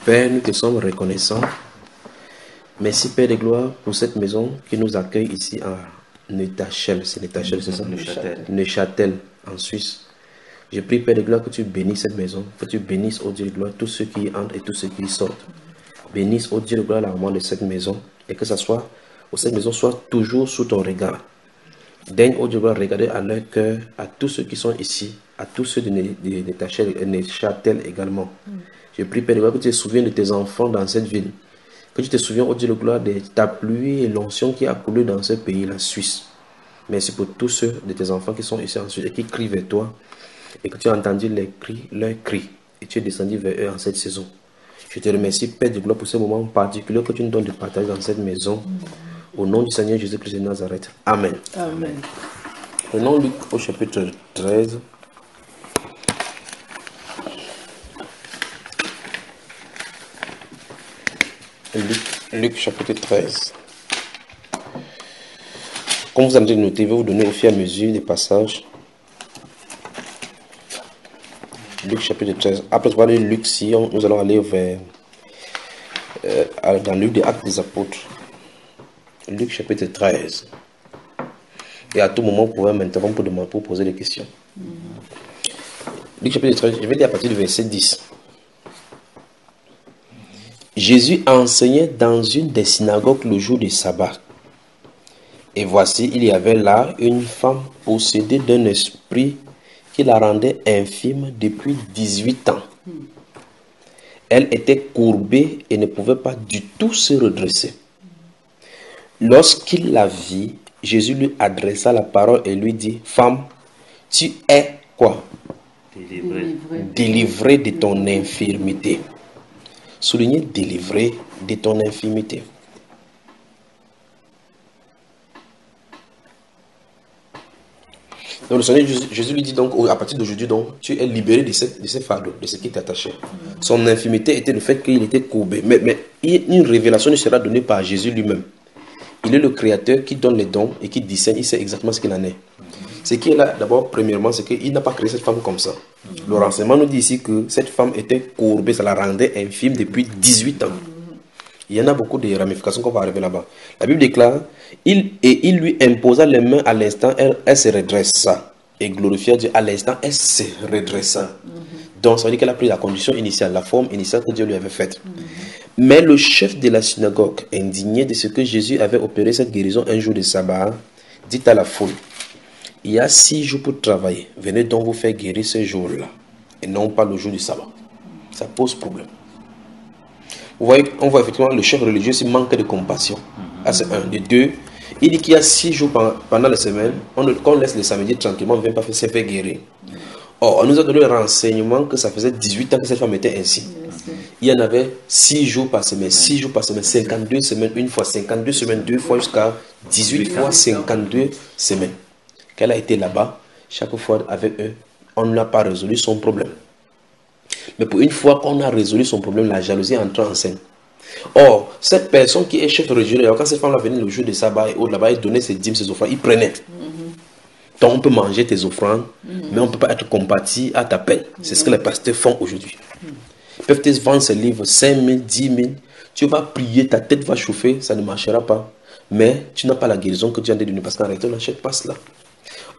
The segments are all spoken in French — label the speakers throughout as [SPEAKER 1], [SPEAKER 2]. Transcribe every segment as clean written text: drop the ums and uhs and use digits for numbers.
[SPEAKER 1] Père, nous te sommes reconnaissants. Merci Père de gloire pour cette maison qui nous accueille ici à Neuchâtel. C'est Neuchâtel, c'est ça? Neuchâtel, en Suisse. Je prie Père de gloire que tu bénisses cette maison, que tu bénisses, ô Dieu de gloire, tous ceux qui y entrent et tous ceux qui y sortent. Bénisse, ô Dieu de gloire, la maman de cette maison et que cette maison soit toujours sous ton regard. Daigne, ô Dieu de gloire, regarder à leur cœur, à tous ceux qui sont ici, à tous ceux de Neuchâtel également. Je prie Père de gloire que tu te souviennes de tes enfants dans cette ville. Que tu te souviens, ô Dieu de gloire, de ta pluie et l'onction qui a coulé dans ce pays, la Suisse. Merci pour tous ceux de tes enfants qui sont ici en Suisse et qui crient vers toi. Et que tu as entendu leurs cris. Et tu es descendu vers eux en cette saison. Je te remercie, Père de gloire, pour ce moment particulier que tu nous donnes de partager dans cette maison. Au nom du Seigneur Jésus-Christ de Nazareth. Amen.
[SPEAKER 2] Amen.
[SPEAKER 1] Prenons Luc au chapitre 13. Luc chapitre 13. Comme vous avez noté, je vais vous donner au fur et à mesure des passages. Luc chapitre 13. Après avoir lu Luc, nous allons aller vers dans le livre des Actes des Apôtres. Luc chapitre 13. Et à tout moment, vous pouvez m'interrompre pour poser des questions. Luc chapitre 13, je vais dire à partir du verset 10. Jésus enseignait dans une des synagogues le jour du sabbat. Et voici, il y avait là une femme possédée d'un esprit qui la rendait infime depuis 18 ans. Elle était courbée et ne pouvait pas du tout se redresser. Lorsqu'il la vit, Jésus lui adressa la parole et lui dit, « Femme, tu es quoi? Délivrée de ton infirmité. » Soulignez, délivrée de ton infirmité. Donc le Seigneur Jésus lui dit donc, à partir d'aujourd'hui, tu es libéré de ce fardeau, de ce qui t'attachait. Son infirmité était le fait qu'il était courbé. Mais une révélation lui sera donnée par Jésus lui-même. Il est le Créateur qui donne les dons et qui discerne, il sait exactement ce qu'il en est. Ce qui est là, d'abord, premièrement, c'est qu'il n'a pas créé cette femme comme ça. Le renseignement nous dit ici que cette femme était courbée, ça la rendait infime depuis 18 ans. Il y en a beaucoup de ramifications qu'on va arriver là-bas. La Bible déclare, il lui imposa les mains à l'instant, elle se redressa. Et glorifia Dieu, à l'instant, elle se redressa. Donc, ça veut dire qu'elle a pris la condition initiale, la forme initiale que Dieu lui avait faite. Mais le chef de la synagogue, indigné de ce que Jésus avait opéré cette guérison un jour de sabbat, dit à la foule, « Il y a 6 jours pour travailler. Venez donc vous faire guérir ce jour-là, et non pas le jour du sabbat. » Ça pose problème. Vous voyez, on voit effectivement le chef religieux s'il manque de compassion. Ah, c'est un. De deux, il dit qu'il y a 6 jours pendant la semaine, qu'on laisse le samedi tranquillement, on ne vient pas se faire guérir. Or, on nous a donné le renseignement que ça faisait 18 ans que cette femme était ainsi. Il y en avait 6 jours par semaine, 6 jours par semaine, 52 semaines, une fois, 52 semaines, 2 fois, jusqu'à 18 fois 52 semaines. Qu'elle a été là-bas, chaque fois avec eux, on n'a pas résolu son problème. Mais pour une fois qu'on a résolu son problème, la jalousie entre en scène. Or, cette personne qui est chef religieux, quand cette femme venait le jour de sabbat et autres là-bas, il donnait ses dîmes, ses offrandes, il prenait. Donc on peut manger tes offrandes, mais on ne peut pas être compati à ta peine. C'est ce que les pasteurs font aujourd'hui. Ils peuvent te vendre ces livres 5 000, 10 000. Tu vas prier, ta tête va chauffer, ça ne marchera pas. Mais tu n'as pas la guérison que Dieu a donnée parce qu'en réalité, on n'achète pas cela.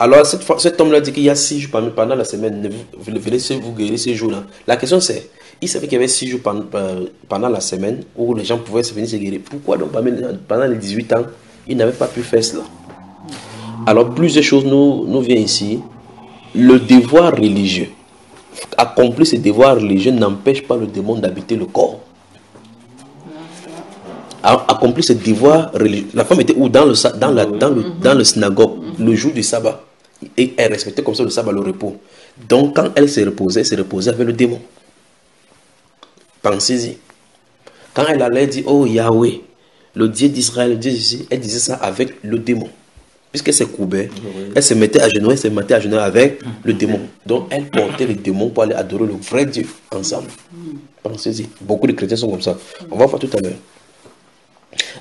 [SPEAKER 1] Alors cet homme-là dit qu'il y a 6 jours pendant la semaine, venez vous guérir ces jours-là. La question c'est, il savait qu'il y avait 6 jours pendant la semaine où les gens pouvaient venir se guérir. Pourquoi donc pendant les 18 ans, il n'avait pas pu faire cela? Alors plusieurs choses nous viennent ici. Le devoir religieux. Accomplir ce devoir religieux n'empêche pas le démon d'habiter le corps. Accomplir ce devoir religieux. La femme était où? Dans le synagogue, le jour du sabbat. Et elle respectait comme ça le sabbat, le repos. Donc quand elle se reposait avec le démon. Pensez-y. Quand elle allait dire, oh Yahweh, le Dieu d'Israël, le Dieu ici, elle disait ça avec le démon. Puisqu'elle s'est courbée, elle se mettait à genoux, avec le démon. Donc elle portait le démon pour aller adorer le vrai Dieu ensemble. Pensez-y. Beaucoup de chrétiens sont comme ça. On va voir tout à l'heure.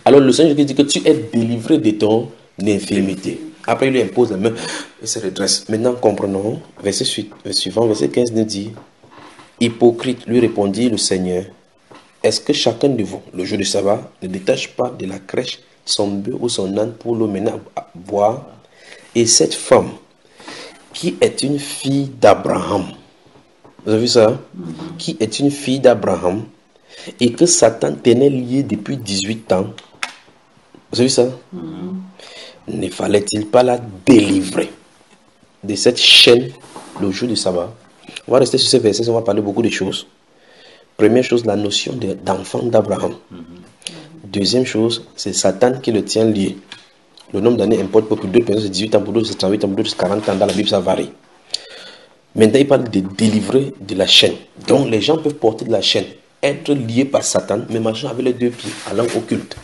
[SPEAKER 1] Alors le Seigneur dit que tu es délivré de ton infirmité. Après il lui impose la main et se redresse. Maintenant comprenons, verset suivant, verset 15 nous dit, hypocrite, lui répondit le Seigneur, est-ce que chacun de vous, le jour du sabbat, ne détache pas de la crèche son bœuf ou son âne pour le mener à boire? Et cette femme, qui est une fille d'Abraham, vous avez vu ça? Qui est une fille d'Abraham et que Satan tenait lié depuis 18 ans, vous avez vu ça? Ne fallait-il pas la délivrer de cette chaîne le jour du sabbat? On va rester sur ces versets, on va parler beaucoup de choses. Première chose, la notion d'enfant d'Abraham. Deuxième chose, c'est Satan qui le tient lié. Le nombre d'années importe pour d'autres personnes, c'est 18 ans, pour d'autres c'est 38 ans, pour d'autres c'est 40 ans. Dans la Bible, ça varie. Maintenant, il parle de délivrer de la chaîne. Donc, les gens peuvent porter de la chaîne, être liés par Satan, mais marchant avec les deux pieds, allant au culte.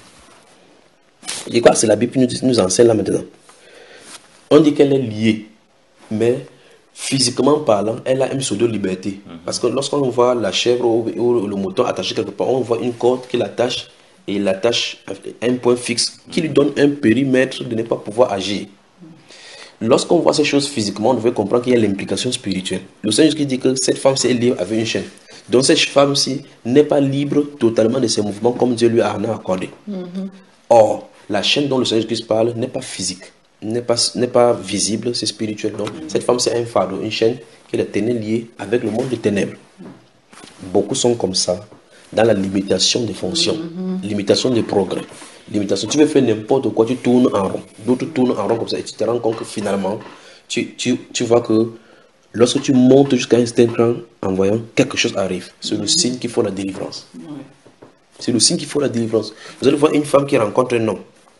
[SPEAKER 1] Et quoi, c'est la Bible qui nous enseigne là maintenant. On dit qu'elle est liée, mais physiquement parlant, elle a une pseudo-liberté. Parce que lorsqu'on voit la chèvre ou le mouton attaché quelque part, on voit une corde qui l'attache et il l'attache à un point fixe qui lui donne un périmètre de ne pas pouvoir agir. Lorsqu'on voit ces choses physiquement, on devait comprendre qu'il y a l'implication spirituelle. Le Seigneur qui dit que cette femme-ci est liée avec une chaîne. Donc cette femme-ci n'est pas libre totalement de ses mouvements comme Dieu lui a accordé. Or, la chaîne dont le Seigneur Christ parle n'est pas physique, n'est pas visible, c'est spirituel. Donc cette femme, c'est un fardeau, une chaîne qui la tenait liée avec le monde des ténèbres. Beaucoup sont comme ça, dans la limitation des fonctions, limitation des progrès. Limitation. Tu veux faire n'importe quoi, tu tournes en rond. D'autres tournent en rond comme ça et tu te rends compte que finalement, tu vois que lorsque tu montes jusqu'à un certain cran en voyant quelque chose arrive, c'est le signe qu'il faut la délivrance. C'est le signe qu'il faut la délivrance. Vous allez voir une femme qui rencontre un homme.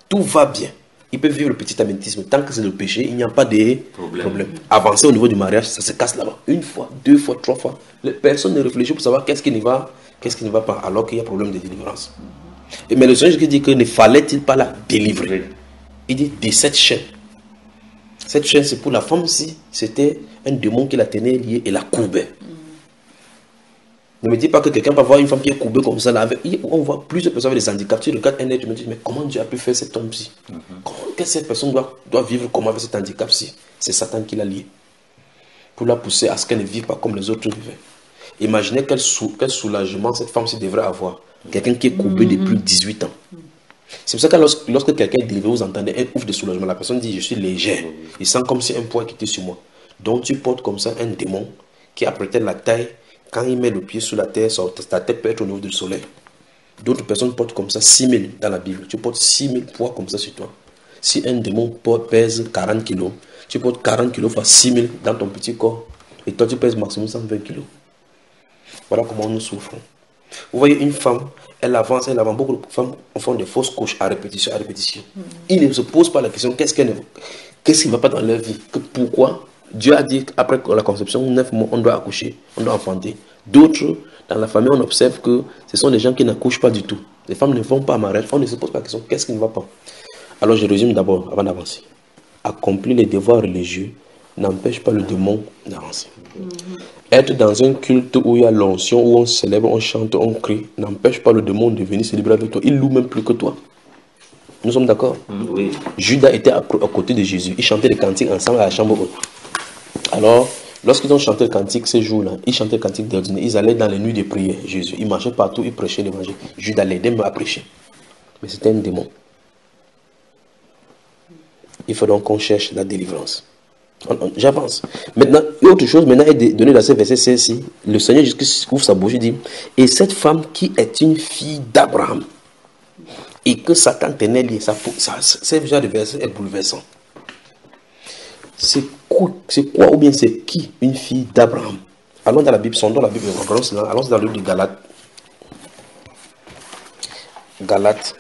[SPEAKER 1] Tout va bien. Il peut vivre le petit amétisme. Tant que c'est le péché, il n'y a pas de problème. Avancer au niveau du mariage, ça se casse là-bas. Une fois, deux fois, trois fois. Personne ne réfléchit pour savoir qu'est-ce qui ne va pas, alors qu'il y a problème de délivrance. Mais le Seigneur qui dit que ne fallait-il pas la délivrer? Il dit de cette chaîne. Cette chaîne, c'est pour la femme si c'était un démon qui la tenait liée et la courbait. Ne me dis pas que quelqu'un va voir une femme qui est courbée comme ça. Là, on voit plusieurs personnes avec des handicaps. Tu regardes un être, tu me dis, mais comment Dieu a pu faire cet homme-ci? Qu'est-ce que cette personne doit vivre comment avec cet handicap-ci? C'est Satan qui l'a lié. Pour la pousser à ce qu'elle ne vive pas comme les autres vivaient. Imaginez quel soulagement cette femme-ci devrait avoir. Quelqu'un qui est courbé depuis 18 ans. C'est pour ça que lorsque quelqu'un est délivré, vous entendez un ouf de soulagement. La personne dit, je suis légère. Il sent comme si un poids qui était sur moi. Donc tu portes comme ça un démon qui a peut-être la taille. Quand il met le pied sur la terre, ta tête peut être au niveau du soleil. D'autres personnes portent comme ça 6000 dans la Bible. Tu portes 6000 poids comme ça sur toi. Si un démon pèse 40 kilos, tu portes 40 kilos fois 6000 dans ton petit corps. Et toi, tu pèses maximum 120 kilos. Voilà comment nous souffrons. Vous voyez une femme, elle avance. Beaucoup de femmes font des fausses couches à répétition. Ils ne se posent pas la question, qu'est-ce qui ne va pas dans leur vie? Pourquoi Dieu a dit qu'après la conception, 9 mois, on doit accoucher, on doit enfanter. D'autres, dans la famille, on observe que ce sont des gens qui n'accouchent pas du tout. Les femmes ne vont pas à mariage, on ne se pose pas la question, qu'est-ce qui ne va pas? Alors je résume d'abord, avant d'avancer. Accomplir les devoirs religieux n'empêche pas le démon d'avancer. Être dans un culte où il y a l'onction, où on célèbre, on chante, on crie, n'empêche pas le démon de venir célébrer avec toi. Il loue même plus que toi. Nous sommes d'accord? Oui. Judas était à côté de Jésus. Ils chantaient les cantiques ensemble à la chambre haute. Alors, lorsqu'ils ont chanté le cantique ces jours-là, ils chantaient le cantique d'ordinaire. Ils allaient dans les nuits de prière. Jésus, ils marchaient partout, ils prêchaient l'évangile. Judas l'aidait à prêcher. Mais c'était un démon. Il faut donc qu'on cherche la délivrance. J'avance. Maintenant, autre chose, maintenant est donné dans ce verset 16, le Seigneur Jésus ouvre sa bouche et dit, et cette femme qui est une fille d'Abraham, et que Satan tenait lié, ce genre de verset est bouleversant. C'est quoi ou bien c'est qui une fille d'Abraham? Allons dans la Bible, sondons la Bible, allons dans le livre de Galates. Galates.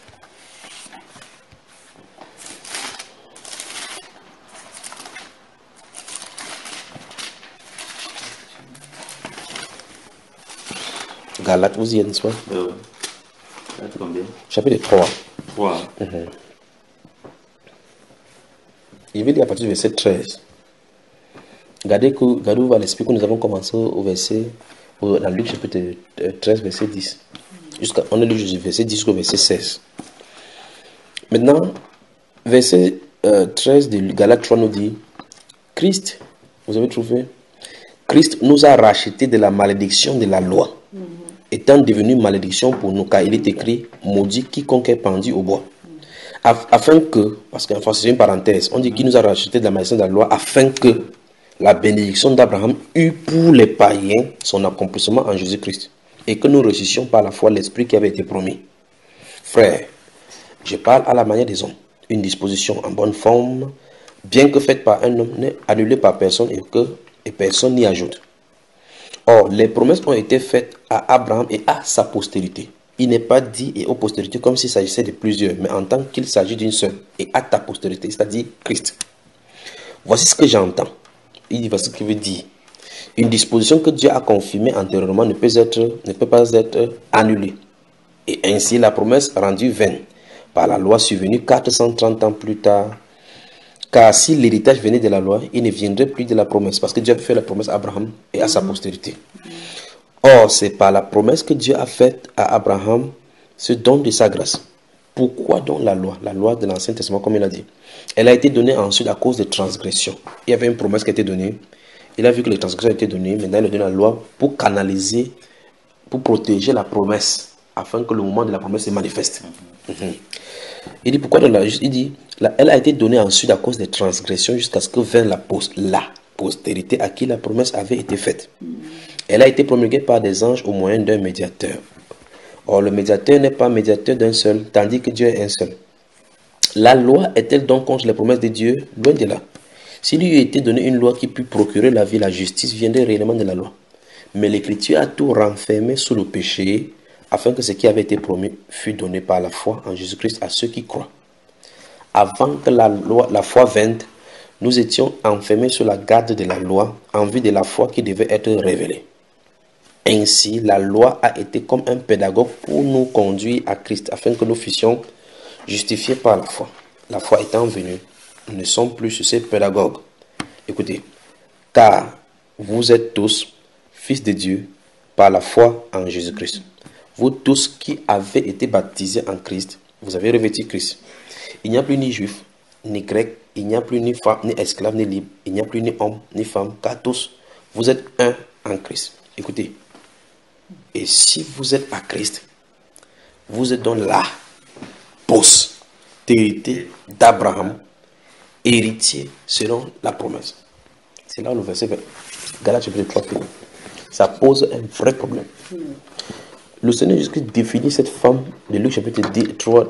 [SPEAKER 1] Galates, vous y êtes, n'est-ce pas? Chapitre 3.
[SPEAKER 2] 3.
[SPEAKER 1] Il veut dire à partir du verset 13. Regardez où va l'esprit que nous avons commencé au verset, dans Luc chapitre 13, verset 10. On est lu du verset 10 jusqu'au verset 16. Maintenant, verset 13 de Galates 3 nous dit, Christ, vous avez trouvé? Christ nous a rachetés de la malédiction de la loi. étant devenu malédiction pour nous, car il est écrit, maudit quiconque est pendu au bois. Afin que, parce qu'enfin c'est une parenthèse, on dit qu'il nous a racheté de la malédiction de la loi, afin que la bénédiction d'Abraham eût pour les païens son accomplissement en Jésus-Christ, et que nous reçussions par la foi l'esprit qui avait été promis. Frère, je parle à la manière des hommes, une disposition en bonne forme, bien que faite par un homme, n'est annulée par personne et personne n'y ajoute. Or, les promesses ont été faites à Abraham et à sa postérité. Il n'est pas dit et aux postérités comme s'il s'agissait de plusieurs, mais en tant qu'il s'agit d'une seule, et à ta postérité, c'est-à-dire Christ. Voici ce que j'entends. Il dit, voici ce qu'il veut dire. Une disposition que Dieu a confirmée antérieurement ne peut pas être annulée. Et ainsi, la promesse rendue vaine par la loi survenue 430 ans plus tard. Car si l'héritage venait de la loi, il ne viendrait plus de la promesse, parce que Dieu a fait la promesse à Abraham et à sa postérité. Or, c'est par la promesse que Dieu a faite à Abraham ce don de sa grâce. Pourquoi donc la loi de l'Ancien Testament, comme il a dit? Elle a été donnée ensuite à cause des transgressions. Il y avait une promesse qui a été donnée. Il a vu que les transgressions ont été données. Maintenant, il a donné la loi pour canaliser, pour protéger la promesse, afin que le moment de la promesse se manifeste. Il dit pourquoi dans la il dit elle a été donnée ensuite à cause des transgressions jusqu'à ce que vint la postérité à qui la promesse avait été faite. Elle a été promulguée par des anges au moyen d'un médiateur. Or, le médiateur n'est pas médiateur d'un seul, tandis que Dieu est un seul. La loi est-elle donc contre les promesses de Dieu? Loin de là. S'il lui eût été donné une loi qui pût procurer la vie, la justice viendrait réellement de la loi. Mais l'Écriture a tout renfermé sous le péché, afin que ce qui avait été promis fût donné par la foi en Jésus-Christ à ceux qui croient. Avant que la foi vienne, nous étions enfermés sous la garde de la loi en vue de la foi qui devait être révélée. Ainsi, la loi a été comme un pédagogue pour nous conduire à Christ, afin que nous fussions justifiés par la foi. La foi étant venue, nous ne sommes plus sur ces pédagogues. Écoutez, car vous êtes tous fils de Dieu par la foi en Jésus-Christ. Vous tous qui avez été baptisés en Christ, vous avez revêtu Christ. Il n'y a plus ni juif, ni grec, il n'y a plus ni femme, ni esclave, ni libre, il n'y a plus ni homme, ni femme, car tous, vous êtes un en Christ. Écoutez, et si vous êtes à Christ, vous êtes dans la postérité d'Abraham, héritier selon la promesse. C'est là le verset Galates chapitre 3. Ça pose un vrai problème. Le Seigneur Jésus-Christ définit cette femme de Luc chapitre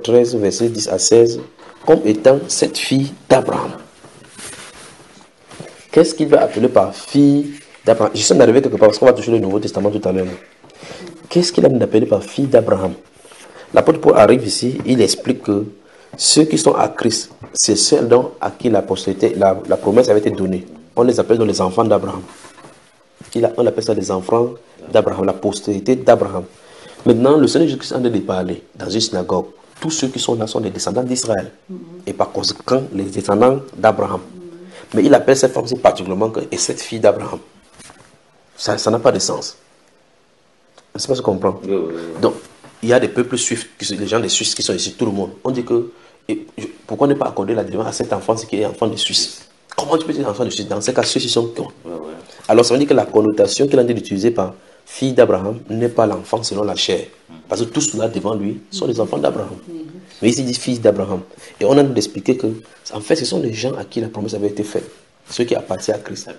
[SPEAKER 1] 13, verset 10 à 16, comme étant cette fille d'Abraham. Qu'est-ce qu'il va appeler par fille d'Abraham? Je suis arrivé quelque part parce qu'on va toucher le Nouveau Testament tout à l'heure. Qu'est-ce qu'il a appelé par fille d'Abraham? L'apôtre Paul arrive ici, il explique que ceux qui sont à Christ, c'est ceux à qui la promesse avait été donnée. On les appelle donc les enfants d'Abraham. On appelle ça les enfants d'Abraham, la postérité d'Abraham. Maintenant, le Seigneur Jésus-Christ en est de parler dans une synagogue. Tous ceux qui sont là sont des descendants d'Israël. Et par conséquent, les descendants d'Abraham. Mais il appelle cette femme particulièrement et cette fille d'Abraham. Ça n'a pas de sens. Je ne sais pas si tu comprends. Donc, il y a des peuples suisses, les gens des Suisses qui sont ici, tout le monde. On dit que, pourquoi ne pas accorder la délivrance à cet enfant, qui est enfant de Suisse? Comment tu peux dire enfant de Suisse? Dans ces cas, ceux-ci sont qui? Alors, ça veut dire que la connotation qu'il a dit d'utiliser par fille d'Abraham n'est pas l'enfant selon la chair. Parce que tous là devant lui sont les enfants d'Abraham. Mais ici, il dit fils d'Abraham. Et on a d'expliquer que, en fait, ce sont les gens à qui la promesse avait été faite. Ceux qui appartiennent à Christ.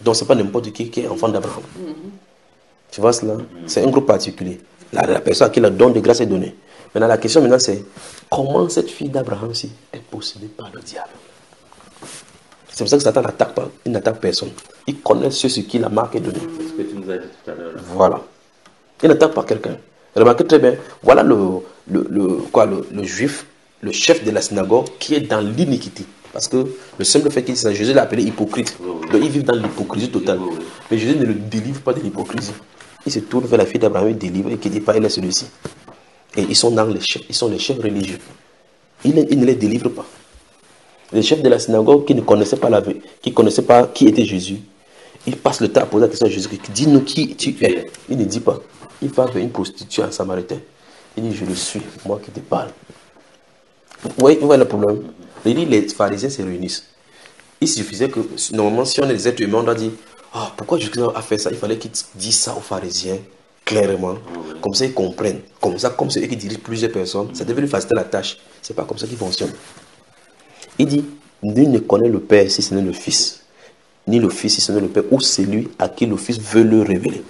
[SPEAKER 1] Donc, ce n'est pas n'importe qui est enfant d'Abraham. Tu vois cela? C'est un groupe particulier. La personne à qui le don de grâce est donné. Maintenant, la question maintenant, c'est comment cette fille d'Abraham-ci est possédée par le diable? C'est pour ça que Satan n'attaque pas. Il n'attaque personne. Il connaît ceux sur qui la marque est donnée.
[SPEAKER 2] C'est ce que tu nous as dit tout à l'heure.
[SPEAKER 1] Voilà. Il n'attaque pas quelqu'un. Remarquez très bien. Voilà le juif, le chef de la synagogue qui est dans l'iniquité. Parce que le simple fait qu'il s'agit, Jésus l'a appelé hypocrite. Donc il vit dans l'hypocrisie totale. Mais Jésus ne le délivre pas de l'hypocrisie. Il se tourne vers la fille d'Abraham, il délivre et qui dit pas, il est celui-ci. Et ils sont dans les chefs, ils sont les chefs religieux. Il ne les délivre pas. Les chefs de la synagogue qui ne connaissaient pas qui connaissaient pas qui était Jésus, ils passent le temps à poser la question à Jésus. Dis-nous qui tu es. Il ne dit pas. Il va vers une prostituée en Samaritain. Il dit, je le suis, moi qui te parle. Vous voyez le problème? Il dit, les pharisiens se réunissent. Il suffisait que, normalement, si on est des êtres humains, on doit dire, pourquoi Jésus a fait ça? Il fallait qu'il dise ça aux pharisiens clairement. Comme ça, ils comprennent. Comme ça, comme c'est eux qui dirigent plusieurs personnes, ça devait lui faciliter la tâche. C'est pas comme ça qu'il fonctionne. Il dit, nul ne connaît le Père si ce n'est le Fils, ni le Fils si ce n'est le Père, ou celui à qui le Fils veut le révéler.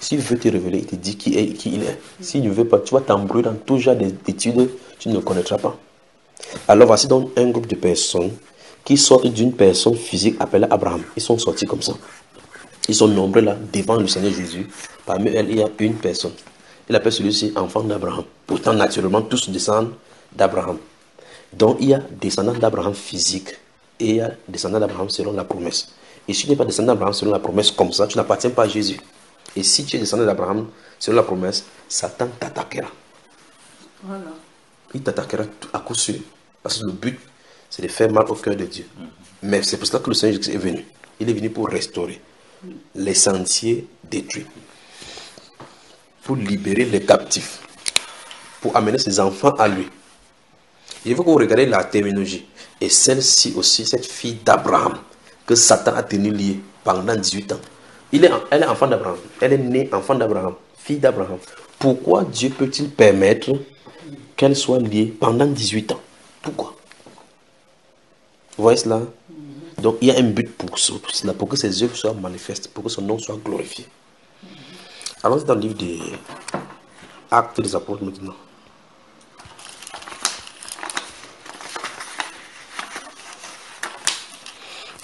[SPEAKER 1] S'il veut te révéler, il te dit qui il est. S'il ne veut pas, tu vas t'embrouiller dans tout genre d'études, tu ne le connaîtras pas. Alors voici donc un groupe de personnes qui sortent d'une personne physique appelée Abraham. Ils sont sortis comme ça. Ils sont nombreux là, devant le Seigneur Jésus. Parmi elles, il y a une personne. Il appelle celui-ci enfant d'Abraham. Pourtant, naturellement, tous descendent d'Abraham. Donc, il y a descendants d'Abraham physique et il y a descendants d'Abraham selon la promesse. Et si tu n'es pas descendant d'Abraham selon la promesse comme ça, tu n'appartiens pas à Jésus. Et si tu es descendant d'Abraham selon la promesse, Satan t'attaquera. Voilà. Il t'attaquera à coup sûr. Parce que le but, c'est de faire mal au cœur de Dieu. Mais c'est pour cela que le Seigneur Jésus est venu. Il est venu pour restaurer les sentiers détruits, pour libérer les captifs, pour amener ses enfants à lui. Il faut que vous regardiez la terminologie. Et celle-ci aussi, cette fille d'Abraham, que Satan a tenu liée pendant 18 ans. Elle est enfant d'Abraham. Elle est née enfant d'Abraham, fille d'Abraham. Pourquoi Dieu peut-il permettre qu'elle soit liée pendant 18 ans? Pourquoi? Vous voyez cela? Donc il y a un but pour cela, pour que ses œuvres soient manifestes, pour que son nom soit glorifié. Allons dans le livre des Actes des Apôtres maintenant.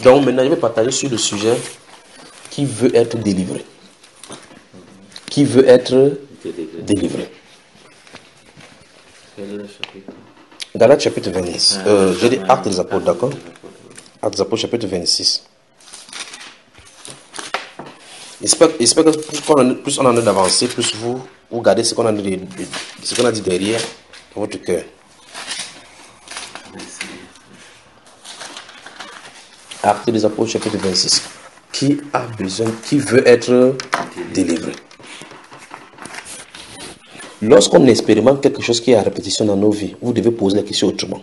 [SPEAKER 1] Donc maintenant je vais partager sur le sujet qui veut être délivré. Qui veut être délivré. Galates chapitre 26. J'ai dit Actes des Apôtres, d'accord? Actes des Apôtres chapitre 26. J'espère que plus on en a d'avancé, plus vous gardez ce qu'on a dit derrière dans votre cœur. Actes des Apôtres chapitre 26. Qui a besoin, qui veut être délivré? Lorsqu'on expérimente quelque chose qui est à répétition dans nos vies, vous devez poser la question autrement.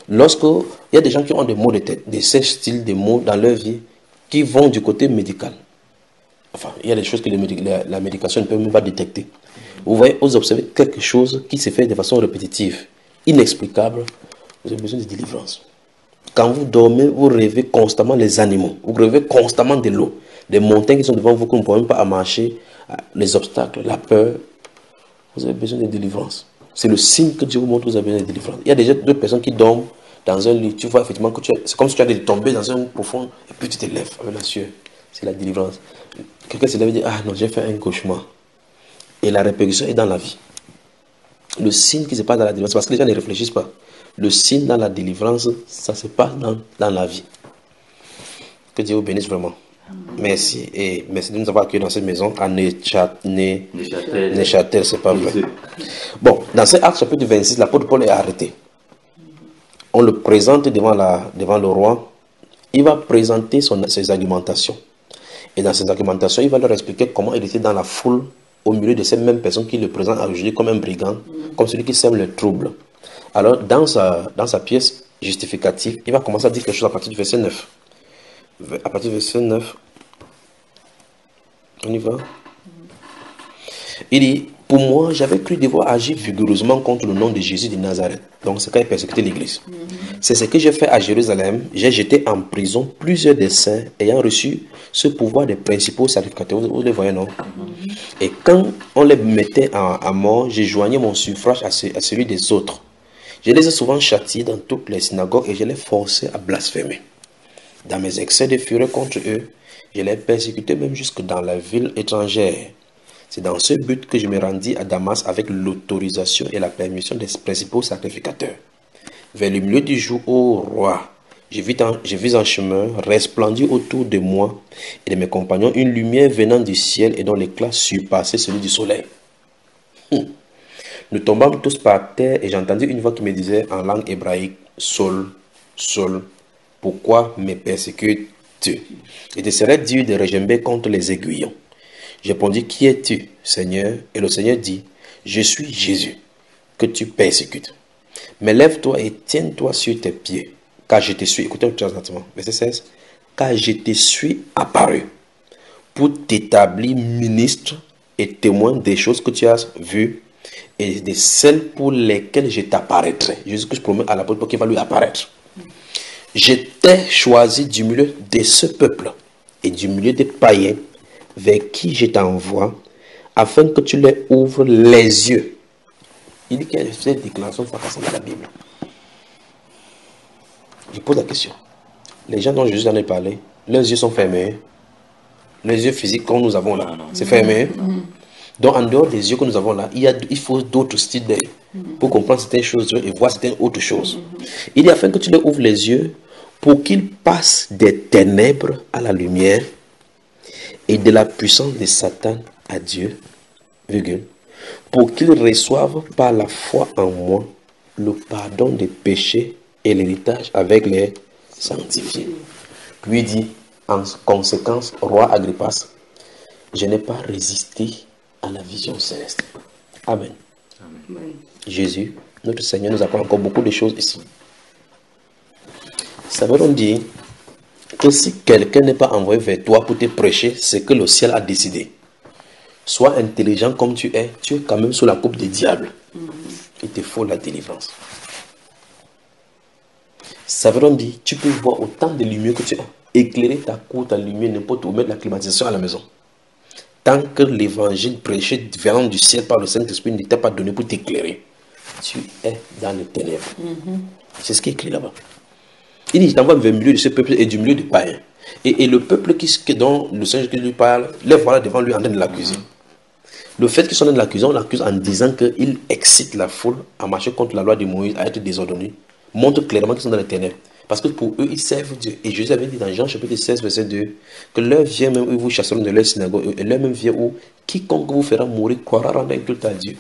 [SPEAKER 1] Lorsqu'il y a des gens qui ont des maux de tête, de ce style de maux dans leur vie, qui vont du côté médical. Enfin, il y a des choses que la médication ne peut même pas détecter. Vous voyez, vous observez quelque chose qui se fait de façon répétitive, inexplicable, vous avez besoin de délivrance. Quand vous dormez, vous rêvez constamment les animaux, vous rêvez constamment de l'eau, des montagnes qui sont devant vous, que vous ne pouvez même pas marcher, les obstacles, la peur. Vous avez besoin de délivrance. C'est le signe que Dieu vous montre que vous avez besoin de délivrance. Il y a déjà d'autres personnes qui dorment dans un lit. Tu vois effectivement que c'est comme si tu allais tomber dans un profond et puis tu te lèves avec la sueur. C'est la délivrance. Quelqu'un se lève et dit, ah non, j'ai fait un cauchemar. Et la répercussion est dans la vie. Le signe qui se passe dans la délivrance, parce que les gens ne réfléchissent pas. Le signe dans la délivrance, ça se passe dans la vie. Que Dieu vous bénisse vraiment. Merci. Et merci de nous avoir accueillis dans cette maison à Neuchâtel, c'est pas vrai. Bon, dans ce acte chapitre 26, l'apôtre Paul est arrêté. On le présente devant le roi. Il va présenter ses argumentations. Et dans ses argumentations, il va leur expliquer comment il était dans la foule, au milieu de ces mêmes personnes qui le présentent aujourd'hui comme un brigand, comme celui qui sème le trouble. Alors, dans sa pièce justificative, il va commencer à dire quelque chose à partir du verset 9. À partir du verset 9, on y va. Il dit, pour moi, j'avais cru devoir agir vigoureusement contre le nom de Jésus de Nazareth. Donc, c'est quand il persécutait l'église. C'est ce que j'ai fait à Jérusalem. J'ai jeté en prison plusieurs des saints ayant reçu ce pouvoir des principaux sacrificateurs. Vous les voyez, non? Et quand on les mettait à mort, j'ai joigné mon suffrage à celui des autres. Je les ai souvent châtiés dans toutes les synagogues et je les forçais à blasphémer. Dans mes excès de fureur contre eux, je les persécutais même jusque dans la ville étrangère. C'est dans ce but que je me rendis à Damas avec l'autorisation et la permission des principaux sacrificateurs. Vers le milieu du jour, ô roi, je vis en chemin, resplendir autour de moi et de mes compagnons une lumière venant du ciel et dont l'éclat surpassait celui du soleil. Nous tombâmes tous par terre et j'entendis une voix qui me disait en langue hébraïque, Saul, Saul, pourquoi me persécutes-tu? Il te serait dur de regimber contre les aiguillons. Je répondis, qui es-tu, Seigneur? Et le Seigneur dit, je suis Jésus, que tu persécutes. Mais lève-toi et tiens-toi sur tes pieds, car je te suis, écoutez exactement, verset 16, car je te suis apparu pour t'établir ministre et témoin des choses que tu as vues et de celles pour lesquelles je t'apparaîtrai. Jésus que je promets à l'apôtre qu'il va lui apparaître. Je t'ai choisi du milieu de ce peuple et du milieu des païens vers qui je t'envoie, afin que tu leur ouvres les yeux. Il dit qu'il y a cette déclaration fracassante dans la Bible. Je pose la question. Les gens dont Jésus en a parlé, leurs yeux sont fermés. Les yeux physiques comme nous avons là, c'est fermé. Donc en dehors des yeux que nous avons là, il faut d'autres styles d'œil pour comprendre certaines choses et voir certaines autres choses. Il dit afin que tu leur ouvres les yeux pour qu'ils passent des ténèbres à la lumière et de la puissance de Satan à Dieu, virgule, pour qu'ils reçoivent par la foi en moi le pardon des péchés et l'héritage avec les sanctifiés. Lui dit, en conséquence, roi Agrippas, je n'ai pas résisté à la vision céleste. Amen. Amen. Jésus, notre Seigneur, nous apprend encore beaucoup de choses ici. Ça veut donc dire que si quelqu'un n'est pas envoyé vers toi pour te prêcher, c'est que le ciel a décidé. Sois intelligent comme tu es quand même sous la coupe des diables. Il te faut la délivrance. Ça veut donc dire tu peux voir autant de lumière que tu as. Éclairer ta cour, ta lumière, n'importe où, mettre la climatisation à la maison. Tant que l'évangile prêché venant du ciel par le Saint-Esprit ne t'a pas donné pour t'éclairer, tu es dans les ténèbres. C'est ce qui est écrit là-bas. Il dit, je t'envoie vers le milieu de ce peuple et du milieu des païens. Et le peuple dont le Seigneur qui lui parle, les voilà devant lui en train de l'accuser. Le fait qu'ils sont en train de l'accuser, on l'accuse en disant qu'il excite la foule à marcher contre la loi de Moïse, à être désordonné, montre clairement qu'ils sont dans les ténèbres. Parce que pour eux, ils servent Dieu. Et Jésus avait dit dans Jean chapitre 16, verset 2, que l'heure vient même où vous chasseront de leur synagogue, et l'heure même vient où quiconque vous fera mourir croira rendre un culte à Dieu.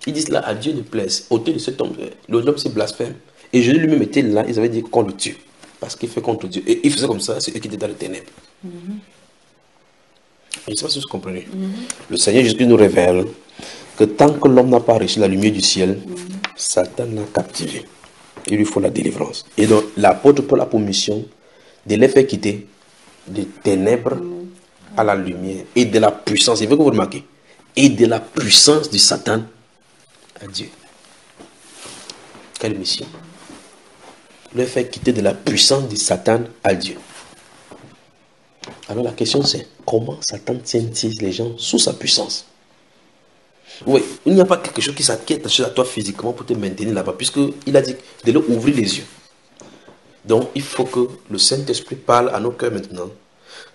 [SPEAKER 1] Ils disent là, à Dieu ne plaise. Ôtez de cet homme, l'homme c'est blasphème. Et Jésus lui-même était là, ils avaient dit qu'on le tue. Parce qu'il fait contre Dieu. Et il faisait comme ça, c'est eux qui étaient dans les ténèbres. Je ne sais pas si vous comprenez. Le Seigneur Jésus nous révèle que tant que l'homme n'a pas reçu la lumière du ciel, Satan l'a captivé. Il lui faut la délivrance. Et donc, l'apôtre Paul a pour mission de les faire quitter des ténèbres à la lumière et de la puissance. Il veut que vous remarquez. Et de la puissance du Satan à Dieu. Quelle mission? Le faire quitter de la puissance du Satan à Dieu. Alors la question c'est, comment Satan tient-il les gens sous sa puissance? Oui, il n'y a pas quelque chose qui est attaché à toi physiquement pour te maintenir là-bas, puisqu'il a dit de leur ouvrir les yeux. Donc il faut que le Saint-Esprit parle à nos cœurs maintenant,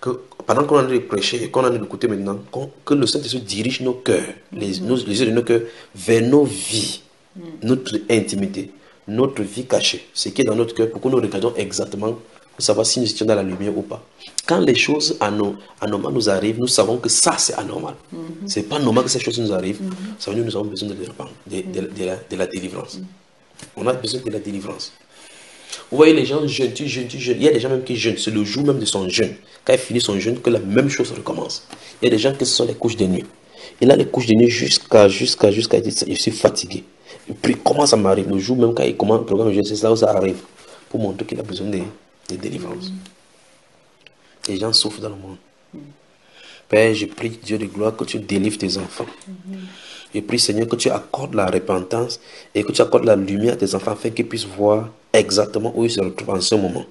[SPEAKER 1] que pendant qu'on a de prêcher et qu'on a de l'écouter maintenant, que le Saint-Esprit dirige nos cœurs, les yeux de nos cœurs vers nos vies, notre intimité, notre vie cachée, ce qui est dans notre cœur, pour que nous regardions exactement pour savoir si nous étions dans la lumière ou pas. Quand les choses anormales nous arrivent, nous savons que ça c'est anormal. Ce n'est pas normal que ces choses nous arrivent. Ça veut dire que nous avons besoin de la délivrance. On a besoin de la délivrance. Vous voyez les gens jeûnent, tu jeûnes. Il y a des gens même qui jeûnent. C'est le jour même de son jeûne. Quand il finit son jeûne, que la même chose recommence. Il y a des gens qui sont les couches de nuit. Il a les couches de nuit jusqu'à il dit, je suis fatigué. Et puis comment ça m'arrive? Le jour même quand il commence le programme de jeûne, c'est là où ça arrive. Pour montrer qu'il a besoin de délivrance. Les gens souffrent dans le monde. Père, je prie Dieu de gloire que tu délivres tes enfants. Je prie Seigneur que tu accordes la repentance et que tu accordes la lumière à tes enfants afin qu'ils puissent voir exactement où ils se retrouvent en ce moment.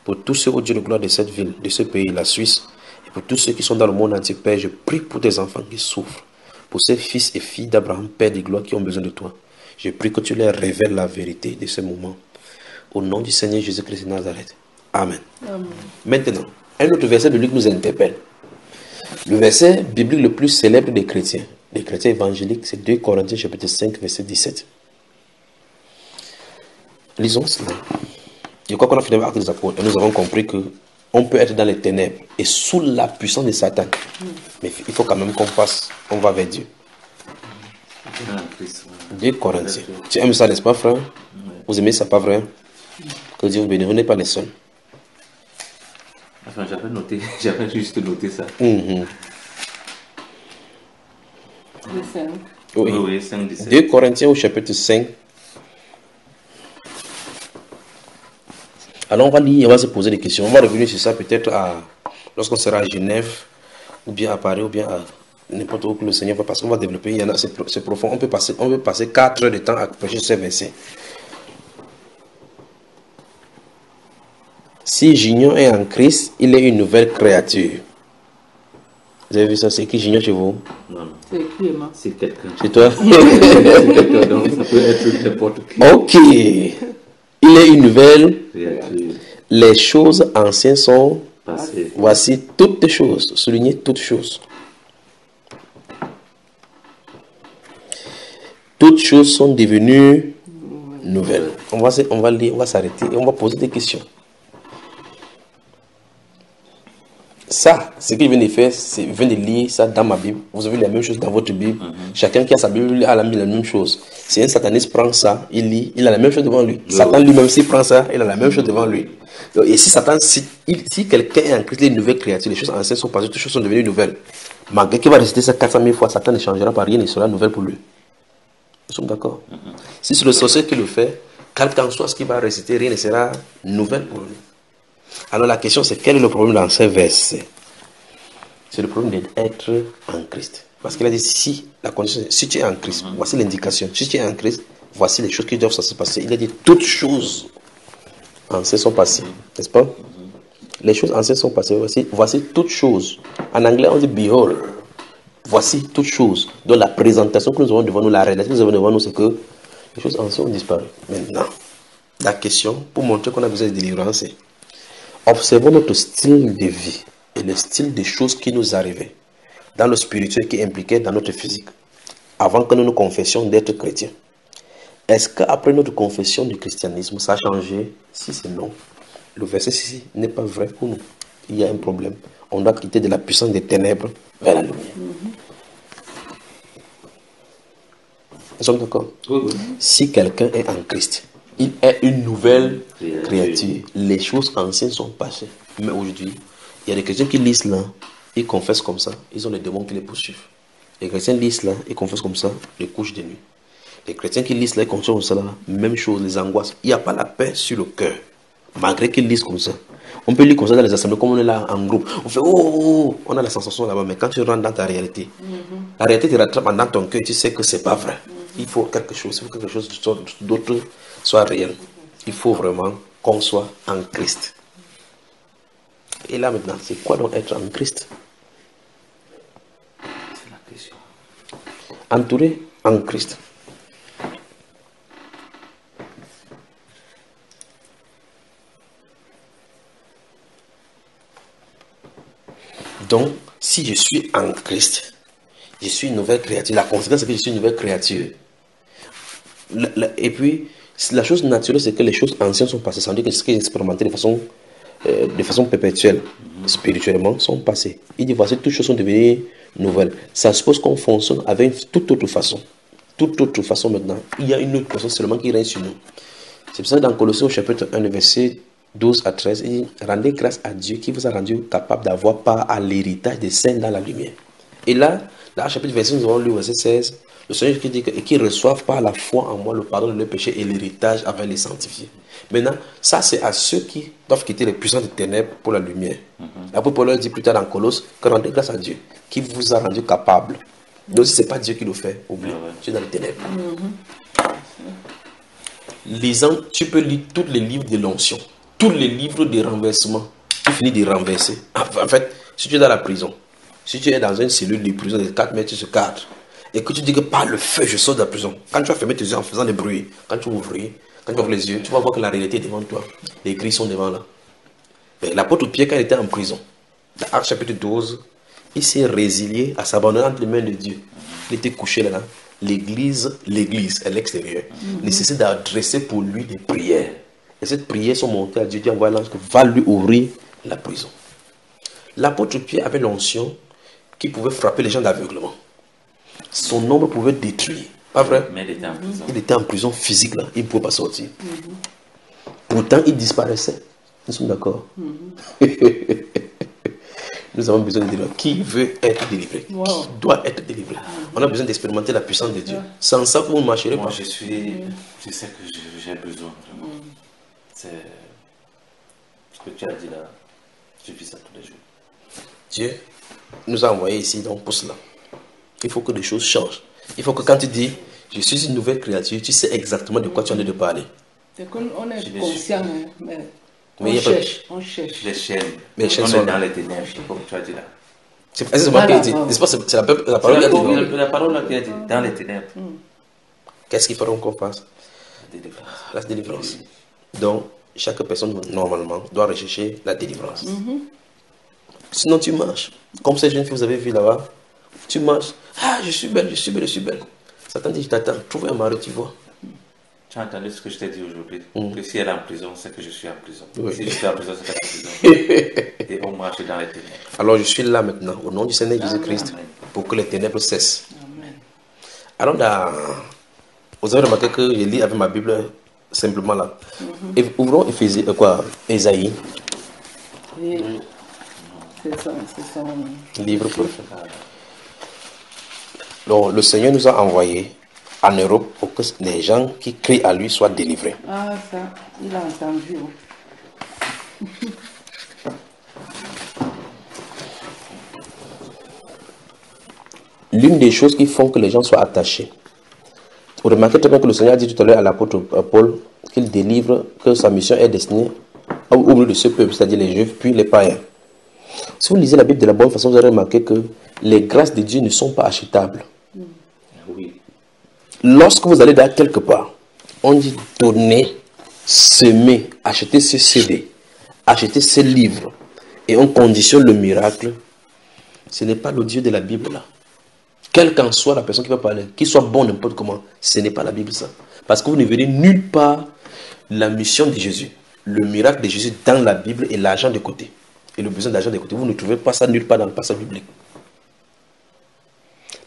[SPEAKER 1] Pour tous ceux, au Dieu de gloire de cette ville, de ce pays, la Suisse, et pour tous ceux qui sont dans le monde entier, Père, je prie pour tes enfants qui souffrent. Pour ces fils et filles d'Abraham, Père de gloire, qui ont besoin de toi. Je prie que tu leur révèles la vérité de ce moment. Au nom du Seigneur Jésus-Christ de Nazareth. Amen. Amen. Maintenant, un autre verset de Luc nous interpelle. Le verset biblique le plus célèbre des chrétiens évangéliques, c'est 2 Corinthiens chapitre 5, verset 17. Lisons cela. Je crois qu'on a fini avec les apôtres et nous avons compris que on peut être dans les ténèbres et sous la puissance de Satan. Mais il faut quand même on va vers Dieu. 2 Corinthiens. Tu aimes ça, n'est-ce pas, frère? Vous aimez ça, pas vrai? Que Dieu vous bénisse. Vous n'êtes pas les seuls.
[SPEAKER 2] Enfin, j'avais juste noté ça.
[SPEAKER 1] Le
[SPEAKER 3] 5.
[SPEAKER 1] Oui,
[SPEAKER 2] 5, 17.
[SPEAKER 1] 2 Corinthiens au chapitre 5. Alors on va lire, on va se poser des questions. On va revenir sur ça peut-être lorsqu'on sera à Genève, ou bien à Paris, ou bien n'importe où que le Seigneur va, parce qu'on va développer, il y en a, c'est profond, on peut passer 4 heures de temps à prêcher ces versets. Si Junior est en Christ, il est une nouvelle créature. Vous avez vu ça, c'est qui Junior chez vous?
[SPEAKER 2] Non, non.
[SPEAKER 3] C'est écrit, Emma.
[SPEAKER 2] C'est quelqu'un.
[SPEAKER 1] Chez toi?
[SPEAKER 2] C'est quelqu'un, donc ça peut être n'importe qui.
[SPEAKER 1] Ok. Il est une nouvelle.
[SPEAKER 2] Créature
[SPEAKER 1] Les choses anciennes sont.
[SPEAKER 2] passée.
[SPEAKER 1] Voici toutes choses. Soulignez toutes choses. Toutes choses sont devenues nouvelles. On va lire, on va s'arrêter et on va poser des questions. Ça, ce qu'il vient de faire, c'est vient de lire ça dans ma Bible. Vous avez la même chose dans votre Bible. Chacun qui a sa Bible a la même chose. Si un sataniste prend ça, il lit, il a la même chose devant lui. Satan lui-même, s'il prend ça, il a la même chose devant lui. Donc, et si Satan, si quelqu'un est en Christ, il est une nouvelle créature, les choses anciennes sont passées, toutes les choses sont devenues nouvelles. Malgré qu'il va réciter ça 400 000 fois, Satan ne changera pas rien, il sera nouvelle pour lui. Nous sommes d'accord. Si c'est le sorcier qui le fait, quel qu'en soit ce qu'il va réciter, rien ne sera nouvelle pour lui. Alors la question c'est quel est le problème dans ces versets? C'est le problème d'être en Christ. Parce qu'il a dit si la condition, si tu es en Christ, voici l'indication. Si tu es en Christ, voici les choses qui doivent se passer. Il a dit toutes choses anciennes sont passées, n'est-ce pas? Les choses anciennes sont passées. Voici toutes choses. En anglais on dit behold. Voici toutes choses. Donc la présentation que nous avons devant nous, la réalité que nous avons devant nous, c'est que les choses anciennes ont disparu. Maintenant, la question pour montrer qu'on a besoin de délivrance, c'est observons notre style de vie et le style des choses qui nous arrivaient dans le spirituel qui impliquait dans notre physique avant que nous nous confessions d'être chrétiens. Est-ce qu'après notre confession du christianisme, ça a changé? Si c'est non, le verset ici n'est pas vrai pour nous. Il y a un problème. On doit quitter de la puissance des ténèbres vers la lumière. Nous sommes d'accord? Si quelqu'un est en Christ, il est une nouvelle créature. Les choses anciennes sont passées. Mais aujourd'hui, il y a des chrétiens qui lisent là, ils confessent comme ça, ils ont les démons qui les poursuivent. Les chrétiens lisent là, ils confessent comme ça, les couches de nuit. Les chrétiens qui lisent là, ils confessent comme ça, là, même chose, les angoisses. Il n'y a pas la paix sur le cœur, malgré qu'ils lisent comme ça. On peut lire comme ça dans les assemblées, comme on est là en groupe. On fait oh, on a la sensation là-bas, mais quand tu rentres dans ta réalité, la réalité te rattrape dans ton cœur, tu sais que c'est pas vrai. Il faut quelque chose d'autre soit réel. Il faut vraiment qu'on soit en Christ. Et là maintenant, c'est quoi donc être en Christ?
[SPEAKER 2] C'est la question.
[SPEAKER 1] Entouré en Christ. Donc, si je suis en Christ, je suis une nouvelle créature. La conséquence, c'est que je suis une nouvelle créature. Et puis, la chose naturelle, c'est que les choses anciennes sont passées. Ça veut dire que ce que j'ai expérimenté de façon perpétuelle, spirituellement, sont passées. Il dit, voici, toutes choses sont devenues nouvelles. Ça suppose qu'on fonctionne avec une toute autre façon. Toute autre façon maintenant. Il y a une autre personne seulement qui règne sur nous. C'est pour ça que dans Colossiens au chapitre 1, verset 12 à 13, il dit, rendez grâce à Dieu qui vous a rendu capable d'avoir part à l'héritage des saints dans la lumière. Et là, dans le chapitre 26, nous avons lu verset 16, le Seigneur qui dit que, et qu'ils reçoivent par la foi en moi le pardon de leurs péchés et l'héritage avec les sanctifiés. Maintenant, ça c'est à ceux qui doivent quitter les puissances des ténèbres pour la lumière. L'apôtre Paul leur dit plus tard dans Colosse que rendez grâce à Dieu qui vous a rendu capable. Donc si ce n'est pas Dieu qui le fait, oublie, tu es dans les ténèbres. Lisant, tu peux lire tous les livres de l'onction, tous les livres de renversement. Tu finis de renverser. En fait, si tu es dans la prison, si tu es dans une cellule de prison de 4 mètres sur 4, et que tu dis que par le feu, je sors de la prison, quand tu vas fermer tes yeux en faisant des bruits, quand tu ouvres les yeux, tu vas voir que la réalité est devant toi. Les grilles sont devant là. L'apôtre Pierre, quand il était en prison, dans Actes chapitre 12, il s'est résilié à s'abandonner entre les mains de Dieu. Il était couché là. L'église à l'extérieur, nécessite d'adresser pour lui des prières. Et cette prière sont montées à Dieu. Dieu envoie l'ange qui va lui ouvrir la prison. L'apôtre Pierre avait l'onction qui pouvait frapper les gens d'aveuglement. Son ombre pouvait détruire. Pas vrai?
[SPEAKER 2] Mais il était en prison.
[SPEAKER 1] Il était en prison physique là. Il ne pouvait pas sortir. Pourtant, il disparaissait. Nous sommes d'accord. Nous avons besoin de délivrance. Qui veut être délivré? Qui doit être délivré? On a besoin d'expérimenter la puissance de Dieu. Sans ça, vous ne marcherez
[SPEAKER 2] Moi,
[SPEAKER 1] pas.
[SPEAKER 2] je sais que j'ai besoin vraiment. C'est ce que tu as dit là. Je vis ça tous les jours.
[SPEAKER 1] Dieu nous a envoyés ici donc pour cela. Il faut que les choses changent. Il faut que quand tu dis, je suis une nouvelle créature, tu sais exactement de quoi tu en es de parler.
[SPEAKER 3] C'est qu'on est conscient, hein, mais
[SPEAKER 1] Mais
[SPEAKER 3] on cherche.
[SPEAKER 2] Les chaînes.
[SPEAKER 1] Mais les chaînes
[SPEAKER 2] On
[SPEAKER 1] sont
[SPEAKER 2] est
[SPEAKER 1] là.
[SPEAKER 2] dans les ténèbres, comme tu as dit là.
[SPEAKER 1] C'est moi qui ai dit. N'est-ce pas, c'est la parole qui a dit.
[SPEAKER 2] La parole là qui a dit, dans les ténèbres.
[SPEAKER 1] Qu'est-ce qu'il faudra qu'on fasse?
[SPEAKER 2] La délivrance.
[SPEAKER 1] La délivrance. Donc, chaque personne, normalement, doit rechercher la délivrance. Sinon, tu marches. Comme cette jeune fille que vous avez vue là-bas, tu marches. Ah, je suis belle, je suis belle, je suis belle. Satan dit, je t'attends. Trouve un mari, tu vois.
[SPEAKER 2] Tu as entendu ce que je t'ai dit aujourd'hui? Que si elle est en prison, c'est que je suis en prison.
[SPEAKER 1] Oui.
[SPEAKER 2] Si je suis en prison, c'est qu'elle est en prison. Et on marche dans les ténèbres.
[SPEAKER 1] Alors, je suis là maintenant, au nom du Seigneur Jésus-Christ, pour que les ténèbres cessent.
[SPEAKER 3] Amen.
[SPEAKER 1] Alors, vous avez remarqué que je lis avec ma Bible simplement là. Et ouvrons Ésaïe,
[SPEAKER 3] Et c'est son
[SPEAKER 1] livre prophète. Donc, le Seigneur nous a envoyés en Europe pour que les gens qui crient à lui soient délivrés.
[SPEAKER 3] Ah, ça, il a entendu. Oh.
[SPEAKER 1] L'une des choses qui font que les gens soient attachés. Vous remarquez très bien que le Seigneur a dit tout à l'heure à l'apôtre Paul qu'il délivre, que sa mission est destinée au milieu de ce peuple, c'est-à-dire les Juifs, puis les païens. Si vous lisez la Bible de la bonne façon, vous allez remarquer que les grâces de Dieu ne sont pas achetables.
[SPEAKER 2] Oui.
[SPEAKER 1] Lorsque vous allez dans quelque part, on dit donner, semer, acheter ce CD, acheter ce livre, et on conditionne le miracle. Ce n'est pas le Dieu de la Bible là. Quelle qu'en soit la personne qui va parler, qu'il soit bon n'importe comment, ce n'est pas la Bible ça. Parce que vous ne verrez nulle part la mission de Jésus, le miracle de Jésus dans la Bible et l'argent de côté. Et le besoin d'argent de côté. Vous ne trouvez pas ça nulle part dans le passage biblique.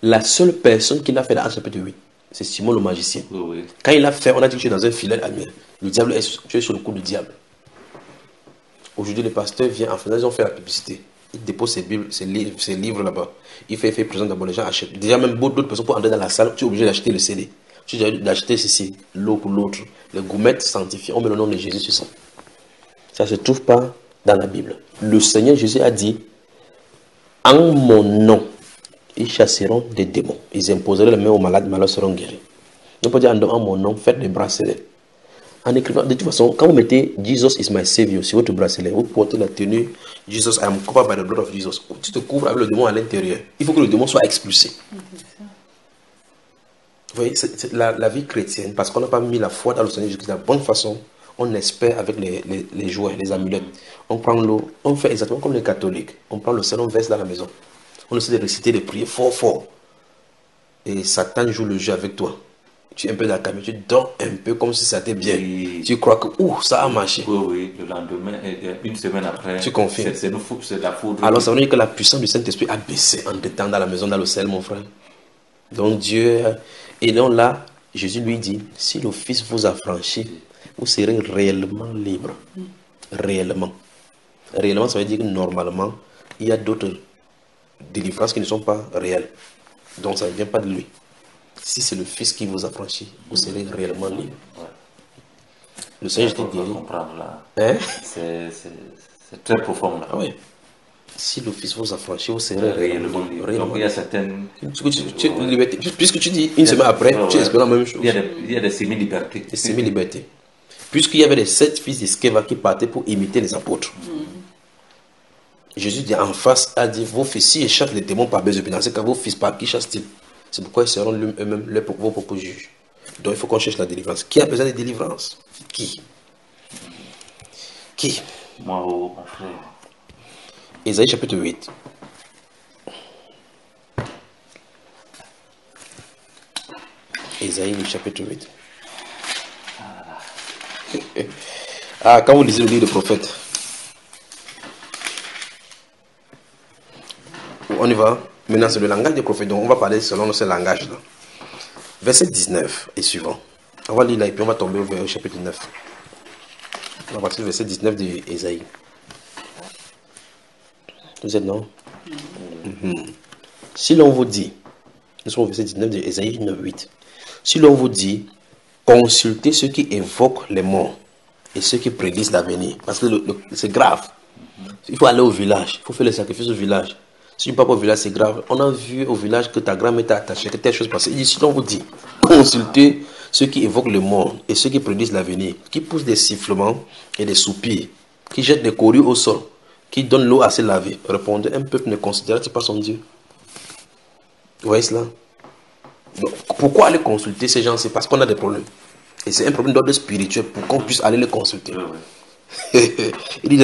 [SPEAKER 1] La seule personne qui l'a fait dans Actes chapitre 8, c'est Simon le magicien.
[SPEAKER 2] Oui, oui.
[SPEAKER 1] Quand il l'a fait, on a dit que tu es dans un filet à miel. Le diable tu es sur le coup du diable. Aujourd'hui, le pasteur vient en faisant, ils ont fait la publicité. Il dépose ses Bibles, ses livres là-bas. Il fait présent d'abord, les gens achètent. Déjà, même d'autres personnes pour entrer dans la salle, tu es obligé d'acheter le CD. Tu es obligé d'acheter ceci, l'autre ou l'autre. Les gourmettes sanctifiées, on met le nom de Jésus sur ça. Ça ne se trouve pas dans la Bible. Le Seigneur Jésus a dit, en mon nom, ils chasseront des démons. Ils imposeront les mains aux malades, malades seront guéris. On peut dire en mon nom, faites des bracelets. En écrivant, de toute façon, quand vous mettez Jesus is my savior sur votre bracelet, vous portez la tenue Jesus, I am covered by the blood of Jesus. Tu te couvres avec le démon à l'intérieur. Il faut que le démon soit expulsé. Vous voyez, c'est la vie chrétienne, parce qu'on n'a pas mis la foi dans le Seigneur Jésus de la bonne façon, on espère avec les jouets, les amulettes. On prend l'eau, on fait exactement comme les catholiques. On prend le sel, on verse dans la maison. On essaie de réciter des prières fort, fort. Et Satan joue le jeu avec toi. Tu es un peu dans la camion, tu dors un peu comme si ça t'était bien.
[SPEAKER 2] Oui.
[SPEAKER 1] Tu crois que ça a marché.
[SPEAKER 2] Oui, oui, le lendemain, une semaine après,
[SPEAKER 1] Tu confirmes.
[SPEAKER 2] c'est la foudre.
[SPEAKER 1] Alors ça veut dire que la puissance du Saint-Esprit a baissé en temps dans la maison, dans le ciel, mon frère. Donc Dieu... Et donc là, Jésus lui dit, si le Fils vous a franchi, vous serez réellement libre. Réellement. Réellement, ça veut dire que normalement, il y a d'autres délivrances qui ne sont pas réelles. Donc ça ne vient pas de lui. Si c'est le Fils qui vous a franchi, vous serez réellement libre.
[SPEAKER 2] Ouais.
[SPEAKER 1] Le Seigneur, je te
[SPEAKER 2] On
[SPEAKER 1] dis...
[SPEAKER 2] va comprendre là.
[SPEAKER 1] Hein?
[SPEAKER 2] C'est très profond là.
[SPEAKER 1] Ah oui. Si le Fils vous a franchi, vous serez réellement libre.
[SPEAKER 2] Donc il y a certaines...
[SPEAKER 1] Puisque tu dis une semaine après, tu espères la même chose.
[SPEAKER 2] Il y a des semi-libertés.
[SPEAKER 1] Des semi-libertés. Puisqu'il y avait les 7 fils d'Iskeva qui partaient pour imiter les apôtres. Jésus dit en face, a dit, vos fils, si ils chassent les démons par Bézépine, dans ce cas, vos fils, par qui chassent-ils? C'est pourquoi ils seront eux-mêmes vos propres juges. Donc il faut qu'on cherche la délivrance. Qui a besoin de délivrance? Qui?
[SPEAKER 2] Moi, mon frère.
[SPEAKER 1] Ésaïe chapitre 8. Ésaïe le chapitre 8. Ah, quand vous lisez le livre de prophète. On y va. Maintenant, c'est le langage des prophètes. Donc, on va parler selon ce langage-là. Verset 19 et suivant. On va lire là et puis on va tomber au chapitre 9. On va partir du verset 19 d'Ésaïe. Vous êtes non? Si l'on vous dit, nous sommes au verset 19 d'Ésaïe 9:8. Si l'on vous dit, consultez ceux qui évoquent les morts et ceux qui prédisent l'avenir. Parce que c'est grave. Il faut aller au village. Il faut faire les sacrifices au village. Si tu ne pars pas au village, c'est grave. On a vu au village que ta grand-mère t'a attaché, que telle chose passée. Il dit, si on vous dit, consultez ceux qui évoquent le monde et ceux qui prédisent l'avenir, qui poussent des sifflements et des soupirs, qui jettent des courus au sol, qui donnent l'eau à se laver. Répondez, un peuple ne considère-t-il pas son Dieu? Vous voyez cela? Donc, pourquoi aller consulter ces gens? C'est parce qu'on a des problèmes. Et c'est un problème d'ordre spirituel pour qu'on puisse aller les consulter. Il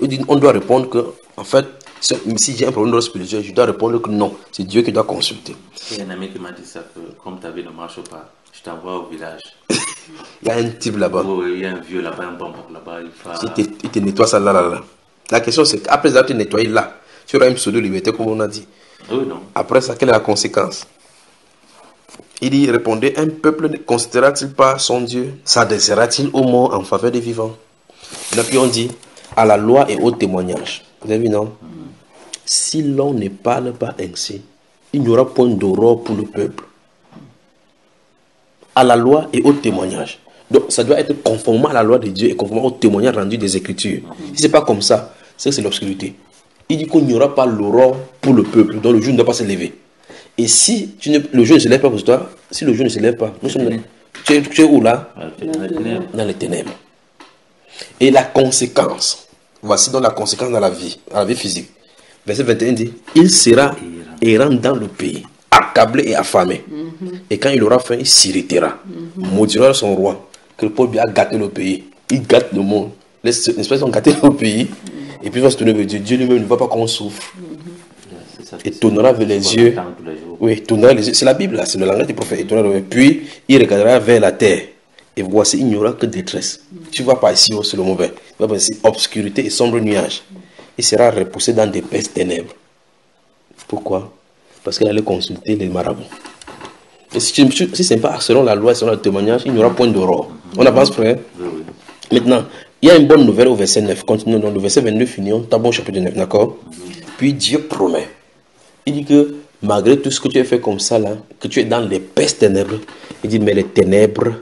[SPEAKER 1] dit, on doit répondre que, en fait, si j'ai un problème d'ordre spirituel, je dois répondre que non, c'est Dieu qui doit consulter.
[SPEAKER 2] Il y a un ami qui m'a dit ça, que comme ta vie ne marche pas, je t'envoie au village.
[SPEAKER 1] Il y a un type là-bas.
[SPEAKER 2] Oui, il y a un vieux là-bas, un bambou là-bas.
[SPEAKER 1] Il te nettoie ça là. La question c'est qu'après avoir te nettoyé là, tu auras une pseudo-liberté comme on a dit.
[SPEAKER 2] Oui, non.
[SPEAKER 1] Après ça, quelle est la conséquence? Il dit, répondez, un peuple ne considérera-t-il pas son Dieu? S'adressera-t-il au mort en faveur des vivants? Là, puis on dit, à la loi et au témoignage. Vous avez vu, non? Si l'on ne parle pas ainsi, il n'y aura point d'aurore pour le peuple. À la loi et au témoignage. Donc, ça doit être conformément à la loi de Dieu et conformément au témoignage rendu des Écritures. Si ce n'est pas comme ça, c'est l'obscurité. Il dit qu'il n'y aura pas l'aurore pour le peuple, donc le jour ne doit pas se lever. Et si le jour ne se lève pas pour toi, si le jour ne se lève pas, nous sommes là. Tu es où là? Dans les ténèbres. Et la conséquence, voici donc la conséquence dans la vie physique. Verset 21 dit, il sera errant dans le pays, accablé et affamé. Et quand il aura faim, il s'irritera. Maudira son roi. Que le peuple a gâté le pays. Il gâte le monde. Les espèces ont gâté le pays. Et puis il va se tourner vers Dieu. Dieu lui-même ne voit pas qu'on souffre. Et tournera vers les yeux. Oui, tournera les yeux. C'est la Bible là, c'est le langage du prophète. Puis il regardera vers la terre. Et voici, il n'y aura que détresse. Tu ne vas pas ici, c'est le mauvais. Tu vas pas ici, obscurité et sombre nuage. Il sera repoussé dans des pestes ténèbres. Pourquoi? Parce qu'il allait consulter les marabouts. Et si ce n'est pas selon la loi, selon le témoignage, il n'y aura point d'aurore. On avance, frère? Maintenant, il y a une bonne nouvelle au verset 9. Continuons dans le verset 29, finissons. Tabon chapitre 9, d'accord? Puis Dieu promet. Il dit que malgré tout ce que tu as fait comme ça, là, que tu es dans les pestes ténèbres, il dit, mais les ténèbres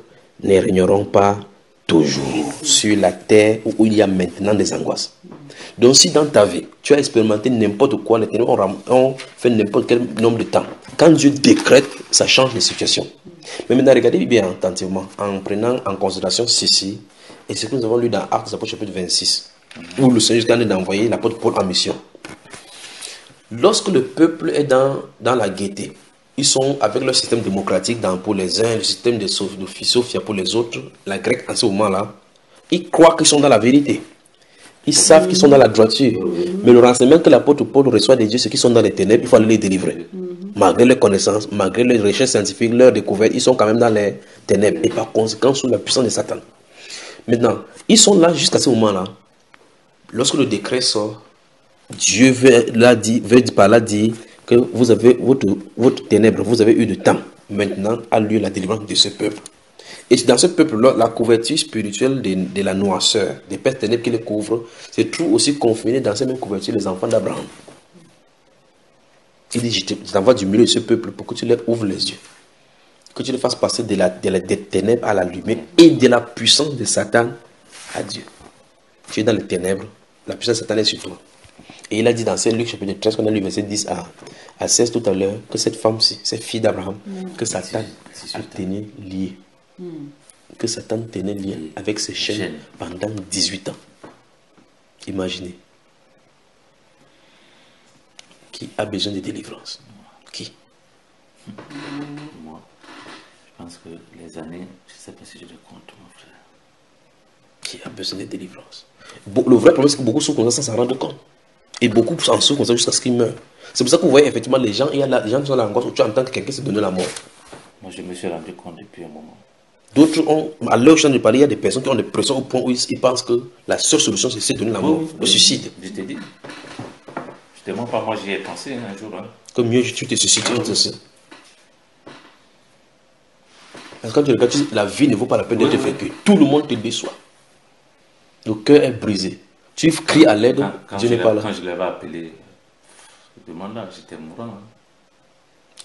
[SPEAKER 1] ne régneront pas toujours sur la terre où il y a maintenant des angoisses. Donc si dans ta vie, tu as expérimenté n'importe quoi, les ténèbres ont fait n'importe quel nombre de temps, quand Dieu décrète, ça change les situations. Mais maintenant, regardez bien attentivement, en prenant en considération ceci, et ce que nous avons lu dans Actes des Apôtres chapitre 26, où le Seigneur est en train d'envoyer l'apôtre Paul en mission. Lorsque le peuple est dans la gaieté, ils sont avec leur système démocratique pour les uns, le système de Sophia pour les autres, la grecque en ce moment-là, ils croient qu'ils sont dans la vérité. Ils savent qu'ils sont dans la droiture. Mais le renseignement que l'apôtre Paul reçoit de Dieu, ceux qui sont dans les ténèbres, il faut aller les délivrer. Malgré leurs connaissances, malgré les recherches scientifiques, leurs découvertes, ils sont quand même dans les ténèbres. Et par conséquent, sous la puissance de Satan. Maintenant, ils sont là jusqu'à ce moment-là. Lorsque le décret sort, Dieu veut par là dire que vous avez votre ténèbre, vous avez eu de temps. Maintenant a lieu la délivrance de ce peuple. Et dans ce peuple-là, la couverture spirituelle de la noirceur, des pestes ténèbres qui les couvrent, se trouve aussi confiné dans ces mêmes couvertures les enfants d'Abraham. Il dit, je t'envoie du milieu de ce peuple pour que tu leur ouvres les yeux. Que tu les fasses passer des ténèbres à la lumière et de la puissance de Satan à Dieu. Tu es dans les ténèbres, la puissance de Satan est sur toi. Et il a dit dans Saint Luc chapitre 13, qu'on a lu verset 10 à 16 tout à l'heure, que cette femme-ci, cette fille d'Abraham, que Satan a tenu liée. Que Satan tenait lié avec ses chaînes pendant 18 ans. Imaginez. Qui a besoin de délivrance? Qui?
[SPEAKER 2] Moi, je pense que les années, je ne sais pas si je le compte, mon frère.
[SPEAKER 1] Qui a besoin de délivrance? Le vrai problème, c'est que beaucoup souffrent comme ça sans s'en rendre compte. Et beaucoup en souffrent comme ça jusqu'à ce qu'ils meurent. C'est pour ça que vous voyez effectivement les gens, il y a les gens qui sont dans l'angoisse où tu entends que quelqu'un s'est donné la mort.
[SPEAKER 2] Moi, je me suis rendu compte depuis un moment.
[SPEAKER 1] D'autres ont, à l'heure où je suis en train de parler, il y a des personnes qui ont des pressions au point où ils pensent que la seule solution c'est de donner la mort, le suicide.
[SPEAKER 2] Je t'ai dit. Je te mens pas, moi j'y ai pensé un jour. Hein.
[SPEAKER 1] Que mieux tu te suicides, Parce que quand tu regardes, la vie ne vaut pas la peine d'être vécue. Tout le monde te déçoit. Le cœur est brisé. Tu cries à l'aide, Dieu n'est pas là.
[SPEAKER 2] Quand je l'avais appelé, je demandais, j'étais mourant.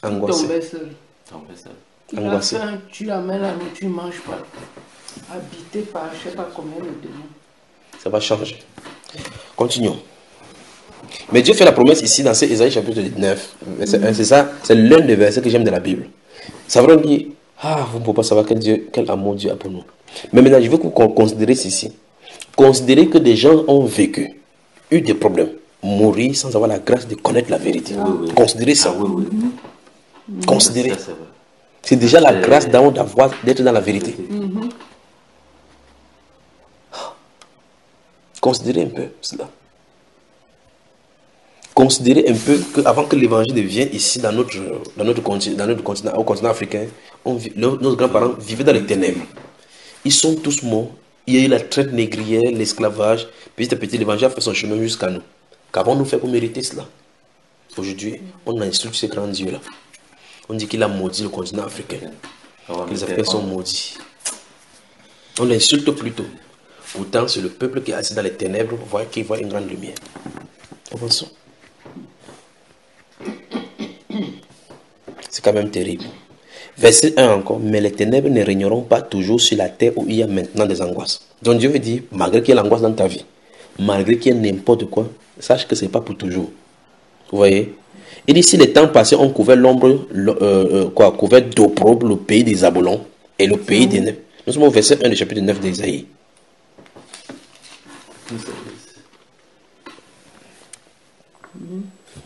[SPEAKER 2] Hein.
[SPEAKER 1] Angoissé.
[SPEAKER 2] Tombé seul.
[SPEAKER 1] Angoissé.
[SPEAKER 3] Tu l'amènes à l'eau, tu ne manges pas. Habité par je ne sais pas combien de démons.
[SPEAKER 1] Ça va changer. Continuons. Mais Dieu fait la promesse ici dans Ésaïe chapitre 9, verset 1. C'est ça, c'est l'un des versets que j'aime de la Bible. Ça veut dire, vous ne pouvez pas savoir quel amour Dieu a pour nous. Mais maintenant, je veux que vous considérez ceci. Considérez que des gens ont vécu, eu des problèmes, mourir sans avoir la grâce de connaître la vérité. Considérez ça. Considérez. C'est déjà la grâce d'être dans la vérité. Considérez un peu cela. Considérez un peu qu'avant que l'évangile vienne ici dans notre continent, au continent africain, nos grands-parents vivaient dans les ténèbres. Ils sont tous morts. Il y a eu la traite négrière, l'esclavage. Petit à petit, l'évangile a fait son chemin jusqu'à nous. Qu'avons-nous fait pour mériter cela? Aujourd'hui, on insulte ce grand Dieu-là. On dit qu'il a maudit le continent africain. Que les Africains sont maudits. On l'insulte plutôt. Pourtant, c'est le peuple qui est assis dans les ténèbres qui voit une grande lumière. Avançons. C'est quand même terrible. Verset 1 encore. Mais les ténèbres ne régneront pas toujours sur la terre où il y a maintenant des angoisses. Donc Dieu veut dire, malgré qu'il y ait l'angoisse dans ta vie, malgré qu'il y ait n'importe quoi, sache que ce n'est pas pour toujours. Vous voyez? Et d'ici les temps passés, on couvert couvert d'opprobre le pays des Zabulons et le pays des Nèbres. Nous sommes au verset 1 du chapitre 9 d'Ésaïe.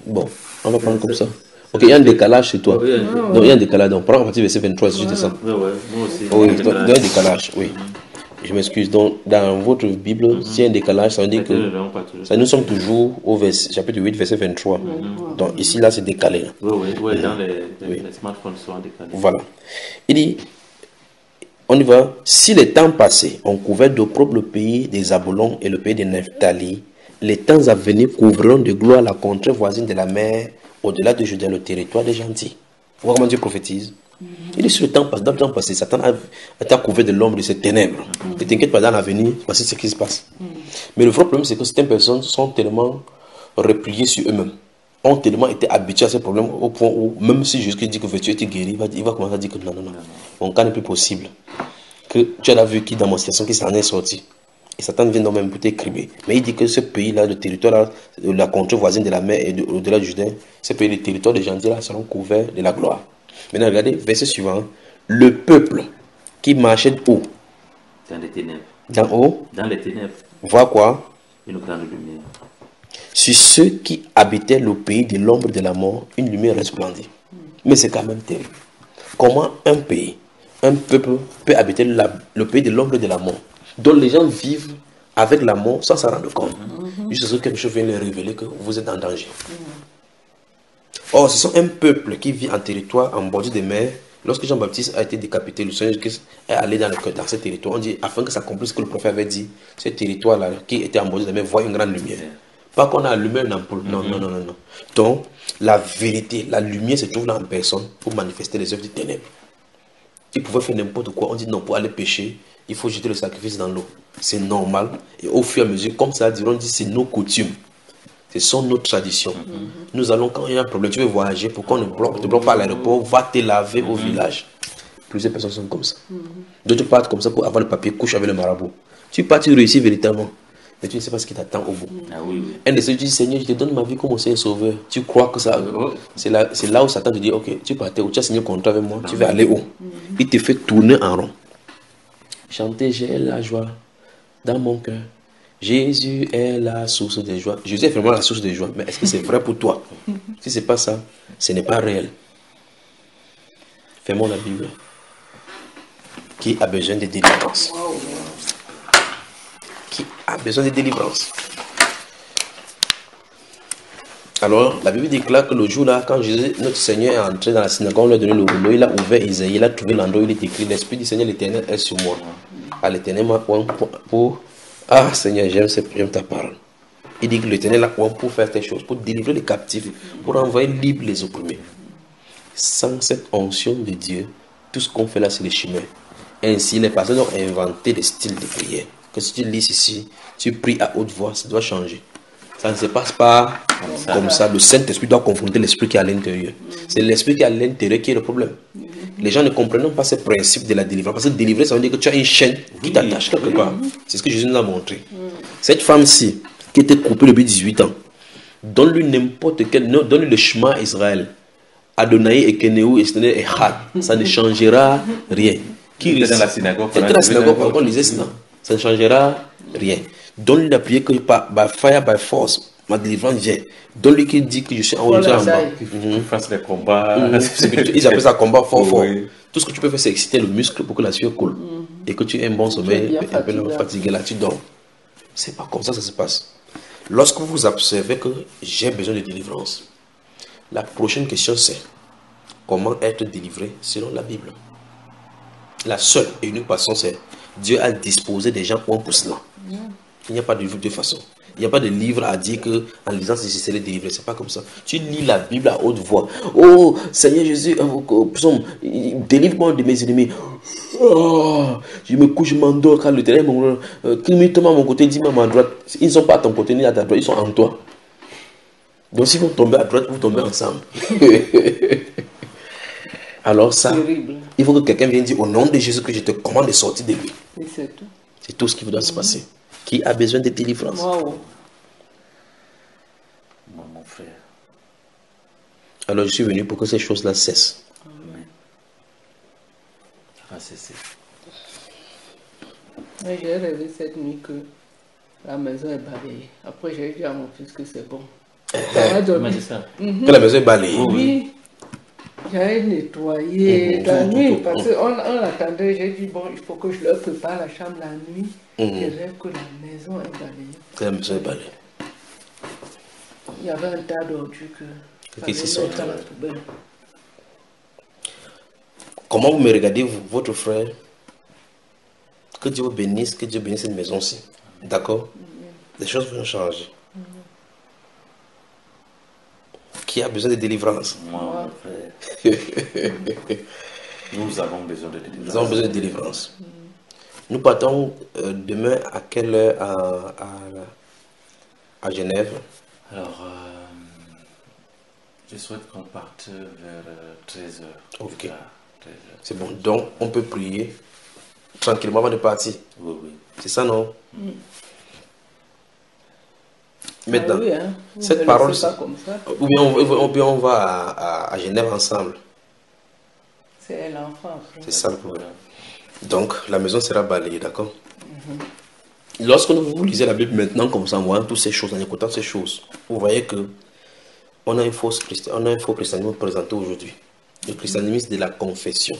[SPEAKER 1] Bon, on va prendre comme ça. Ok, il y a un décalage chez toi. Donc, il y a un décalage. Donc, prends à partir du verset 23, si je descends.
[SPEAKER 2] Moi aussi.
[SPEAKER 1] Oui, il y a un décalage, oui. Je m'excuse. Donc, dans votre Bible, s'il y a un décalage, ça veut dire que nous sommes toujours au chapitre 8, verset 23. Donc, ici, là, c'est décalé. Là.
[SPEAKER 2] Oui, dans les smartphones sont décalés.
[SPEAKER 1] Voilà. Il dit, on y va. Si les temps passés ont couvert d'opprobre le pays des Zabulons et le pays des Nephtali, les temps à venir couvriront de gloire la contrée voisine de la mer, au-delà de Judée, le territoire des gentils. Vous voyez comment Dieu prophétise? Il dit, sur le temps passé, dans le temps passé, Satan a couvert de l'ombre de ses ténèbres. Ne t'inquiète pas, dans l'avenir, voici ce qui se passe. Mais le vrai problème, c'est que certaines personnes sont tellement repliées sur eux-mêmes, ont tellement été habituées à ces problèmes, au point où, même si Jésus dit que tu es guéri, il va commencer à dire que non, mon cas n'est plus possible. Que tu as vu qui, dans mon situation, qui s'en est sorti. Et Satan vient donc même pour t'écrimer. Mais il dit que ce pays-là, le territoire-là, la contrée voisine de la mer et au-delà du Jourdain, ce pays, le territoire des gentils-là seront couverts de la gloire. Maintenant, regardez, verset suivant. Le peuple qui marchait où?
[SPEAKER 2] Dans les ténèbres.
[SPEAKER 1] Dans haut?
[SPEAKER 2] Dans les ténèbres.
[SPEAKER 1] Voit quoi?
[SPEAKER 2] Une grande lumière.
[SPEAKER 1] Sur ceux qui habitaient le pays de l'ombre de la mort, une lumière resplendit. Mais c'est quand même terrible. Comment un pays, un peuple peut habiter le pays de l'ombre de la mort, dont les gens vivent avec la mort sans s'en rendre compte. Juste ce que quelque chose vient leur révéler que vous êtes en danger. Or, ce sont un peuple qui vit en territoire, en bordure de mer. Lorsque Jean-Baptiste a été décapité, le Seigneur Christ est allé dans ce territoire. On dit, afin que ça accomplisse ce que le prophète avait dit, ce territoire-là, qui était en bordure de mer, voit une grande lumière. Pas qu'on a allumé une ampoule. Non. Donc, la vérité, la lumière se trouve là en personne pour manifester les œuvres des ténèbres. Ils pouvaient faire n'importe quoi. On dit non, pour aller pêcher, il faut jeter le sacrifice dans l'eau. C'est normal. Et au fur et à mesure, comme ça, on dit c'est nos coutumes. Ce sont nos traditions. Nous allons, quand il y a un problème, tu veux voyager, pourquoi on ne te bloque pas à l'aéroport, va te laver au village. Plusieurs personnes sont comme ça. D'autres partent comme ça pour avoir le papier, couche avec le marabout. Tu pars, tu réussis véritablement. Mais tu ne sais pas ce qui t'attend au bout. Un de ceux qui dit, Seigneur, je te donne ma vie comme mon Seigneur Sauveur. Tu crois que ça... C'est là où Satan te dit, ok, tu partais où, tu as signé un contrat avec moi, tu vas aller où? Il te fait tourner en rond. Chanter, j'ai la joie dans mon cœur. Jésus est la source de joie. Jésus est vraiment la source de joie. Mais est-ce que c'est vrai pour toi? Si ce n'est pas ça, ce n'est pas réel. Fermons la Bible. Qui a besoin de délivrance? Qui a besoin de délivrance? Alors, la Bible déclare que le jour-là, quand Jésus, notre Seigneur est entré dans la synagogue, on lui a donné le rouleau, il a ouvert Isaïe, il a trouvé l'endroit où il est écrit, l'Esprit du Seigneur l'Éternel est sur moi. À l'Éternel m'a pour... Ah Seigneur, j'aime ta parole. Il dit que l'Éternel a pour faire des choses, pour délivrer les captifs, pour envoyer libre les opprimés. Sans cette onction de Dieu, tout ce qu'on fait là, c'est le chemin. Ainsi, les personnes ont inventé des styles de prière. Que si tu lis ici, tu pries à haute voix, ça doit changer. Ça ne se passe pas comme ça. Le Saint-Esprit doit confronter l'Esprit qui est à l'intérieur. C'est l'Esprit qui est à l'intérieur qui est le problème. Les gens ne comprennent pas ce principe de la délivrance. Parce que délivrer, ça veut dire que tu as une chaîne qui t'attache quelque part. C'est ce que Jésus nous a montré. Cette femme-ci, qui était coupée depuis 18 ans, Donne-lui n'importe quel nom, donne-lui le chemin à Israël. Adonai et Keneu et Sténé et Had. Ça ne changera rien.
[SPEAKER 2] Qui était dans la synagogue
[SPEAKER 1] pendant qu'on lisait cela. Ça ne changera rien. Donne-lui la prière que by fire, by force, ma délivrance vient. Donne-lui qui dit que je suis en haut, je suis en bas.
[SPEAKER 2] Qu'il fasse des combats.
[SPEAKER 1] Ils appellent ça combat fort.
[SPEAKER 2] Oui.
[SPEAKER 1] Tout ce que tu peux faire, c'est exciter le muscle pour que la sueur coule. Et que tu aies un bon sommeil, un peu fatigué là, tu dors. C'est pas comme ça que ça se passe. Lorsque vous observez que j'ai besoin de délivrance, la prochaine question c'est comment être délivré selon la Bible. La seule et unique façon c'est Dieu a disposé des gens pour cela. Il n'y a pas de façon. Il n'y a pas de livre à dire que en lisant ceci c'est délivré. C'est pas comme ça. Tu lis la Bible à haute voix. Oh Seigneur Jésus, délivre-moi de mes ennemis. Oh, je me couche, je m'endors car le terrain tombe à mon côté, dis-moi à ma droite. Ils ne sont pas à ton côté ni à ta droite, ils sont en toi. Donc si vous tombez à droite, vous tombez ensemble. Alors ça, il faut que quelqu'un vienne dire au nom de Jésus que je te commande de sortir de lui.
[SPEAKER 3] C'est tout.
[SPEAKER 1] C'est tout ce qui doit se passer. Qui a besoin de délivrance?
[SPEAKER 3] Wow.
[SPEAKER 2] Mon frère.
[SPEAKER 1] Alors je suis venu pour que ces choses-là cessent.
[SPEAKER 2] Amen. Ça va cesser.
[SPEAKER 3] J'ai rêvé cette nuit que la maison est balayée. Après, j'ai dit à mon fils que c'est bon.
[SPEAKER 1] Que la maison est balayée.
[SPEAKER 3] Oui. J'avais nettoyé la nuit parce qu'on attendait. J'ai dit, bon, il faut que je leur prépare la chambre la nuit. Je rêve que la maison est balayée.
[SPEAKER 1] Que la maison est balayée.
[SPEAKER 3] Il y avait un tas d'ordures que
[SPEAKER 1] Qu'est-ce qui sont
[SPEAKER 3] dans la poubelle.
[SPEAKER 1] Comment vous me regardez, votre frère? Que Dieu vous bénisse, que Dieu bénisse cette maison-ci. D'accord? Les choses vont changer. Qui a besoin de délivrance?
[SPEAKER 2] Moi, mon frère. Nous avons besoin de délivrance.
[SPEAKER 1] Nous avons besoin de délivrance. Nous partons demain à quelle heure à Genève?
[SPEAKER 2] Alors, je souhaite qu'on parte vers 13h.
[SPEAKER 1] Ok. C'est bon. Donc, on peut prier tranquillement avant de partir.
[SPEAKER 2] Oui, oui.
[SPEAKER 1] C'est ça, non? Maintenant,
[SPEAKER 3] oui, hein.
[SPEAKER 1] cette parole,
[SPEAKER 3] comme ça.
[SPEAKER 1] ou bien on va à Genève ensemble.
[SPEAKER 3] C'est l'enfant.
[SPEAKER 1] C'est ça le problème. Donc, la maison sera balayée, d'accord? Lorsque vous lisez la Bible maintenant, comme ça, en voyant toutes ces choses, en écoutant ces choses, vous voyez que on a un faux christianisme présenté aujourd'hui. Le christianisme de la confession.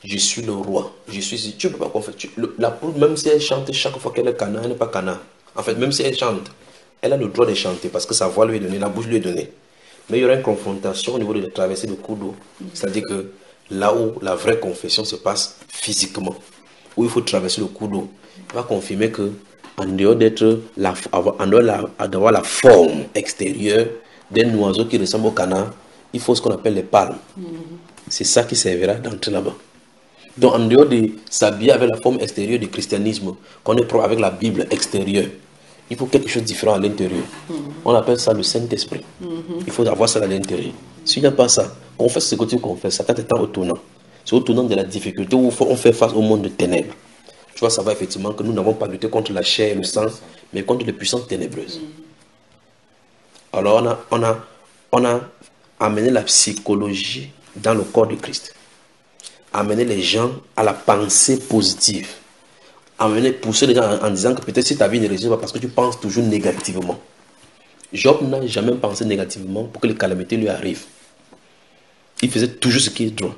[SPEAKER 1] Je suis le roi. Tu ne peux pas confesser. La poule, même si elle chante chaque fois qu'elle est cana, elle n'est pas cana. En fait, même si elle chante, elle a le droit de chanter parce que sa voix lui est donnée, la bouche lui est donnée. Mais il y aura une confrontation au niveau de la traversée de cours d'eau. C'est-à-dire que là où la vraie confession se passe physiquement, où il faut traverser le cours d'eau, il va confirmer que en dehors d'avoir la forme extérieure d'un oiseau qui ressemble au canard, il faut ce qu'on appelle les palmes. C'est ça qui servira d'entrer là-bas. Donc en dehors de s'habiller avec la forme extérieure du christianisme, qu'on est pro avec la Bible extérieure, il faut quelque chose de différent à l'intérieur. On appelle ça le Saint-Esprit. Il faut avoir ça à l'intérieur. S'il n'y a pas ça, confesse ce que tu confesses, ça t'attend au tournant. C'est au tournant de la difficulté où on fait face au monde de ténèbres. Tu vas savoir effectivement que nous n'avons pas lutté contre la chair et le sang, mais contre les puissances ténébreuses. Alors on a amené la psychologie dans le corps de Christ. Amener les gens à la pensée positive. Pousser les gens en disant que peut-être si ta vie ne réussit pas parce que tu penses toujours négativement. Job n'a jamais pensé négativement pour que les calamités lui arrivent. Il faisait toujours ce qui est droit.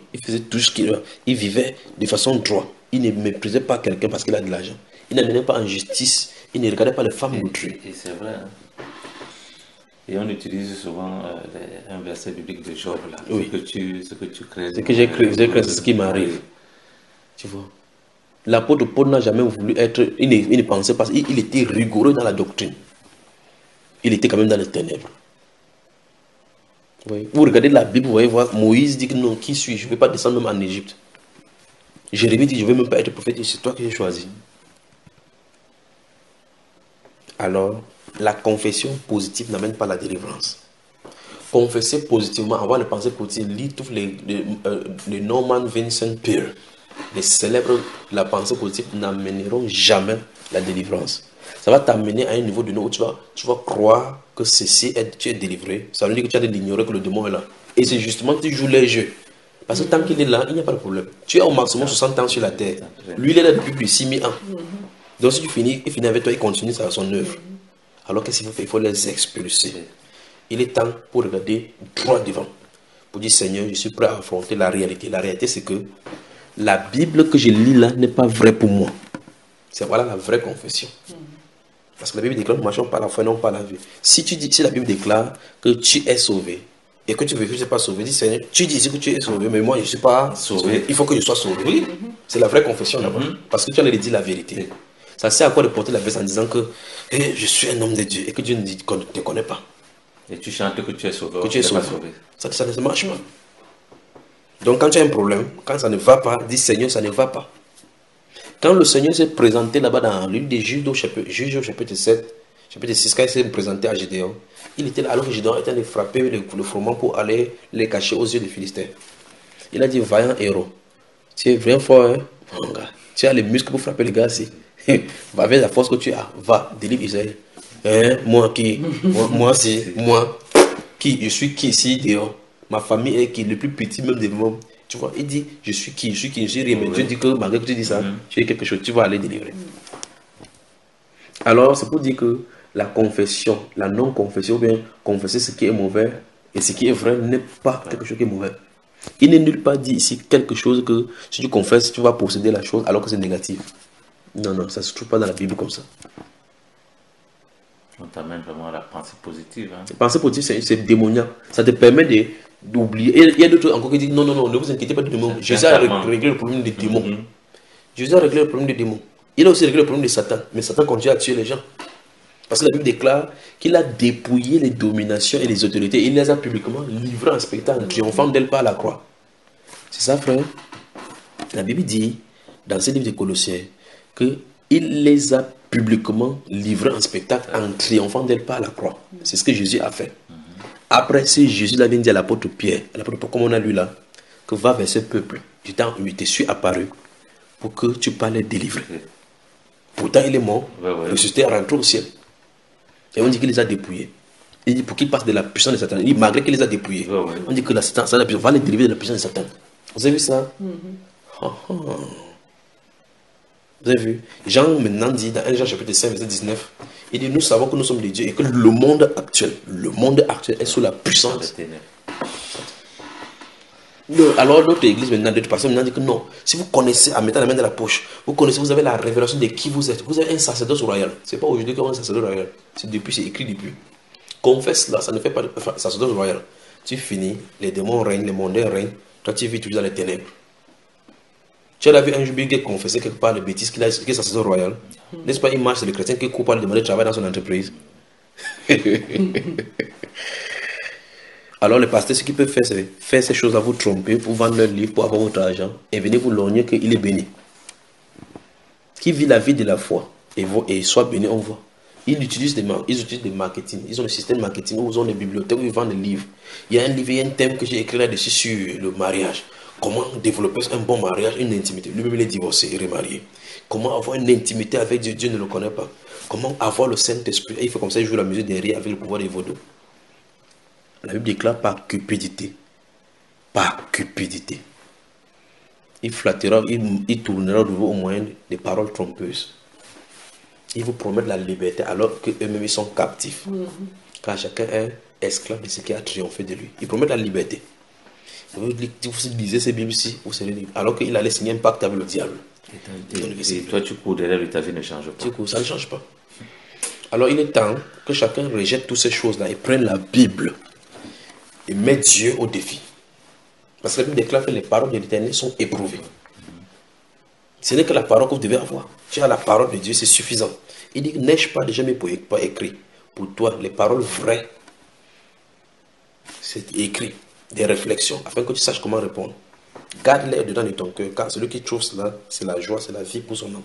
[SPEAKER 1] Il vivait de façon droite. Il ne méprisait pas quelqu'un parce qu'il a de l'argent. Il n'amenait pas en justice. Il ne regardait pas les femmes d'autrui.
[SPEAKER 2] Et c'est vrai. Hein? Et on utilise souvent un verset biblique de Job là.
[SPEAKER 1] Oui.
[SPEAKER 2] Ce que tu crées.
[SPEAKER 1] Ce que j'ai cru, c'est ce qui m'arrive. Tu vois. L'apôtre Paul n'a jamais voulu être. Il ne pensait pas. Il était rigoureux dans la doctrine. Il était quand même dans les ténèbres. Oui. Vous regardez la Bible, vous voyez voir, Moïse dit que non, qui suis-je? Je ne vais pas descendre même en Égypte. Jérémie dit, je ne vais même pas être prophète, c'est toi que j'ai choisi. Alors, la confession positive n'amène pas la délivrance. Confesser positivement, avoir les pensées positives, lire tous les Norman Vincent Peale, les célèbres, la pensée positive n'amèneront jamais la délivrance. Ça va t'amener à un niveau de où tu vas croire que tu es délivré, ça veut dire que tu as d'ignorer que le démon est là. Et c'est justement que tu joues les jeux. Parce que tant qu'il est là, il n'y a pas de problème. Tu es au maximum 60 ans sur la terre. Lui, il est là depuis plus de 6000 ans. Donc si tu finis, il finit avec toi, il continue son œuvre. Alors qu'est-ce qu'il faut faire? Il faut les expulser. Il est temps pour regarder droit devant. Pour dire, Seigneur, je suis prêt à affronter la réalité. La réalité, c'est que la Bible que je lis là n'est pas vraie pour moi. C'est voilà la vraie confession. Parce que la Bible déclare, marchons par la foi, non par la vie. Si la Bible déclare que tu es sauvé, et que tu veux que je ne sois pas sauvé, dis Seigneur, tu dis ici que tu es sauvé, mais moi je ne suis pas sauvé. Il faut que je sois sauvé. Oui, c'est la vraie confession là-bas. Parce que tu en as dit la vérité. Ça sert à quoi de porter la veste en disant que je suis un homme de Dieu et que Dieu ne te connaît pas.
[SPEAKER 2] Et tu chantes que tu es sauvé.
[SPEAKER 1] Que tu es sauvé. Ça ne marche pas. Donc quand tu as un problème, quand ça ne va pas, dis Seigneur, ça ne va pas. Quand le Seigneur s'est présenté là-bas dans l'une des Juges au chapitre 7, chapitre 6, quand il s'est présenté à Gédéon, il était là, alors que Gédéon était en train de frapper le froment pour aller les cacher aux yeux des Philistins. Il a dit, vaillant héros, tu es vraiment fort, hein? Mon gars, tu as les muscles pour frapper les gars ici. Va avec la force que tu as, va, délivre Israël. Hein? Moi qui? Moi qui? Je suis qui ici dehors? Ma famille est qui? Le plus petit même des membres. Tu vois, il dit, je suis qui? Je suis rien. Mais Dieu dit que malgré que tu dis ça, tu es quelque chose, tu vas aller délivrer. Alors, c'est pour dire que la confession, la non-confession, ou bien confesser ce qui est mauvais et ce qui est vrai n'est pas quelque chose qui est mauvais. Il n'est nulle part dit ici quelque chose que si tu confesses, tu vas posséder la chose alors que c'est négatif. Non, ça ne se trouve pas dans la Bible comme ça.
[SPEAKER 2] On t'amène vraiment à la pensée positive. Hein.
[SPEAKER 1] La pensée positive, c'est démoniaque. Ça te permet d'oublier. Il y a d'autres encore qui disent non, ne vous inquiétez pas du démon. Jésus a réglé le problème des démons. Jésus a réglé le problème des démons. Il a aussi réglé le problème de Satan. Mais Satan continue à tuer les gens. Parce que la Bible déclare qu'il a dépouillé les dominations et les autorités. Il les a publiquement livrées en spectacle, triomphant d'elles par la croix. C'est ça, frère. La Bible dit, dans ce livre de Colossiens, qu'il les a publiquement livrées en spectacle en triomphant d'elles par la croix. C'est ce que Jésus a fait. Après, si Jésus l'avait dit à l'apôtre Pierre, comme on a lu là, que va vers ce peuple, du temps où il te suis apparu pour que tu parles délivrer. Pourtant, il est mort, ressuscité, rentré au ciel. Et on dit qu'il les a dépouillés. Il dit pour qu'ils passent de la puissance de Satan. Il dit malgré qu'il les a dépouillés. On dit que la Satan, ça va les délivrer de la puissance de Satan. Vous avez vu ça? Vous avez vu? Jean maintenant dit dans 1 Jean chapitre 5 verset 19, il dit nous savons que nous sommes des dieux et que le monde actuel est sous la puissance. Alors notre église maintenant, d'autres personnes maintenant disent que non, si vous connaissez, en mettant la main dans la poche, vous avez la révélation de qui vous êtes. Vous avez un sacerdoce royal. C'est pas aujourd'hui qu'on a un sacerdoce royal. C'est écrit depuis. Confesse là, ça ne fait pas de sacerdoce royal. Tu finis, les démons règnent, les mondains règnent, toi tu vis toujours dans les ténèbres. Tu as vu un jubilé qui a confessé quelque part les bêtises qu'il est sacerdoce royal. N'est-ce pas, il marche, c'est le chrétien qui coupe à lui demander de travailler dans son entreprise. Alors le pasteur, ce qu'il peut faire, c'est faire ces choses-là, vous tromper, pour vendre leur livre, pour avoir votre argent, et venir vous lorgner qu'il est béni. Qui vit la vie de la foi, et soit béni, on voit. Ils utilisent des marketing, ils ont le système marketing, où ils ont des bibliothèques, où ils vendent des livres. Il y a un livre, il y a un thème que j'ai écrit là-dessus sur le mariage. Comment développer un bon mariage, une intimité. Lui-même, il est divorcé, il est remarié. Comment avoir une intimité avec Dieu, Dieu ne le connaît pas. Comment avoir le Saint-Esprit. Et il fait comme ça, il joue la musique derrière avec le pouvoir des vaudous. La Bible déclare par cupidité. Par cupidité. Il flattera, il tournera de vous au moyen des paroles trompeuses. Il vous promet la liberté alors qu'eux-mêmes ils sont captifs. Car chacun est esclave de ce qui a triomphé de lui. Il promet la liberté. Vous lisez ces Bibles-ci, vous serez libre. Alors qu'il allait signer un pacte avec le diable.
[SPEAKER 2] Et toi, tu cours derrière lui, ta vie ne change pas.
[SPEAKER 1] Du coup, ça ne change pas. Alors il est temps que chacun rejette toutes ces choses-là et prenne la Bible et mette Dieu au défi. Parce que la Bible déclare que les paroles de l'Éternel sont éprouvées. Ce n'est que la parole que vous devez avoir. Tu as la parole de Dieu, c'est suffisant. Il dit, n'ai-je pas déjà mis pas écrit pour toi les paroles vraies? C'est écrit, des réflexions, afin que tu saches comment répondre. Garde-les dedans de ton cœur, car celui qui trouve cela, c'est la joie, c'est la vie pour son âme.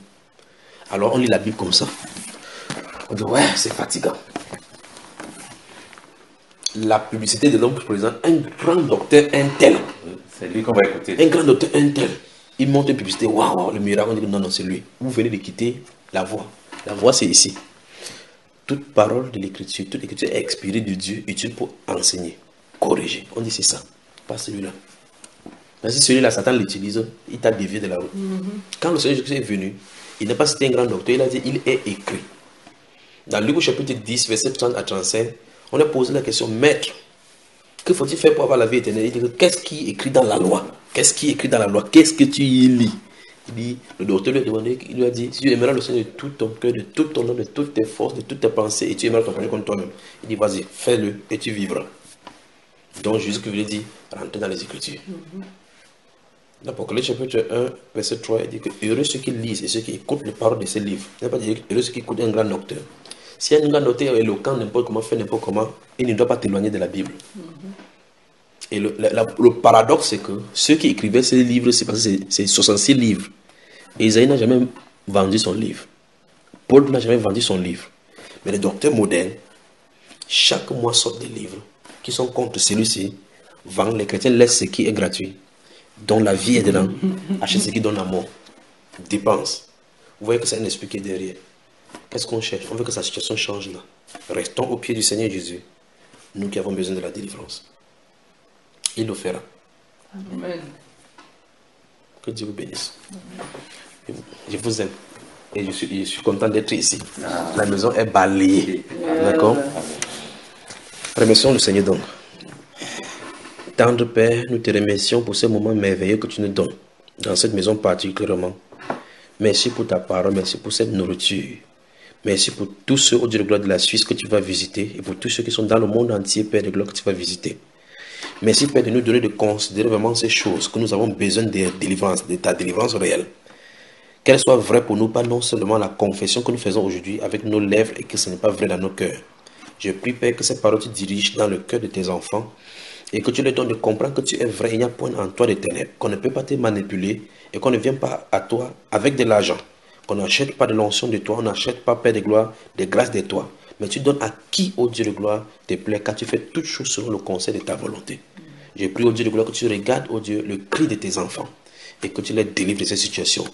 [SPEAKER 1] Alors on lit la Bible comme ça. On dit, ouais, c'est fatigant. La publicité de l'homme présente un grand docteur, un tel.
[SPEAKER 2] C'est lui qu'on va écouter.
[SPEAKER 1] Un grand docteur, un tel. Il monte une publicité, waouh, le miracle. On dit non, c'est lui. Vous venez de quitter la voie. La voie, c'est ici. toute parole de l'écriture, toute l'écriture est expirée de Dieu, utile pour enseigner, corriger. On dit c'est ça, pas celui-là. Mais si celui-là, Satan l'utilise, il t'a dévié de la route. Quand le Seigneur Jésus est venu, il n'a pas cité un grand docteur, il a dit, il est écrit. Dans Luc chapitre 10, verset 30 à 35, on a posé la question, Maître, que faut-il faire pour avoir la vie éternelle? Il dit, qu'est-ce qui est écrit dans la loi? Qu'est-ce qui est écrit dans la loi? Qu'est-ce que tu y lis? Il dit, le docteur lui a demandé, il lui a dit, si tu aimeras le Seigneur de tout ton cœur, de tout ton âme, de toutes tes forces, de toutes tes pensées, et tu aimeras ton prochain comme toi-même. Il dit, vas-y, fais-le et tu vivras. Donc Jésus qui lui dit, rentrez dans les Écritures. L'Apocalypse chapitre 1, verset 3, il dit que heureux ceux qui lisent et ceux qui écoutent les paroles de ces livres. Il n'a pas dit heureux ceux qui écoutent un grand docteur. Si un grand docteur est éloquent, n'importe comment, fait n'importe comment, il ne doit pas t'éloigner de la Bible. Et le paradoxe, c'est que ceux qui écrivaient ces livres, c'est parce que c'est 66 livres. Et Isaïe n'a jamais vendu son livre. Paul n'a jamais vendu son livre. Mais les docteurs modernes, chaque mois sortent des livres qui sont contre celui-ci, vendent. Les chrétiens laissent ce qui est gratuit, dont la vie est dedans, achètent ce qui donne la mort, dépense. Vous voyez que c'est un esprit qui est derrière. Qu'est-ce qu'on cherche? On veut que sa situation change là. Restons au pied du Seigneur Jésus, nous qui avons besoin de la délivrance. Il le fera.
[SPEAKER 3] Amen.
[SPEAKER 1] Que Dieu vous bénisse. Je vous aime. Et je suis content d'être ici. La maison est balayée. D'accord? Remercions le Seigneur donc. Tendre Père, nous te remercions pour ce moment merveilleux que tu nous donnes. Dans cette maison particulièrement. Merci pour ta parole. Merci pour cette nourriture. Merci pour tous ceux au Dieu de gloire de la Suisse que tu vas visiter. Et pour tous ceux qui sont dans le monde entier, Père de gloire, que tu vas visiter. Merci Père de nous donner de considérer vraiment ces choses, que nous avons besoin de délivrance, de ta délivrance réelle. Qu'elle soit vraie pour nous, pas non seulement la confession que nous faisons aujourd'hui avec nos lèvres et que ce n'est pas vrai dans nos cœurs. Je prie Père que cette parole te dirige dans le cœur de tes enfants et que tu leur donnes de comprendre que tu es vrai, il n'y a point en toi de ténèbres, qu'on ne peut pas te manipuler et qu'on ne vient pas à toi avec de l'argent, qu'on n'achète pas de l'onction de toi, on n'achète pas Père de gloire, des grâces de toi. Mais tu donnes à qui, ô Dieu de gloire, te plaît, car tu fais toutes choses selon le conseil de ta volonté. Je prie, ô Dieu de gloire, que tu regardes, ô Dieu, le cri de tes enfants et que tu les délivres de ces situations.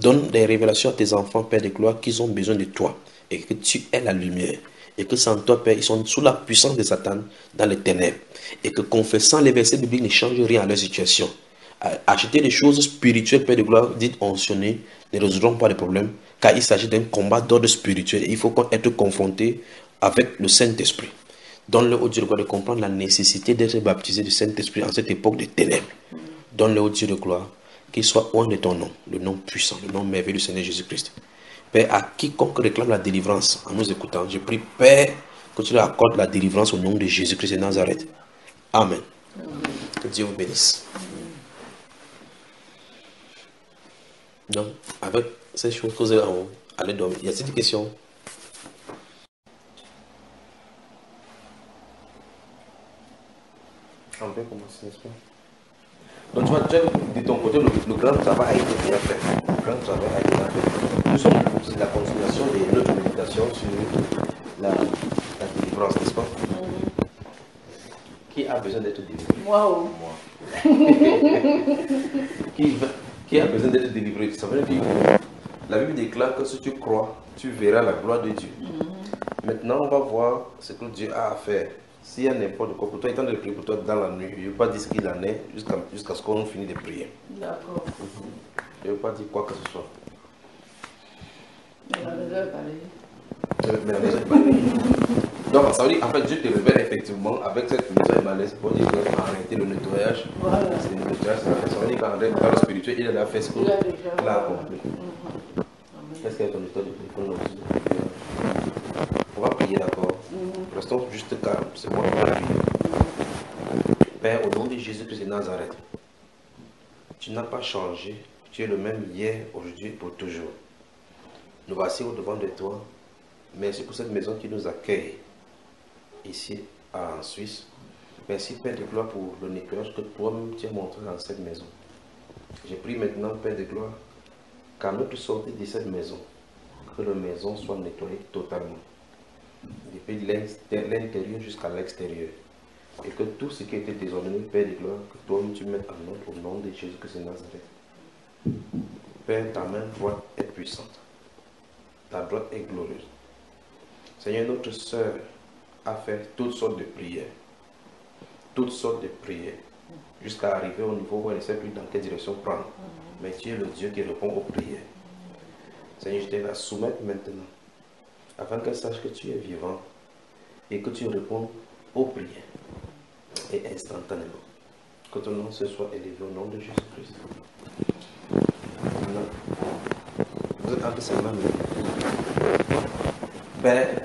[SPEAKER 1] Donne des révélations à tes enfants, Père de gloire, qu'ils ont besoin de toi et que tu es la lumière. Et que sans toi, Père, ils sont sous la puissance de Satan dans les ténèbres. Et que confessant les versets bibliques ne change rien à leur situation. Acheter des choses spirituelles, Père de gloire, dites oncionnées, ne résoudront pas les problèmes, car il s'agit d'un combat d'ordre spirituel. Et il faut être confronté avec le Saint-Esprit. Donne-le au Dieu de gloire de comprendre la nécessité d'être baptisé du Saint-Esprit en cette époque de ténèbres. Donne-le au Dieu de gloire, qu'il soit loin de ton nom, le nom puissant, le nom merveilleux du Seigneur Jésus-Christ. Père, à quiconque réclame la délivrance en nous écoutant, je prie, Père, que tu leur accordes la délivrance au nom de Jésus-Christ de Nazareth. Amen. Que Dieu vous bénisse. Donc, avec ces choses que vous avez en haut, allez dormir. Y a-t-il des questions? On peut commencer, n'est-ce pas? Donc, tu as de ton côté, le grand travail a été bien fait. Le grand travail a été bien fait. Nous sommes c'est la continuation de notre méditation sur la délivrance, n'est-ce pas? Qui a besoin d'être délivré?
[SPEAKER 3] Waouh!
[SPEAKER 1] Qui a besoin d'être délivré? Ça veut dire que la Bible déclare que si tu crois, tu verras la gloire de Dieu. Maintenant, on va voir ce que Dieu a à faire. S'il y a n'importe quoi pour toi, il est temps de prier pour toi dans la nuit. Je ne veux pas dire ce qu'il en est jusqu'à ce qu'on finisse de prier.
[SPEAKER 3] D'accord.
[SPEAKER 1] Je ne veux pas dire quoi que ce soit.
[SPEAKER 3] Mais la maison est balayée.
[SPEAKER 1] Mais la maison est balayée. Donc, ça veut dire, en fait, Dieu te révèle effectivement avec cette maison est balayée. C'est pour dire qu'il a arrêté le nettoyage.
[SPEAKER 3] Voilà.
[SPEAKER 1] C'est le nettoyage. Ça veut dire qu'en le spirituel, il a fait ce qu'il a accompli. Qu'est-ce qu'il y a ton histoire de téléphone aussi? On va prier, d'accord? Restons juste calmes. C'est moi qui vais prier. Père, au nom de Jésus-Christ de Nazareth, tu n'as pas changé. Tu es le même hier, aujourd'hui, pour toujours. Nous voici au-devant de toi. Merci pour cette maison qui nous accueille ici en Suisse. Merci, Père de gloire, pour le nettoyage que toi-même tu as montré dans cette maison. Je prie maintenant, Père de gloire, qu'à notre sortie de cette maison, que la maison soit nettoyée totalement. Depuis l'intérieur jusqu'à l'extérieur. Et que tout ce qui était désordonné, Père de gloire, que toi-même tu mettes en œuvre au nom de Jésus-Christ de Nazareth. Père, ta main droite est puissante. Ta droite est glorieuse. Seigneur, notre sœur a fait toutes sortes de prières. Toutes sortes de prières. Jusqu'à arriver au niveau où elle ne sait plus dans quelle direction prendre. Mais tu es le Dieu qui répond aux prières. Seigneur, je te la soumets maintenant. Afin qu'elle sache que tu es vivant. Et que tu réponds aux prières. Et instantanément. Que ton nom se soit élevé au nom de Jésus-Christ. Vous êtes entre ses mains. Père,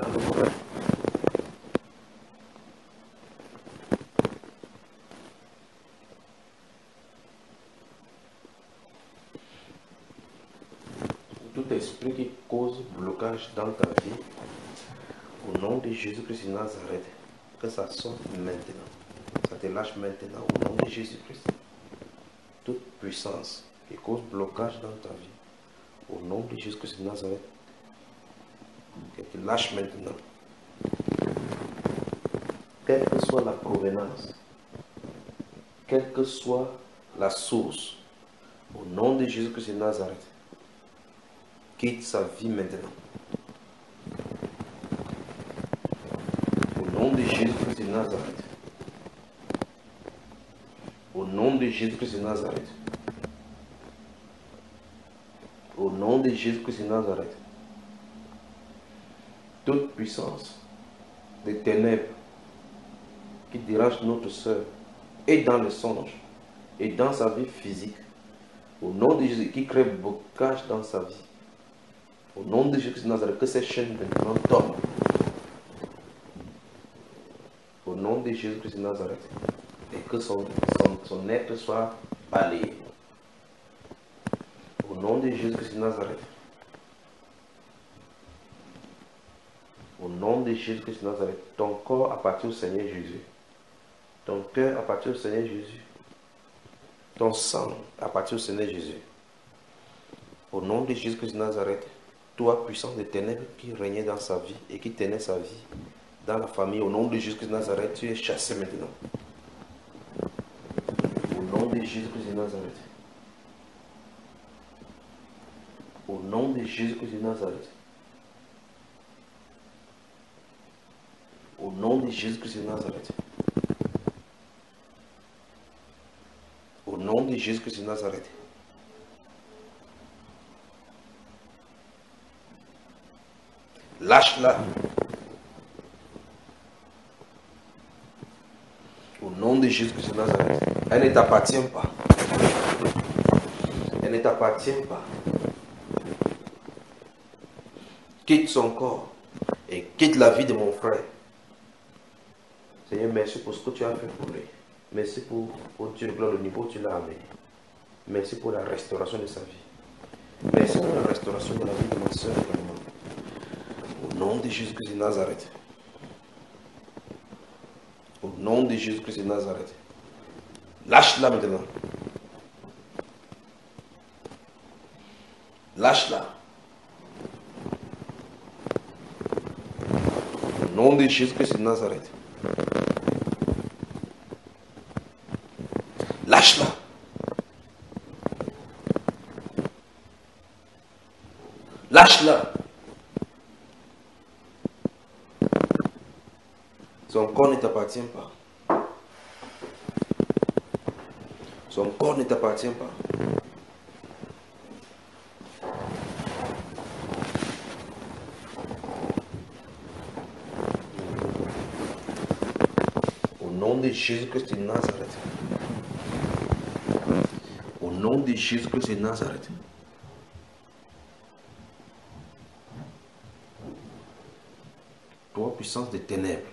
[SPEAKER 1] tout esprit qui cause blocage dans ta vie, au nom de Jésus-Christ de Nazareth, que ça sorte maintenant. Ça te lâche maintenant au nom de Jésus-Christ. Toute puissance qui cause blocage dans ta vie, au nom de Jésus-Christ de Nazareth, que tu lâches maintenant. Quelle que soit la provenance, quelle que soit la source, au nom de Jésus-Christ de Nazareth, quitte sa vie maintenant. Au nom de Jésus-Christ de Nazareth. Au nom de Jésus-Christ de Nazareth. Au nom de Jésus-Christ de Nazareth. Toute puissance des ténèbres qui dérange notre sœur et dans le songe et dans sa vie physique, au nom de Jésus, qui crée blocage dans sa vie, au nom de Jésus de Nazareth, que ces chaînes maintenant tombent. Au nom de Jésus-Christ de Nazareth, et que son être soit balayé. Au nom de Jésus-Christ de Nazareth. Au nom de Jésus-Christ de Nazareth, ton corps appartient au Seigneur Jésus. Ton cœur appartient au Seigneur Jésus. Ton sang appartient au Seigneur Jésus. Au nom de Jésus-Christ de Nazareth, toi, puissance des ténèbres qui régnait dans sa vie et qui tenait sa vie dans la famille, au nom de Jésus-Christ de Nazareth, tu es chassé maintenant. Au nom de Jésus-Christ de Nazareth. Au nom de Jésus-Christ de Nazareth. Au nom de Jésus-Christ de Nazareth. Au nom de Jésus-Christ de Nazareth. Lâche-la. Au nom de Jésus-Christ de Nazareth. Elle ne t'appartient pas. Elle ne t'appartient pas. Quitte son corps et quitte la vie de mon frère. Seigneur, merci pour ce que tu as fait pour lui. Merci pour Dieu, gloire, le niveau où tu l'as amené. Merci pour la restauration de sa vie. Merci pour la restauration de la vie de ma soeur également. Au nom de Jésus-Christ de Nazareth. Au nom de Jésus-Christ de Nazareth. Lâche-la maintenant. Lâche-la. Au nom de Jésus-Christ de Nazareth. Lâche-la. Lâche-la. Son corps ne t'appartient pas. Son corps ne t'appartient pas. Au nom de Jésus-Christ de Nazareth. Au nom de Jésus-Christ de Nazareth. Toi, puissance des ténèbres,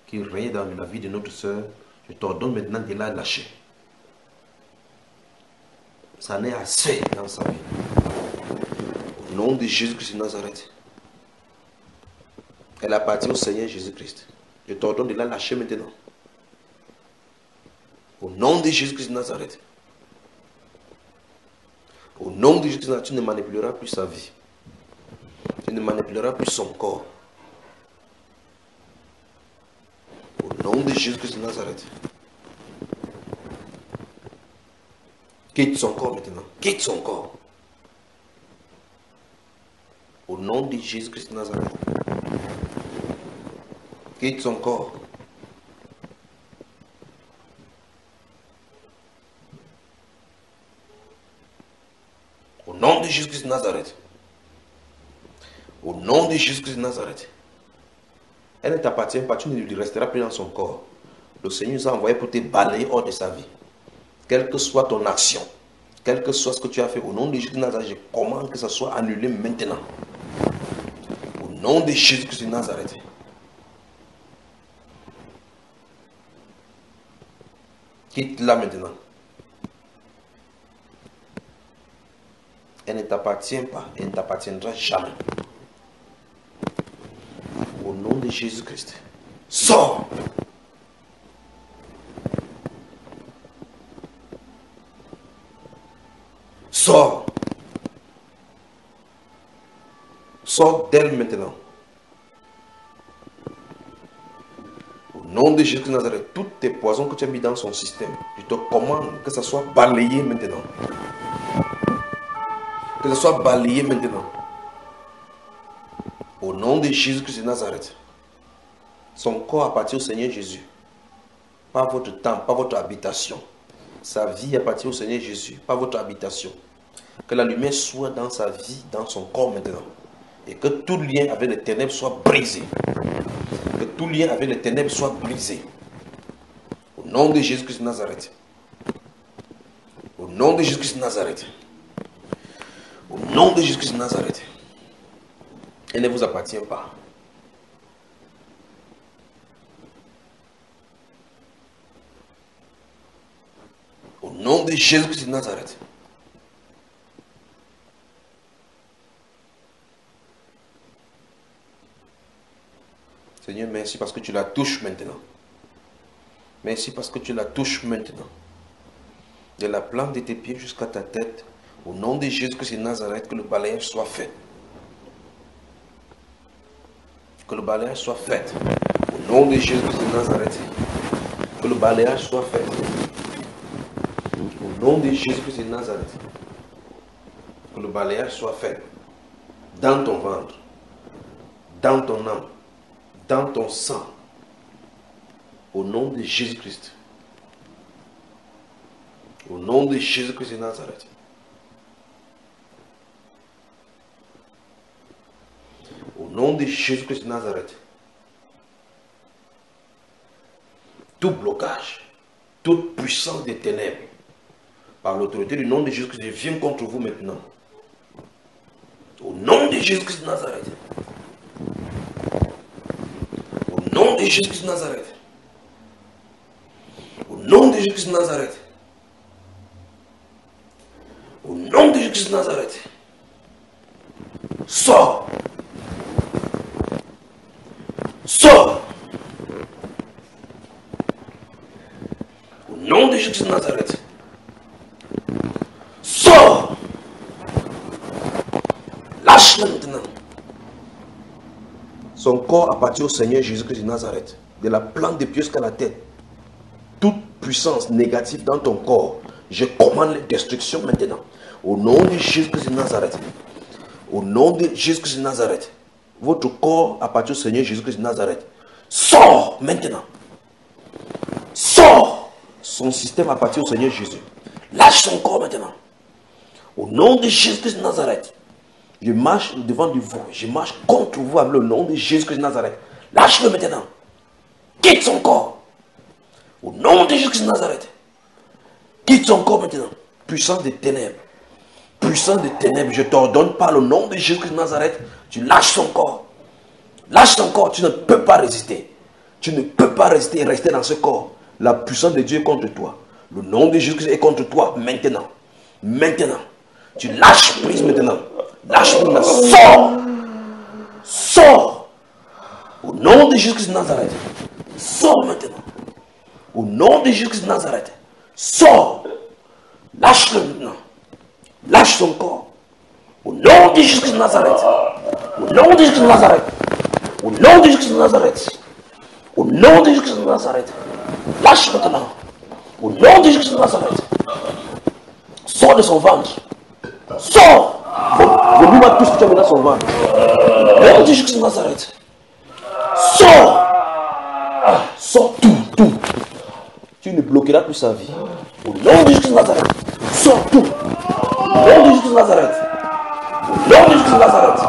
[SPEAKER 1] qui règne dans la vie de notre sœur, je t'ordonne maintenant de la lâcher. Ça n'est assez dans sa vie. Au nom de Jésus-Christ de Nazareth. Elle appartient au Seigneur Jésus-Christ. Je t'ordonne de la lâcher maintenant. Au nom de Jésus-Christ de Nazareth. Au nom de Jésus-Christ de Nazareth, tu ne manipuleras plus sa vie. Tu ne manipuleras plus son corps. Au nom de Jésus-Christ de Nazareth. Quitte son corps maintenant. Quitte son corps. Au nom de Jésus-Christ de Nazareth. Quitte son corps. Au nom de Jésus-Christ de Nazareth. Au nom de Jésus-Christ de Nazareth. Elle ne t'appartient pas, tu ne resteras plus dans son corps. Le Seigneur nous a envoyé pour te balayer hors de sa vie. Quelle que soit ton action, quel que soit ce que tu as fait, au nom de Jésus-Christ de Nazareth, je commande que ça soit annulé maintenant. Au nom de Jésus-Christ de Nazareth. Quitte-la maintenant. Elle ne t'appartient pas, elle ne t'appartiendra jamais. Au nom de Jésus-Christ. Sors! Sors! Sors d'elle maintenant. Au nom de Jésus de Nazareth, tous tes poisons que tu as mis dans son système, je te commande que ça soit balayé maintenant. Que ça soit balayé maintenant. Au nom de Jésus-Christ de Nazareth. Son corps appartient au Seigneur Jésus. Pas votre temple, pas votre habitation. Sa vie appartient au Seigneur Jésus, pas votre habitation. Que la lumière soit dans sa vie, dans son corps maintenant. Et que tout lien avec les ténèbres soit brisé. Que tout lien avec les ténèbres soit brisé. Au nom de Jésus-Christ de Nazareth. Au nom de Jésus-Christ de Nazareth. Au nom de Jésus-Christ de Nazareth. Elle ne vous appartient pas. Au nom de Jésus-Christ de Nazareth. Seigneur, merci parce que tu la touches maintenant. Merci parce que tu la touches maintenant. De la plante de tes pieds jusqu'à ta tête. Au nom de Jésus-Christ de Nazareth, que le balayage soit fait. Que le balayage soit fait. Au nom de Jésus-Christ de Nazareth. Que le balayage soit fait. Au nom de Jésus-Christ de Nazareth. Que le balayage soit fait. Dans ton ventre. Dans ton âme. Dans ton sang. Au nom de Jésus-Christ. Au nom de Jésus-Christ de Nazareth. Au nom de Jésus-Christ de Nazareth. Tout blocage, toute puissance des ténèbres, par l'autorité du nom de Jésus-Christ, je viens contre vous maintenant. Au nom de Jésus-Christ de Nazareth. Au nom de Jésus-Christ de Nazareth. Au nom de Jésus-Christ de Nazareth. Au nom de Jésus-Christ de Nazareth. Sors. Sors. Au nom de Jésus de Nazareth. Sors. Lâche-le maintenant. Son corps appartient au Seigneur Jésus-Christ de Nazareth. De la plante des pieds jusqu'à la tête. Toute puissance négative dans ton corps, je commande la destruction maintenant. Au nom de Jésus-Christ de Nazareth. Au nom de Jésus-Christ de Nazareth. Votre corps appartient au Seigneur Jésus-Christ de Nazareth. Sors maintenant. Sors. Son système appartient au Seigneur Jésus. Lâche son corps maintenant. Au nom de Jésus-Christ de Nazareth. Je marche devant du vous. Je marche contre vous avec le nom de Jésus-Christ de Nazareth. Lâche-le maintenant. Quitte son corps. Au nom de Jésus-Christ de Nazareth. Quitte son corps maintenant. Puissance des ténèbres. Puissance des ténèbres. Je t'ordonne par le nom de Jésus-Christ de Nazareth. Tu lâches son corps. Lâche ton corps. Tu ne peux pas résister. Tu ne peux pas résister et rester dans ce corps. La puissance de Dieu est contre toi. Le nom de Jésus-Christ est contre toi maintenant. Maintenant. Tu lâches prise maintenant. Lâche prise maintenant. Sors. Sors. Au nom de Jésus-Christ de Nazareth. Sors maintenant. Au nom de Jésus-Christ de Nazareth. Sors. Lâche-le maintenant. Lâche son corps. Au nom de Jésus-Christ de Nazareth. Au nom de Jésus-Christ de Nazareth. Au nom de Jésus-Christ de Nazareth. Au nom de Jésus-Christ de Nazareth. Lâche maintenant. Au nom de Jésus-Christ de Nazareth. Sors de son ventre. Sors. Remue-moi tout ce que tu as mis dans son ventre. Au nom de Jésus-Christ de Nazareth. Sors. Sors tout, tout. Tu ne bloqueras plus sa vie. Au nom de Jésus de Nazareth. Sors tout. Au nom de Jésus de Nazareth. Au nom de Jésus de Nazareth.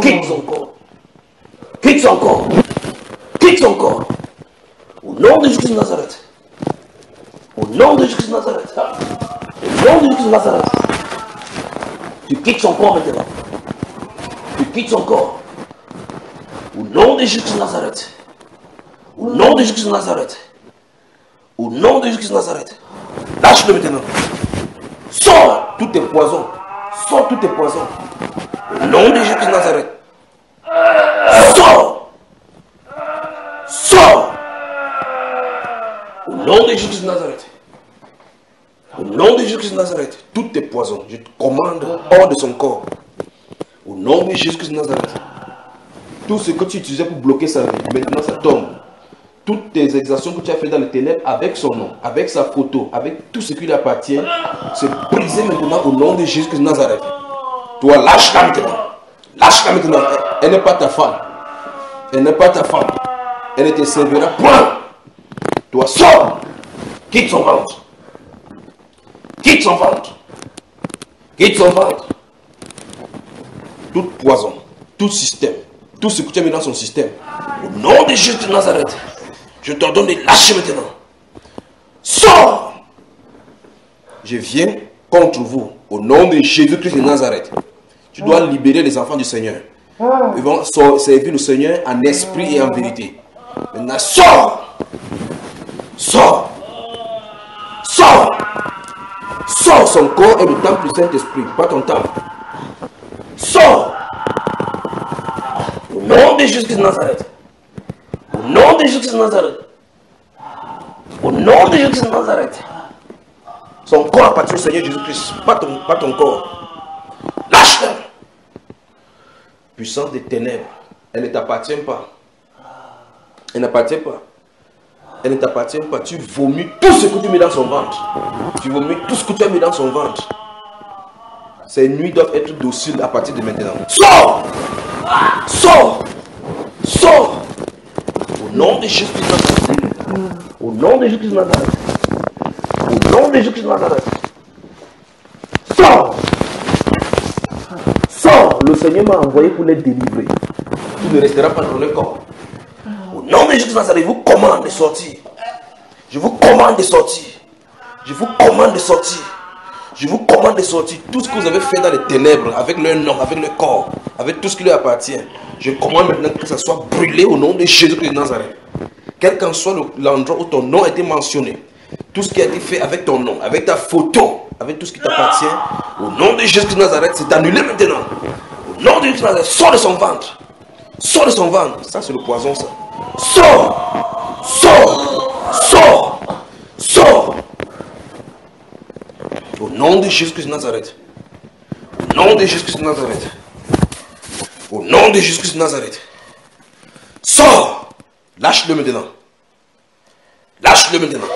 [SPEAKER 1] Quitte son corps. Quitte son corps. Quitte son corps. Au nom de Jésus de Nazareth. Au nom de Jésus de Nazareth. Au nom de Jésus de Nazareth. Tu quittes son corps maintenant. Tu quittes son corps. Au nom de Jésus de Nazareth. Au nom de Jésus de Nazareth. Au nom de Jésus de Nazareth. Lâche-le maintenant. Sors tous tes poisons. Sors tous tes poisons. Au nom de Jésus de Nazareth. Sors. Sors. Au nom de Jésus de Nazareth. Au nom de Jésus de Nazareth. Tous tes poisons, je te commande hors de son corps. Au nom de Jésus de Nazareth. Tout ce que tu utilisais pour bloquer sa vie, maintenant ça tombe. Toutes tes exactions que tu as fait dans les ténèbres avec son nom, avec sa photo, avec tout ce qui lui appartient, c'est brisé maintenant au nom de Jésus de Nazareth. Toi, lâche-la maintenant. Lâche-la maintenant. Elle n'est pas ta femme. Elle n'est pas ta femme. Elle ne te servira point. Toi, sors. Quitte son ventre. Quitte son ventre. Quitte son ventre. Tout poison, tout système, tout ce que tu as mis dans son système, au nom de Jésus de Nazareth, je t'ordonne de lâcher maintenant. Sors. Je viens contre vous, au nom de Jésus-Christ de Nazareth. Tu dois libérer les enfants du Seigneur. Ils vont servir le Seigneur en esprit et en vérité. Maintenant, sors. Sors. Sors. Sors, son corps est le temple du Saint-Esprit, pas ton temple. Sors. Au nom de Jésus de Nazareth. Au nom de Jésus de Nazareth. Au nom de Jésus de Nazareth. Son corps appartient au Seigneur Jésus-Christ, pas ton corps. Lâche-le. Puissance des ténèbres, elle ne t'appartient pas. Elle n'appartient pas. Elle ne t'appartient pas. Tu vomis tout ce que tu mets dans son ventre. Tu vomis tout ce que tu as mis dans son ventre. Ces nuits doivent être dociles à partir de maintenant. Sors! Sors! Sors! Au nom de Jésus de Nazareth. Au nom de Jésus de Nazareth. Au nom de Jésus de Nazareth. Sors! Sors! Le Seigneur m'a envoyé pour les délivrer. Tu ne resteras pas dans le corps. Au nom de Jésus de Nazareth, je vous commande de sortir. Je vous commande de sortir. Je vous commande de sortir. Je vous commande de sortir. Tout ce que vous avez fait dans les ténèbres, avec leur nom, avec le corps, avec tout ce qui leur appartient, je commande maintenant que ça soit brûlé au nom de Jésus de Nazareth. Quel qu'en soit l'endroit où ton nom a été mentionné, tout ce qui a été fait avec ton nom, avec ta photo, avec tout ce qui t'appartient, au nom de Jésus de Nazareth, c'est annulé maintenant. Au nom de Jésus de Nazareth, sors de son ventre. Sors de son ventre. Ça, c'est le poison, ça. Sors! Sors! Sors! Sors! Au nom de Jésus de Nazareth. Au nom de Jésus de Nazareth. Au nom de Jésus de Nazareth. Sors! Lâche-le maintenant. Lâche-le maintenant.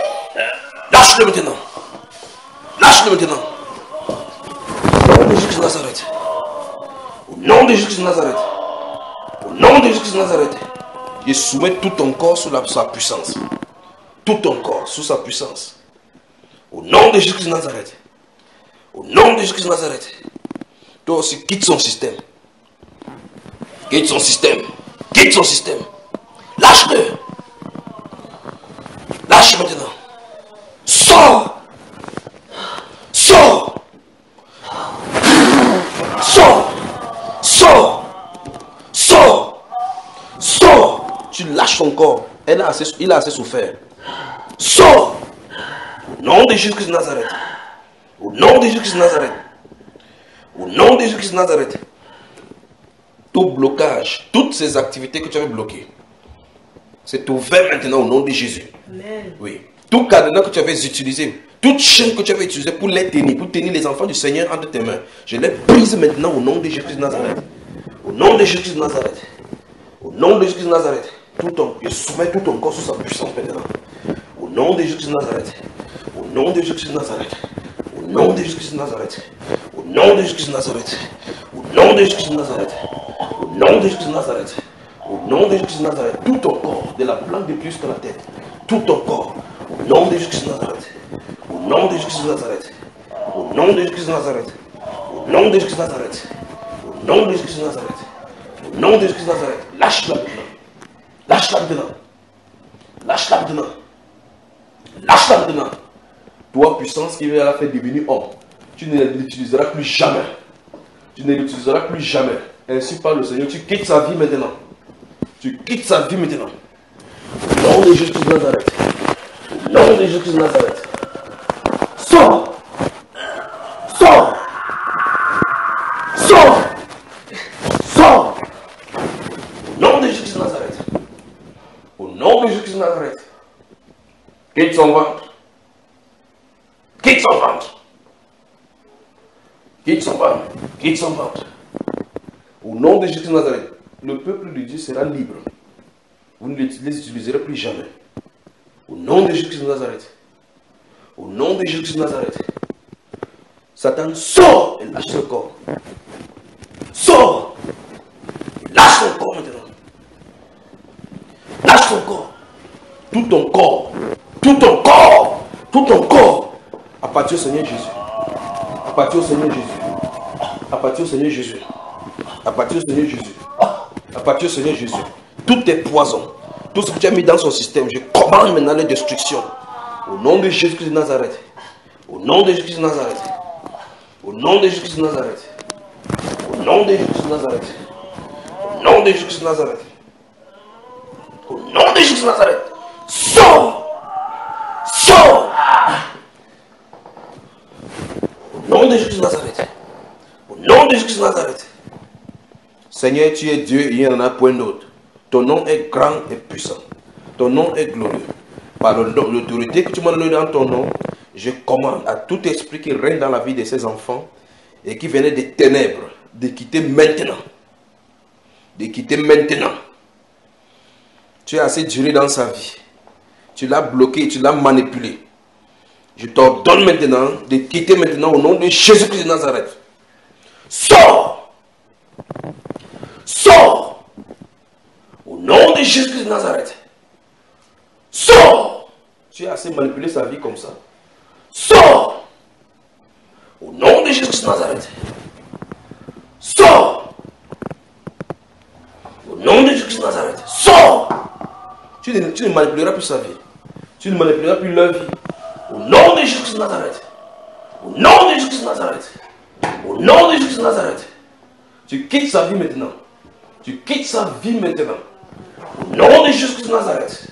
[SPEAKER 1] Lâche-le maintenant. Lâche-le maintenant. Au nom de Jésus de Nazareth. Au nom de Jésus de Nazareth. Au nom de Jésus de Nazareth. Je soumets tout ton corps sous sa puissance. Tout ton corps sous sa puissance. Au nom de Jésus de Nazareth. Au nom de Jésus de Nazareth. Toi aussi, quitte son système. Quitte son système. Quitte son système. Lâche-le. Lâche maintenant. Sors. Sors. Sors. Sors. Sors. Sors. Tu lâches son corps. Il a assez souffert. Sors. Au nom de Jésus de Nazareth. Au nom de Jésus de Nazareth. Au nom de Jésus de Nazareth. Tout blocage, toutes ces activités que tu avais bloquées, c'est ouvert maintenant au nom de Jésus. Amen. Oui. Tout cadenas que tu avais utilisé, toute chaîne que tu avais utilisée pour les tenir, pour tenir les enfants du Seigneur entre tes mains, je les brise maintenant au nom de Jésus de Nazareth. Au nom de Jésus de Nazareth. Au nom de Jésus de Nazareth. Je soumets tout ton corps sous sa puissance maintenant. Au nom de Jésus de Nazareth. Au nom de Jésus de Nazareth. Au nom de Jésus de Nazareth. Au nom de Jésus de Nazareth. Au nom de Jésus de Nazareth. Au nom de Jésus de Nazareth. Au nom de Jésus de Nazareth, tout ton corps, de la planque des pieds jusqu'à la tête, tout ton corps, au nom de Jésus de Nazareth, au nom de Jésus de Nazareth, au nom de Jésus de Nazareth, au nom de Jésus de Nazareth, au nom de Jésus de Nazareth, au nom de Jésus de Nazareth, lâche-la maintenant, lâche-la maintenant, lâche-la maintenant, lâche-la maintenant. Toi, puissance qui va la faire devenir homme, tu ne l'utiliseras plus jamais. Tu ne l'utiliseras plus jamais. Ainsi par le Seigneur, tu quittes sa vie maintenant. Tu quittes sa vie maintenant. Au nom de Jésus de Nazareth. Au nom de Jésus de Nazareth. Sors! Sors! Sors! Sors! Au nom de Jésus de Nazareth. Au nom de Jésus de Nazareth. Quitte son ventre. Quitte son ventre. Quitte son ventre. Quitte son ventre. Au nom de Jésus de Nazareth, le peuple de Dieu sera libre. Vous ne les utiliserez plus jamais. Au nom de Jésus de Nazareth. Au nom de Jésus de Nazareth. Satan sort et lâche le corps. Sort. Et lâche ton corps maintenant. Lâche ton corps. Tout ton corps. Tout ton corps. Tout ton corps. Appartient au Seigneur Jésus. Appartient au Seigneur Jésus. Appartient au Seigneur Jésus. Appartient au Seigneur Jésus. Appartient au Seigneur Jésus. Tout est poison. Tout ce que tu as mis dans son système, je commande maintenant la destruction. Au nom de Jésus-Christ de Nazareth. Au nom de Jésus-Christ de Nazareth. Au nom de Jésus-Christ de Nazareth. Au nom de Jésus-Christ de Nazareth. Au nom de Jésus-Christ de Nazareth. Au nom de Jésus-Christ de Nazareth. Sors! Sors! Au nom de Jésus de Nazareth. Au nom de Jésus de Nazareth. Seigneur, tu es Dieu, il n'y en a point d'autre. Ton nom est grand et puissant. Ton nom est glorieux. Par l'autorité que tu m'as donnée dans ton nom, je commande à tout esprit qui règne dans la vie de ces enfants et qui venait des ténèbres de quitter maintenant. De quitter maintenant. Tu as assez duré dans sa vie. Tu l'as bloqué, tu l'as manipulé. Je t'ordonne maintenant de quitter maintenant au nom de Jésus-Christ de Nazareth. Sors! Sors! Au nom de Jésus-Christ de Nazareth. Sors! Tu as assez manipulé sa vie comme ça. Sors! Au nom de Jésus-Christ de Nazareth. Sors! Au nom de Jésus-Christ de Nazareth. Sors! Tu ne manipuleras plus sa vie. Tu ne manipuleras plus leur vie. Au nom de Jésus-Christ de Nazareth. Au nom de Jésus-Christ de Nazareth. Au nom de Jésus-Christ de Nazareth. Tu quittes sa vie maintenant. Tu quittes sa vie maintenant. Au nom de Jésus-Christ de Nazareth.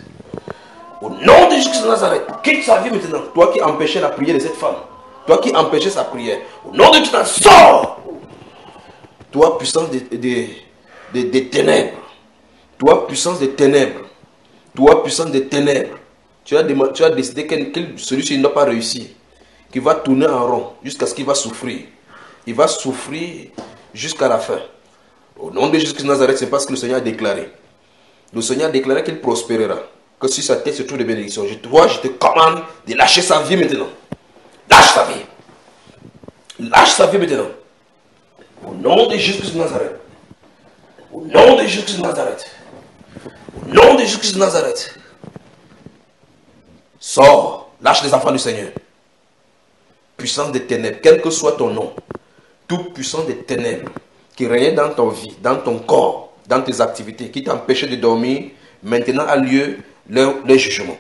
[SPEAKER 1] Au nom de Jésus-Christ de Nazareth. Quitte sa vie maintenant. Toi qui empêchais la prière de cette femme. Toi qui empêchais sa prière. Au nom de Jésus-Christ, sors! Toi, puissance des ténèbres. Toi, puissance des ténèbres. Toi, puissance des ténèbres. Tu as décidé que celui-ci ne doit pas réussir. Qu'il va tourner en rond jusqu'à ce qu'il va souffrir. Il va souffrir jusqu'à la fin. Au nom de Jésus-Christ de Nazareth, c'est parce que le Seigneur a déclaré. Le Seigneur a déclaré qu'il prospérera. Que sur sa tête se trouve des bénédictions. Je te commande de lâcher sa vie maintenant. Lâche sa vie. Lâche sa vie maintenant. Au nom de Jésus-Christ de Nazareth. Au nom de Jésus-Christ de Nazareth. Au nom de Jésus-Christ de Nazareth. Sors. Lâche les enfants du Seigneur. Puissance des ténèbres. Quel que soit ton nom. Toute puissance des ténèbres qui régnait dans ton vie, dans ton corps, dans tes activités, qui t'empêchait de dormir, maintenant a lieu leur jugement.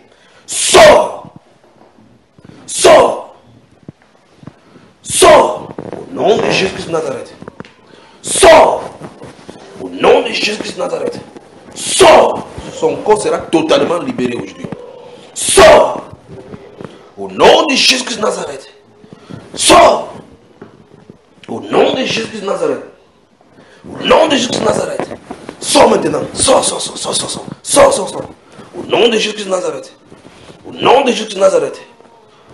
[SPEAKER 1] Sors! Sors! Sors! Au nom de Jésus-Christ de Nazareth. Sors! Au nom de Jésus-Christ de Nazareth. Sors! Son corps sera totalement libéré aujourd'hui. Sors! Au nom de Jésus-Christ de Nazareth. Sors! Au nom de Jésus-Christ de Nazareth. Au nom de Jésus-Christ de Nazareth. Sors maintenant. Sors, sors, sors, sors, sors, sors, sors, sors, sors. Au nom de Jésus-Christ de Nazareth. Au nom de Jésus-Christ de Nazareth.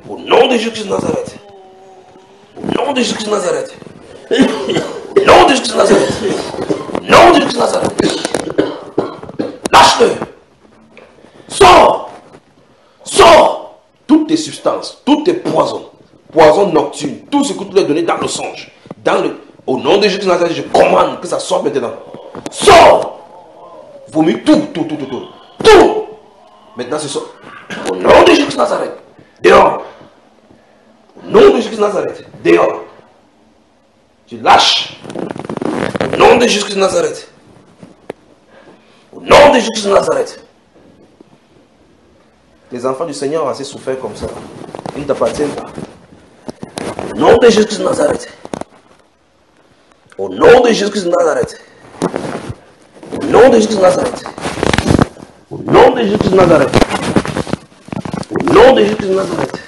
[SPEAKER 1] Au nom de Jésus-Christ de Nazareth. Au nom de Jésus-Christ de Nazareth. Au nom de Jésus-Christ de Nazareth. Au nom de Jésus-Christ de Nazareth. Lâche-le. Sors. Sors. Toutes tes substances, tous tes poisons, poisons nocturnes, tout ce que tu leur as donné dans le songe, au nom de Jésus de Nazareth, je commande que ça sorte maintenant. Sors! Vomit tout. Tout. Maintenant, ce sort. Au nom de Jésus de Nazareth. Dehors. Au nom de Jésus de Nazareth. Dehors. Tu lâches. Au nom de Jésus de Nazareth. Au nom de Jésus de Nazareth. Les enfants du Seigneur ont assez souffert comme ça. Ils ne t'appartiennent pas. Au nom de Jésus de Nazareth. Au nom de Jésus de Nazareth. Au nom de Jésus de Nazareth. Au nom de Jésus de Nazareth. Au nom de Jésus de Nazareth.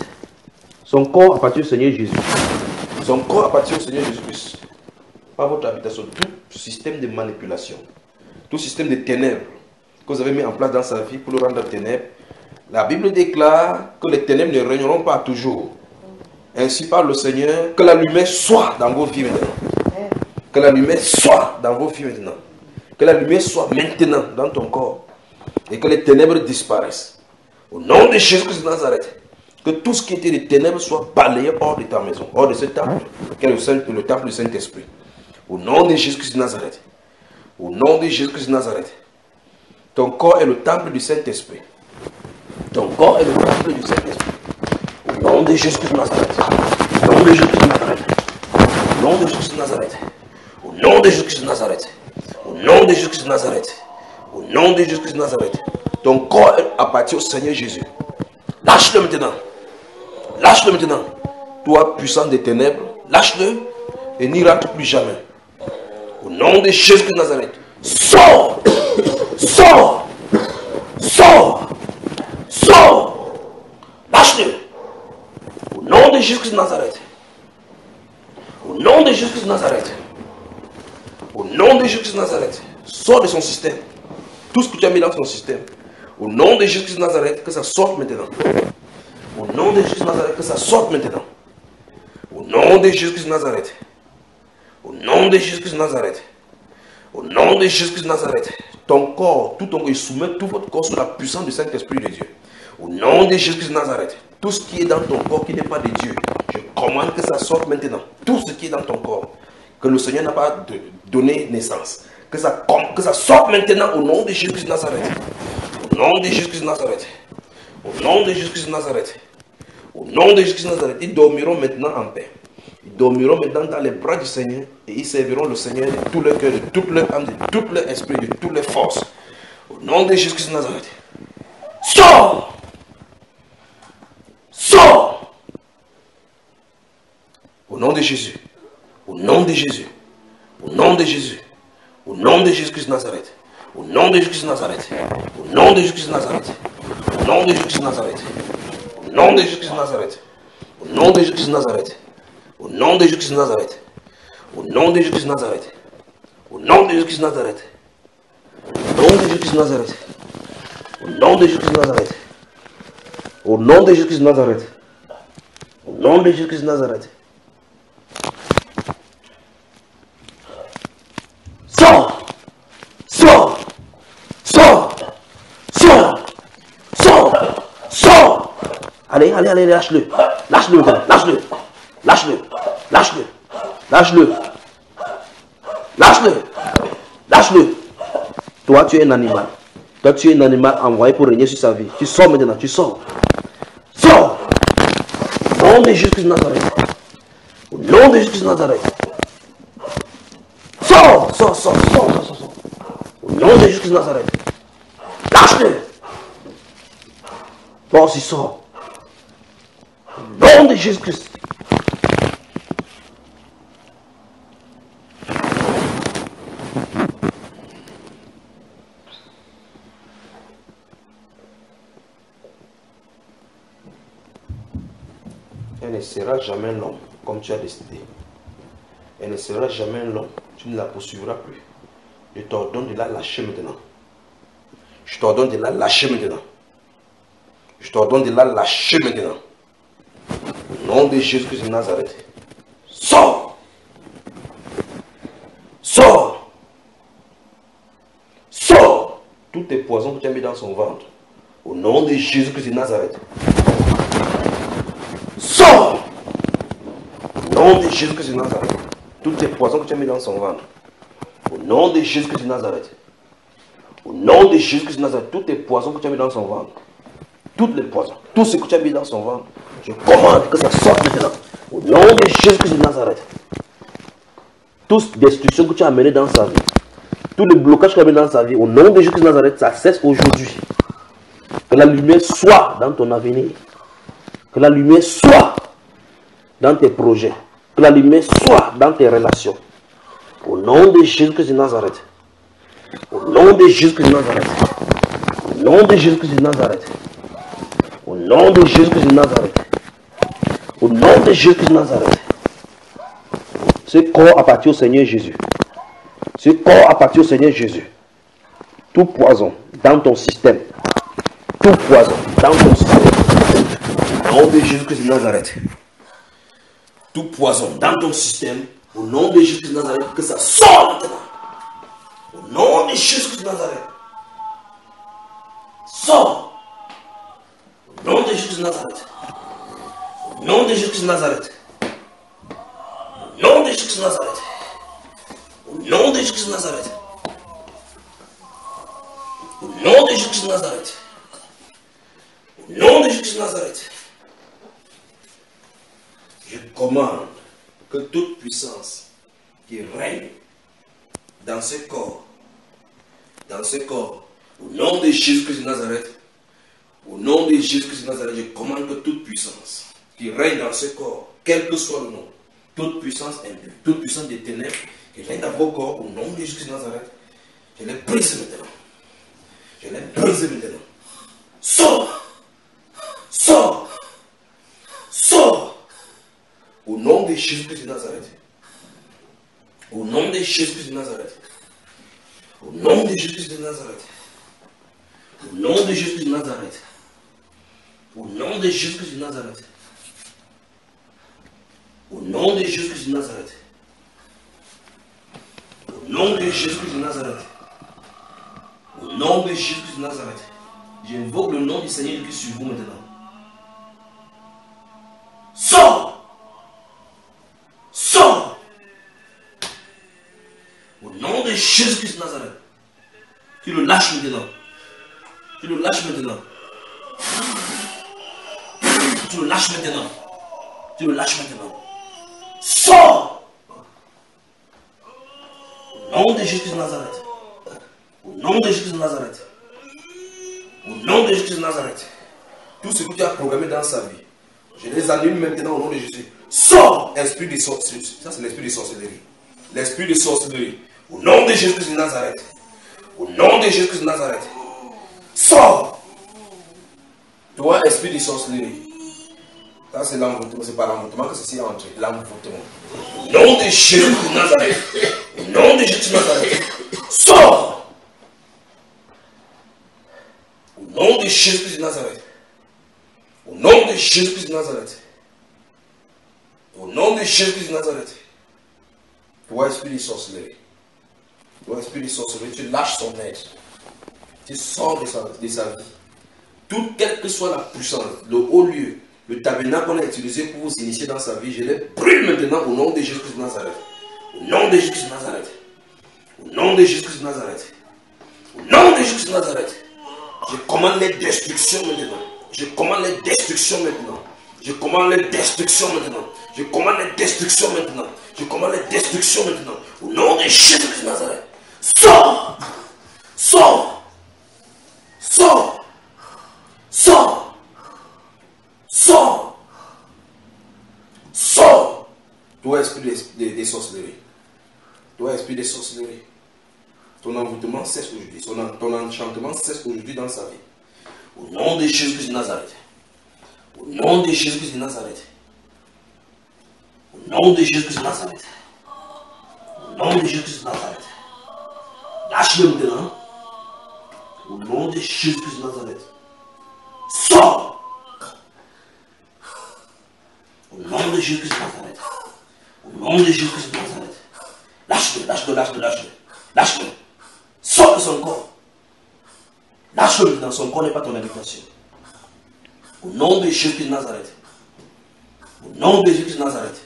[SPEAKER 1] Son corps appartient au Seigneur Jésus. Son corps appartient au Seigneur Jésus-Christ. Pas votre habitation. Tout système de manipulation, tout système de ténèbres que vous avez mis en place dans sa vie pour le rendre ténèbres, la Bible déclare que les ténèbres ne régneront pas toujours. Ainsi parle le Seigneur, que la lumière soit dans vos vies maintenant. Que la lumière soit dans vos vies maintenant. Que la lumière soit maintenant dans ton corps. Et que les ténèbres disparaissent. Au nom de Jésus-Christ de Nazareth. Que tout ce qui était des ténèbres soit balayé hors de ta maison, hors de ce temple, qui est le temple du Saint-Esprit. Au nom de Jésus-Christ de Nazareth. Au nom de Jésus-Christ de Nazareth. Ton corps est le temple du Saint-Esprit. Ton corps est le temple du Saint-Esprit. Au nom de Jésus-Christ de Nazareth. Au nom de Jésus-Christ de Nazareth. Au nom de Jésus-Christ de Nazareth. Au nom de Jésus-Christ de Nazareth. Au nom de Jésus-Christ de Nazareth. Au nom de Jésus-Christ de Nazareth. Ton corps appartient au Seigneur Jésus. Lâche-le maintenant. Lâche-le maintenant. Toi, puissant des ténèbres, lâche-le et n'y rentre plus jamais. Au nom de Jésus-Christ de Nazareth. Sors! Sors! Sors! Sors! Lâche-le! Au nom de Jésus-Christ de Nazareth. Au nom de Jésus-Christ de Nazareth. Au nom de Jésus-Christ de Nazareth. Sors de son système. Tout ce que tu as mis dans son système. Au nom de Jésus-Christ de Nazareth, que ça sorte maintenant. Au nom de Jésus de Nazareth, que ça sorte maintenant. Au nom de Jésus de Nazareth. Au nom de Jésus de Nazareth. Au nom de Jésus de Nazareth. Ton corps, tout ton corps, il soumet tout votre corps sous la puissance du Saint-Esprit de Dieu. Au nom de Jésus de Nazareth. Tout ce qui est dans ton corps qui n'est pas de Dieu, je commande que ça sorte maintenant. Tout ce qui est dans ton corps, que le Seigneur n'a pas donné naissance. Que ça sorte maintenant au nom de Jésus de Nazareth. Au nom de Jésus de Nazareth. Au nom de Jésus de Nazareth. Au nom de Jésus de Nazareth. Ils dormiront maintenant en paix. Ils dormiront maintenant dans les bras du Seigneur et ils serviront le Seigneur de tout leur cœur, de toute leur âme, de tout leur esprit, de toutes leurs forces. Au nom de Jésus de Nazareth. Sors! Sors! Au nom de Jésus. Au nom de Jésus. Au nom de Jésus. Au nom de Jésus de Nazareth. Au nom de Jésus de Nazareth. Au nom de Jésus de Nazareth. Au nom de Jésus de Nazareth. Au nom de Jésus de Nazareth. Au nom de Jésus de Nazareth. Au nom de Jésus de Nazareth. Au nom de Jésus de Nazareth. Au nom de Jésus de Nazareth. Au nom de Jésus de Nazareth. Au nom de Jésus de Nazareth. Au nom de Jésus de Nazareth. Au nom de Jésus de Nazareth. Sors! Sors! Sors! Sors! Sors! Sors! Allez, allez, allez, lâche-le. Lâche-le maintenant, lâche-le. Lâche-le. Lâche-le. Lâche-le. Lâche-le. Lâche-le. Toi, tu es un animal. Toi, tu es un animal envoyé pour régner sur sa vie. Tu sors maintenant, tu sors. Sors! Au nom de Jésus de Nazareth. Au nom de Jésus de Nazareth. Sors! Sors, sors, sors, sors, sors. Au nom de Jésus de Nazareth. Lâche-le. Toi aussi, sors. Au nom de Jésus-Christ. Elle ne sera jamais l'homme comme tu as décidé. Elle ne sera jamais l'homme. Tu ne la poursuivras plus. Je t'ordonne de la lâcher maintenant. Je t'ordonne de la lâcher maintenant. Je t'ordonne de la lâcher maintenant. Au nom de Jésus-Christ de Nazareth. Sors! Sors! Sors! Tous tes poisons que tu as mis dans son ventre. Au nom de Jésus-Christ de Nazareth. Sors! Au nom de Jésus-Christ de Nazareth. Tous tes poisons que tu as mis dans son ventre. Au nom de Jésus-Christ de Nazareth. Au nom de Jésus-Christ de Nazareth, tous les poisons que tu as mis dans son ventre, tous les poisons, tout ce que tu as mis dans son ventre, je commande que ça sorte maintenant. Au nom de Jésus-Christ de Nazareth. Toute destruction que tu as amenée dans sa vie, tout le blocage que tu as amené dans sa vie, au nom de Jésus-Christ de Nazareth, ça cesse aujourd'hui. Que la lumière soit dans ton avenir. Que la lumière soit dans tes projets. Que la lumière soit dans tes relations. Au nom de Jésus-Christ de Nazareth. Au nom de Jésus-Christ de Nazareth. Au nom de Jésus-Christ de Nazareth. Au nom de Jésus-Christ de Nazareth. Au nom de Jésus-Christ de Nazareth. Ce corps appartient au Seigneur Jésus. Ce corps appartient au Seigneur Jésus. Tout poison dans ton système. Tout poison dans ton système. Au nom de Jésus-Christ de Nazareth. Tout poison dans ton système. Au nom de Jésus-Christ de Nazareth. Que ça sorte maintenant. Au nom de Jésus-Christ de Nazareth. Sors. Au nom de Jésus-Christ de Nazareth. Au nom de Jésus-Christ de Nazareth. Au nom de Jésus-Christ de Nazareth. Au nom de Jésus-Christ de Nazareth. Au nom de Jésus-Christ de Nazareth. Au nom de Jésus-Christ de Nazareth. Je commande que toute puissance qui règne dans ce corps, au nom de Jésus-Christ de Nazareth, au nom de Jésus-Christ de Nazareth, je commande que toute puissance qui règne dans ce corps, quel que soit le nom, toute puissance impure, toute puissance des ténèbres qui règne dans vos corps, au nom de Jésus-Christ de Nazareth, je les brise maintenant. Je les brise maintenant. Sors! Sors! Sors! Au nom de Jésus-Christ de Nazareth. Au nom de Jésus-Christ de Nazareth. Au nom de Jésus-Christ de Nazareth. Au nom de Jésus-Christ de Nazareth. Au nom de Jésus-Christ de Nazareth. Au nom de Jésus-Christ de Nazareth. Au nom de Jésus-Christ de Nazareth. Au nom de Jésus-Christ de Nazareth. J'invoque le nom du Seigneur qui est sur vous maintenant. Sors! Sors! Au nom de Jésus-Christ de Nazareth. Tu le lâches maintenant. Tu le lâches maintenant. Tu le lâches maintenant. Tu le lâches maintenant. Sors! Au nom de Jésus-Christ de Nazareth. Au nom de Jésus-Christ de Nazareth. Au nom de Jésus-Christ de Nazareth. Tout ce que tu as programmé dans sa vie, je les annule maintenant au nom de Jésus. Sors, esprit de sorcellerie. Ça, c'est l'esprit de sorcellerie. L'esprit de sorcellerie. Au nom de Jésus-Christ de Nazareth. Au nom de Jésus-Christ de Nazareth. Sors. Toi, esprit de sorcellerie. Ça, c'est l'envoûtement. C'est pas l'envoûtement que ceci est entré. L'envoûtement. Au nom de Jésus de Nazareth. Au nom de Jésus de Nazareth. Sors. Au nom de Jésus de Nazareth. Au nom de Jésus de Nazareth. Au nom de Jésus de Nazareth. Toi, esprit de sorcellerie. Toi, esprit de sorcellerie, tu lâches son aide. Tu sors de sa vie. Toute, quelle que soit la puissance, le haut lieu, le tabernacle qu'on a utilisé pour vous initier dans sa vie, je les brûle maintenant au nom de Jésus de Nazareth. Au nom de Jésus de Nazareth. Au nom de Jésus de Nazareth. Au nom de Jésus de Nazareth. Je commande les destructions maintenant. Je commande les destructions maintenant. Je commande les destructions maintenant. Je commande les destructions maintenant. Je commande les destructions maintenant. Au nom de Jésus de Nazareth. Sors! Sors! Sors! Sors! Sors! Sors! Toi, esprit de sorcellerie. Toi, esprit de sorcellerie. Ton envoûtement cesse aujourd'hui. Ton enchantement cesse aujourd'hui dans sa vie. Au nom de Jésus de Nazareth. Au nom de Jésus de Nazareth. Au nom de Jésus de Nazareth. Au nom de Jésus de Nazareth. Lâche-le maintenant. Au nom de Jésus de Nazareth. Sors. Au nom de Jésus de Nazareth. Au nom de Jésus de Nazareth. Lâche-le, lâche-le, lâche-le, lâche-le. Lâche-le. Sors de son corps. Lâche-le dans son corps n'est pas ton habitation. Au nom de Jésus de Nazareth. Au nom de Jésus de Nazareth.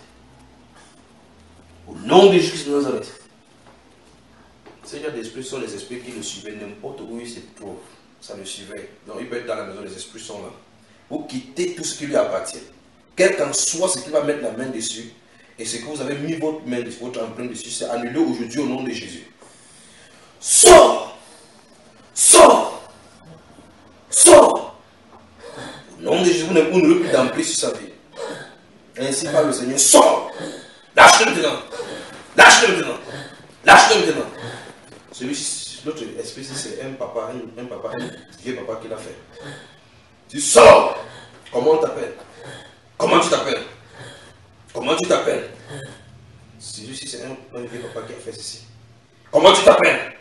[SPEAKER 1] Au nom de Jésus de Nazareth. Ces genres d'esprits sont les esprits qui le suivaient n'importe où il se trouve. Ça le suivait. Donc il peut être dans la maison, les esprits sont là. Vous quittez tout ce qui lui appartient. Quel qu'en soit ce qui va mettre la main dessus, et ce que vous avez mis votre main, votre empreinte dessus, c'est annulé aujourd'hui au nom de Jésus. Sors! Sors! Sors! Au nom de Jésus, vous n'aurez plus d'emprise sur sa vie. Ainsi par le Seigneur, sors! Lâche-le maintenant! Lâche-le maintenant! Lâche-le maintenant! Celui-ci, l'autre esprit, c'est un papa, un vieux papa qui l'a fait. Tu sors! Comment on t'appelle? Comment tu t'appelles? Comment tu t'appelles? Celui-ci, c'est un vieux papa qui a fait ceci. Comment tu t'appelles?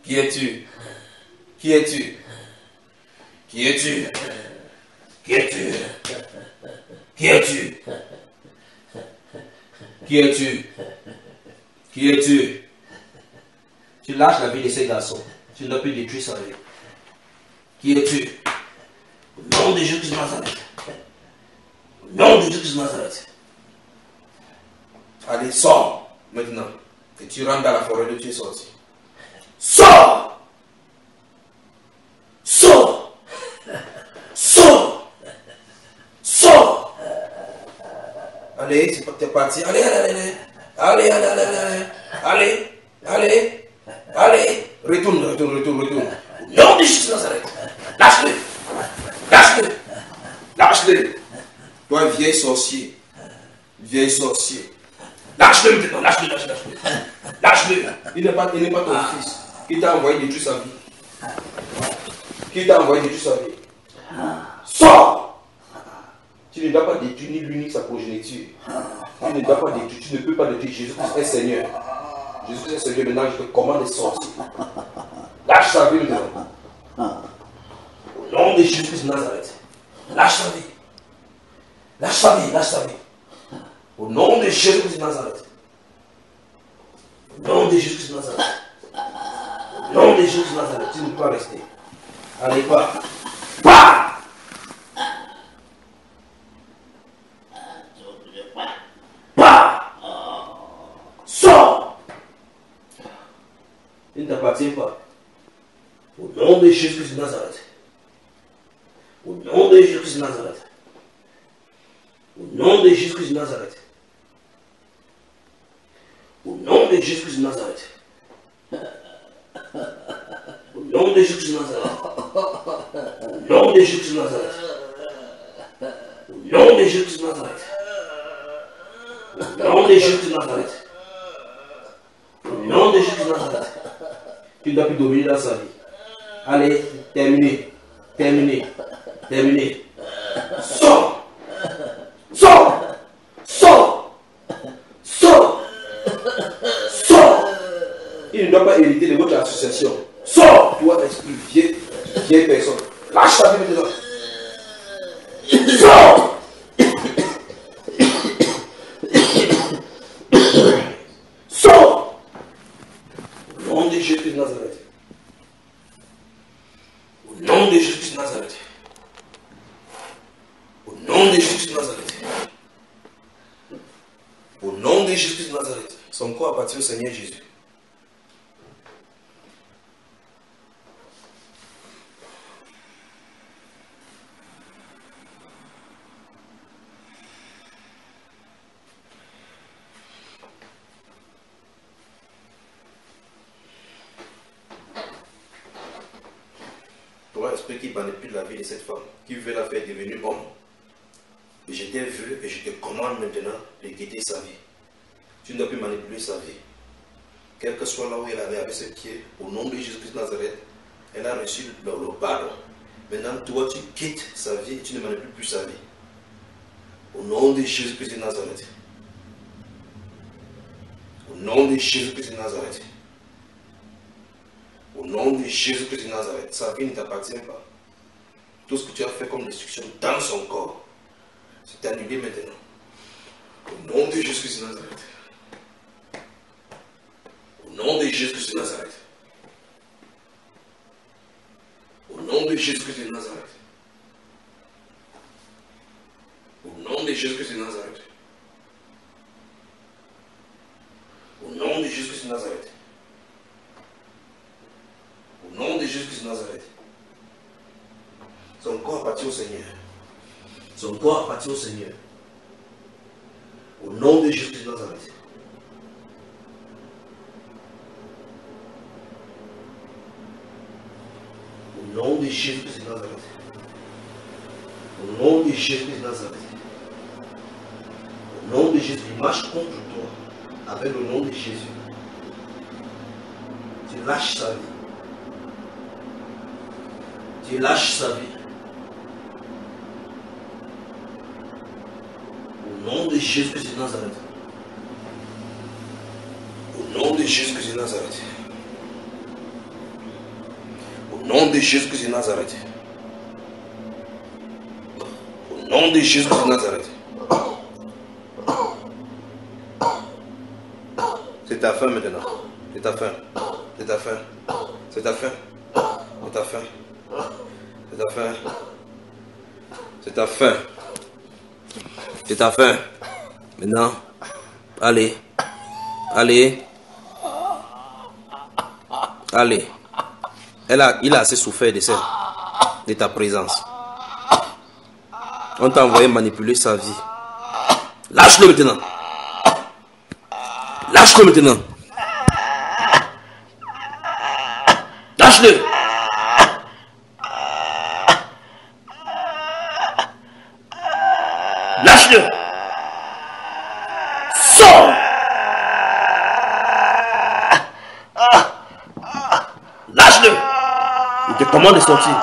[SPEAKER 1] Qui es-tu? Qui es-tu? Qui es-tu? Qui es-tu? Qui es-tu? Qui es-tu? Qui es-tu? Tu lâches la vie de ces garçons. Tu ne dois plus détruire sa vie. Qui es-tu? Au nom de Jésus de Nazareth. Au nom de Jésus de Nazareth. Allez, sors maintenant. Et tu rentres dans la forêt de tu es sorti. Sors! Sors! Sors! Sors! Allez, c'est parti. Allez, allez, allez. Allez, allez, allez, allez. Allez, allez. Allez. Retourne, retourne, retourne, retourne. Au nom de Jésus de Nazareth. Lâche-le. Lâche-le. Lâche-le. Toi, vieil sorcier. Vieil sorcier. Lâche-le maintenant. Lâche-le, lâche-le, lâche-le. Lâche-le. Il n'est pas ton fils. Qui t'a envoyé détruire sa vie? Qui t'a envoyé détruire sa vie? Sors! Tu ne dois pas détruire ni lui ni sa progéniture. Tu ne dois pas détruire, tu ne peux pas détruire. Jésus-Christ est Seigneur. Jésus-Christ est Seigneur. Maintenant, je te commande de sortir. Lâche sa vie maintenant. Au nom de Jésus-Christ de Nazareth. Lâche sa vie. Lâche sa vie, lâche sa vie. Au nom de Jésus-Christ de Nazareth. Au nom de Jésus-Christ de Nazareth. Au nom de Jésus de Nazareth, tu ne peux pas rester. Allez, pas. Pas. Pas. Sors. Il ne t'appartient pas. Au nom de Jésus-Christ de Nazareth. Au nom de Jésus-Christ de Nazareth. Au nom de Jésus-Christ de Nazareth. Au nom de Jésus-Christ de Nazareth. Au nom de Jésus de Nazareth. Au nom de Jésus de Nazareth. Au nom de Jésus de Nazareth. Au nom de Jésus de Nazareth. Au nom de Jésus de Nazareth. Tu ne dois plus dominer dans sa vie. Allez, terminé. Terminé. Terminé. Sors. Sors. Sors. Sors. Sors. Il ne doit pas hériter de votre association. Sors, toi, esprit vieille personne. Lâche ta vie maintenant. Sors. Sors. Au nom de Jésus de Nazareth. Au nom de Jésus de Nazareth. Au nom de Jésus de Nazareth. Au nom de Jésus de Nazareth. Son corps appartient au Seigneur Jésus. Toi, esprit qui manipule la vie de cette femme, qui veut la faire devenir homme. Et je t'ai vu et je te commande maintenant de quitter sa vie. Tu ne dois plus manipuler sa vie. Quel que soit là où elle allait avec ses pieds, au nom de Jésus-Christ de Nazareth, elle a reçu le pardon. Maintenant, toi, tu quittes sa vie et tu ne manipules plus sa vie. Au nom de Jésus-Christ de Nazareth. Au nom de Jésus-Christ de Nazareth. Au nom de Jésus-Christ de Nazareth. Sa vie ne t'appartient pas. Tout ce que tu as fait comme destruction dans son corps, c'est annulé maintenant. Au nom de Jésus-Christ de Nazareth. Au nom de Jésus-Christ de Nazareth. Au nom de Jésus-Christ de Nazareth. Au nom de Jésus-Christ de Nazareth. Au nom de Jésus-Christ de Nazareth. de Jésus-Christ de Nazareth. Son corps appartient au Seigneur. Son corps appartient au Seigneur. Au nom de Jésus-Christ de Nazareth. Au nom de Jésus-Christ de Nazareth. Au nom de Jésus-Christ de Nazareth. Au nom de Jésus, il marche contre toi. Avec le nom de Jésus. Tu lâches sa vie. Tu lâches sa vie. Au nom de Jésus-Christ de Nazareth. Au nom de Jésus-Christ de Nazareth. Au nom de Jésus-Christ de Nazareth. Au nom de Jésus-Christ de Nazareth. C'est ta fin maintenant. C'est ta fin. C'est ta fin. C'est ta fin. C'est ta fin. C'est ta fin. C'est ta fin. C'est ta fin. Maintenant, allez. Allez. Allez. Il a assez souffert de ta présence. On t'a envoyé manipuler sa vie. Lâche-le maintenant. Lâche-le maintenant. Lâche-le. Lâche-le. Sors. Lâche-le. Il te commande de sortir.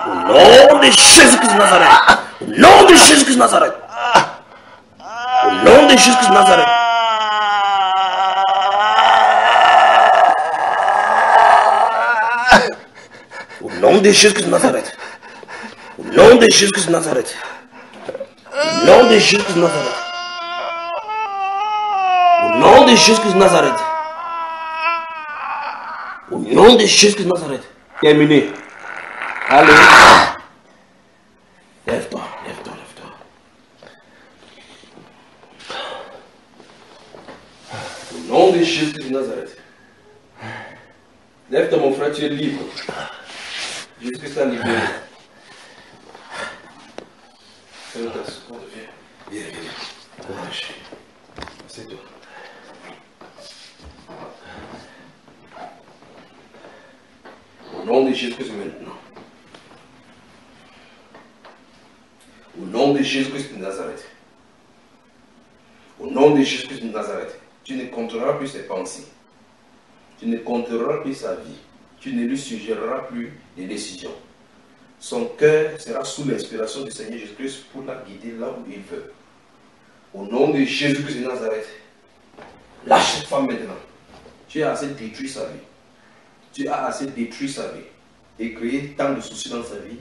[SPEAKER 1] Au nom de Jésus-Christ de Nazareth. Au nom de Jésus-Christ de Nazareth. Au nom de Jésus-Christ de Nazareth. Au nom de Jésus-Christ de Nazareth. Au nom de Jésus-Christ de Nazareth. Au nom de Jésus-Christ de Nazareth. Au nom de Jésus-Christ de Nazareth. Au nom de Jésus-Christ de Nazareth. Terminé. Allez. Lève-toi, lève-toi, lève-toi. Au nom de Jésus-Christ de Nazareth. Lève-toi mon frère, tu es libre. Jésus-Christ t'a libéré. Viens, viens, viens. C'est toi. Au nom de Jésus-Christ maintenant. Au nom de Jésus-Christ de Nazareth. Au nom de Jésus-Christ de Nazareth. Tu ne contrôleras plus ses pensées. Tu ne contrôleras plus sa vie. Tu ne lui suggéreras plus des décisions. Son cœur sera sous l'inspiration du Seigneur Jésus-Christ pour la guider là où il veut. Au nom de Jésus-Christ de Nazareth. Lâche cette femme maintenant. Tu as assez détruit sa vie. Tu as assez détruit sa vie. Et créé tant de soucis dans sa vie.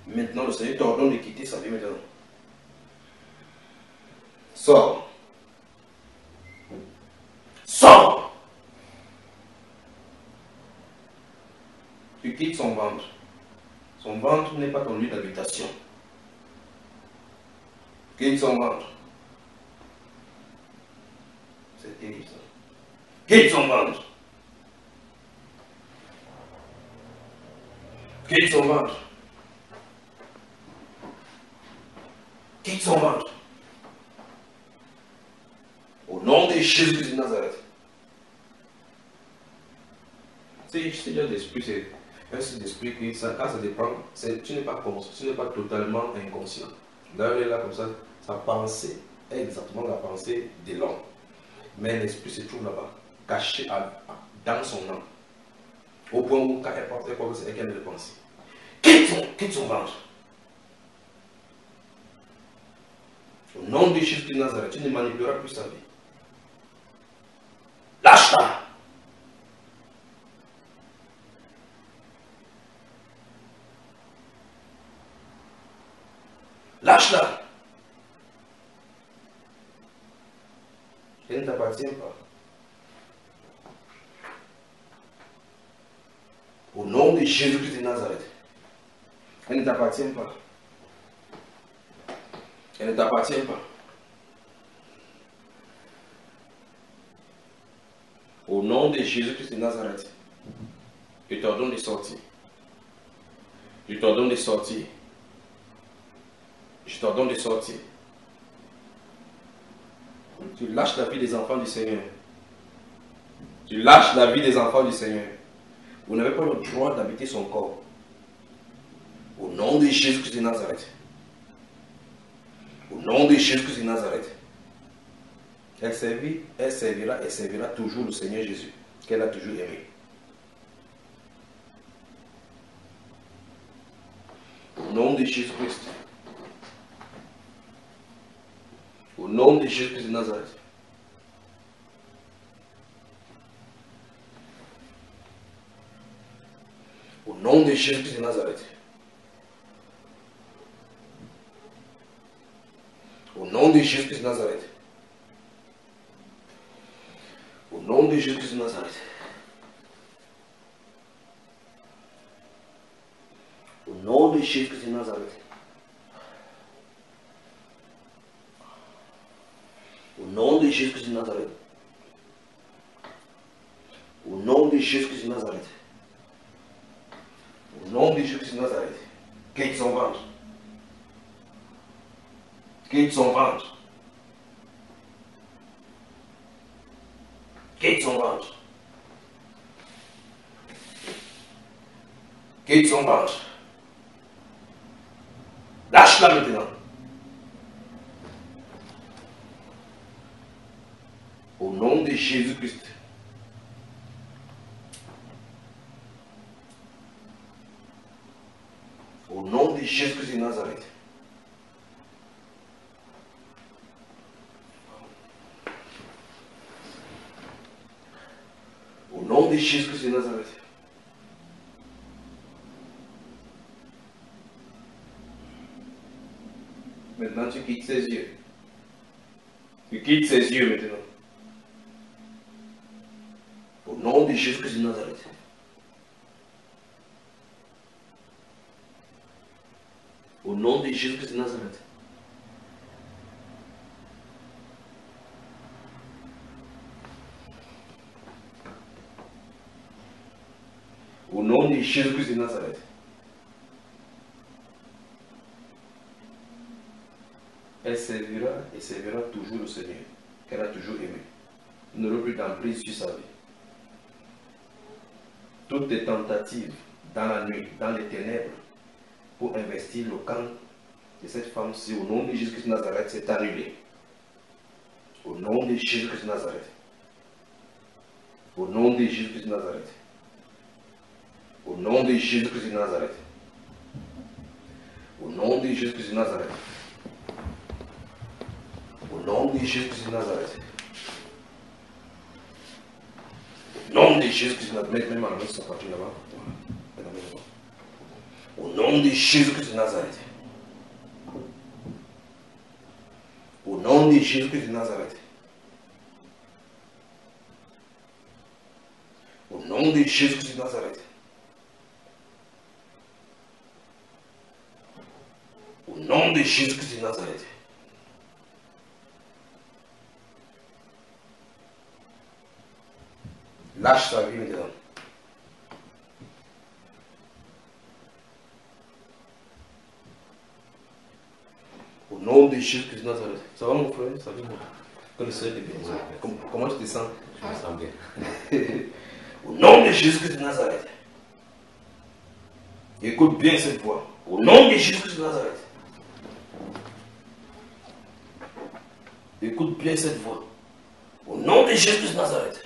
[SPEAKER 1] Maintenant, le Seigneur t'ordonne de quitter sa vie maintenant. Sors. Sors. Tu quittes son ventre. Son ventre n'est pas ton lieu d'habitation. Quitte son ventre. C'est terrible ça. Quitte son ventre. Quitte son ventre. Quitte son ventre. Au nom de Jésus de Nazareth. C'est déjà d'esprit, c'est un signe d'esprit qui, ça, quand ça dépend, tu n'es pas conscient, tu n'es pas totalement inconscient. D'ailleurs, là, comme ça, sa pensée est exactement la pensée de l'homme. Mais l'esprit se trouve là-bas, caché dans son âme. Au point où, quand elle porte quoi, c'est qu'elle le pense. Quitte son ventre. Au nom de Jésus de Nazareth, tu ne manipuleras plus sa vie. Lâche-la. Lâche-la. Elle ne t'appartient pas. Au nom de Jésus-Christ de Nazareth. Elle ne t'appartient pas. Elle ne t'appartient pas. Au nom de Jésus-Christ de Nazareth, je t'ordonne de sortir. Je t'ordonne de sortir. Je t'ordonne de sortir. Tu lâches la vie des enfants du Seigneur. Tu lâches la vie des enfants du Seigneur. Vous n'avez pas le droit d'habiter son corps. Au nom de Jésus-Christ de Nazareth. Au nom de Jésus-Christ de Nazareth. Elle servira toujours le Seigneur Jésus, qu'elle a toujours aimé. Au nom de Jésus-Christ. Au nom de Jésus-Christ de Nazareth. Au nom de Jésus-Christ de Nazareth. Au nom de Jésus-Christ de Nazareth. Au nom de Jésus-Christ de Nazareth. Au nom de Jésus-Christ de Nazareth. Au nom de Jésus-Christ de Nazareth. Au nom de Jésus-Christ de Nazareth. Au nom de Jésus-Christ de Nazareth. Quitte son ventre. Quitte son ventre. Quitte son ventre. Quitte son ventre. Lâche-la maintenant. Au nom de Jésus-Christ. Au nom de Jésus-Christ de Nazareth. Au nom de Jésus-Christ de Nazareth. Maintenant, tu quittes ses yeux. Tu quittes ses yeux maintenant. Au nom de Jésus-Christ de Nazareth. Au nom de Jésus-Christ de Nazareth. Au nom de Jésus-Christ de Nazareth. Elle servira et servira toujours le Seigneur, qu'elle a toujours aimé. Il n'aura plus d'emprise sur sa vie. Toutes les tentatives dans la nuit, dans les ténèbres, pour investir le camp de cette femme-ci, au nom de Jésus-Christ de Nazareth, c'est annulé. Au nom de Jésus-Christ de Nazareth. Au nom de Jésus-Christ de Nazareth. Au nom de Jésus-Christ de Nazareth. Au nom de Jésus-Christ de Nazareth. Au nom de Jésus-Christ de Nazareth. Au nom de Jésus-Christ de Nazareth. Même en la sa partie là-bas. Au nom de Jésus-Christ de Nazareth. Au nom de Jésus-Christ de Nazareth. Au nom de Jésus-Christ de Nazareth. Au nom de Jésus-Christ de Nazareth. Lâche sa vie maintenant. Au nom de Jésus-Christ de Nazareth. Ça va mon frère? Ça va mon frère? Que le Seigneur te bénisse. Comment tu te sens?
[SPEAKER 2] Je me sens bien.
[SPEAKER 1] Au nom de Jésus-Christ de Nazareth. Écoute bien cette voix. Au nom de Jésus-Christ de Nazareth. Écoute bien cette voix. Au nom de Jésus-Christ de Nazareth.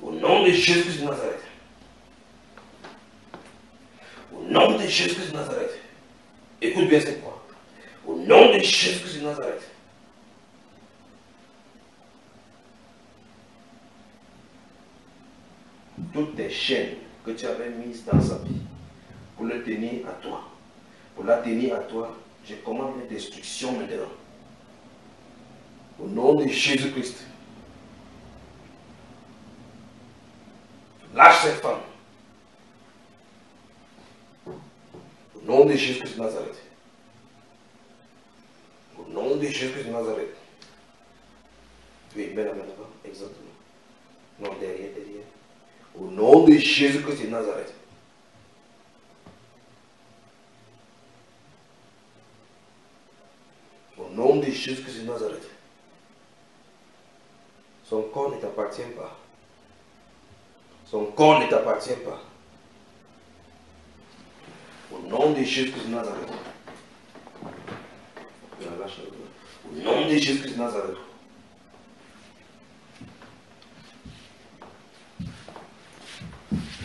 [SPEAKER 1] Au nom de Jésus-Christ de Nazareth. Au nom de Jésus-Christ de Nazareth. Écoute bien cette voix. Au nom de Jésus-Christ de Nazareth. Toutes tes chaînes que tu avais mises dans sa vie, pour le tenir à toi, pour la tenir à toi, je commande la destruction maintenant. Au nom de Jésus-Christ. Lâche cette femme. Au nom de Jésus-Christ de Nazareth. Au nom de Jésus-Christ de Nazareth. Oui, mets la main là-bas, exactement. Non, derrière, derrière. Au nom de Jésus-Christ de Nazareth. Au nom de Jésus-Christ de Nazareth. Son corps ne t'appartient pas. Son corps ne t'appartient pas. Au nom de Jésus-Christ de Nazareth. Au nom de Jésus-Christ de Nazareth.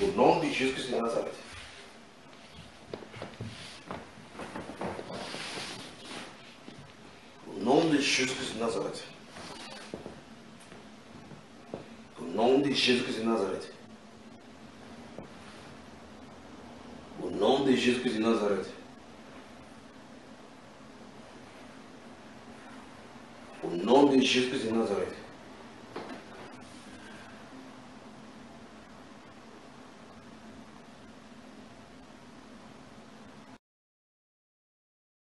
[SPEAKER 1] Au nom de Jésus-Christ de Nazareth. Au nom de Jésus-Christ de Nazareth. Au nom de Jésus-Christ de Nazareth. Au nom de Jésus-Christ de Nazareth. Au nom de Jésus-Christ de Nazareth.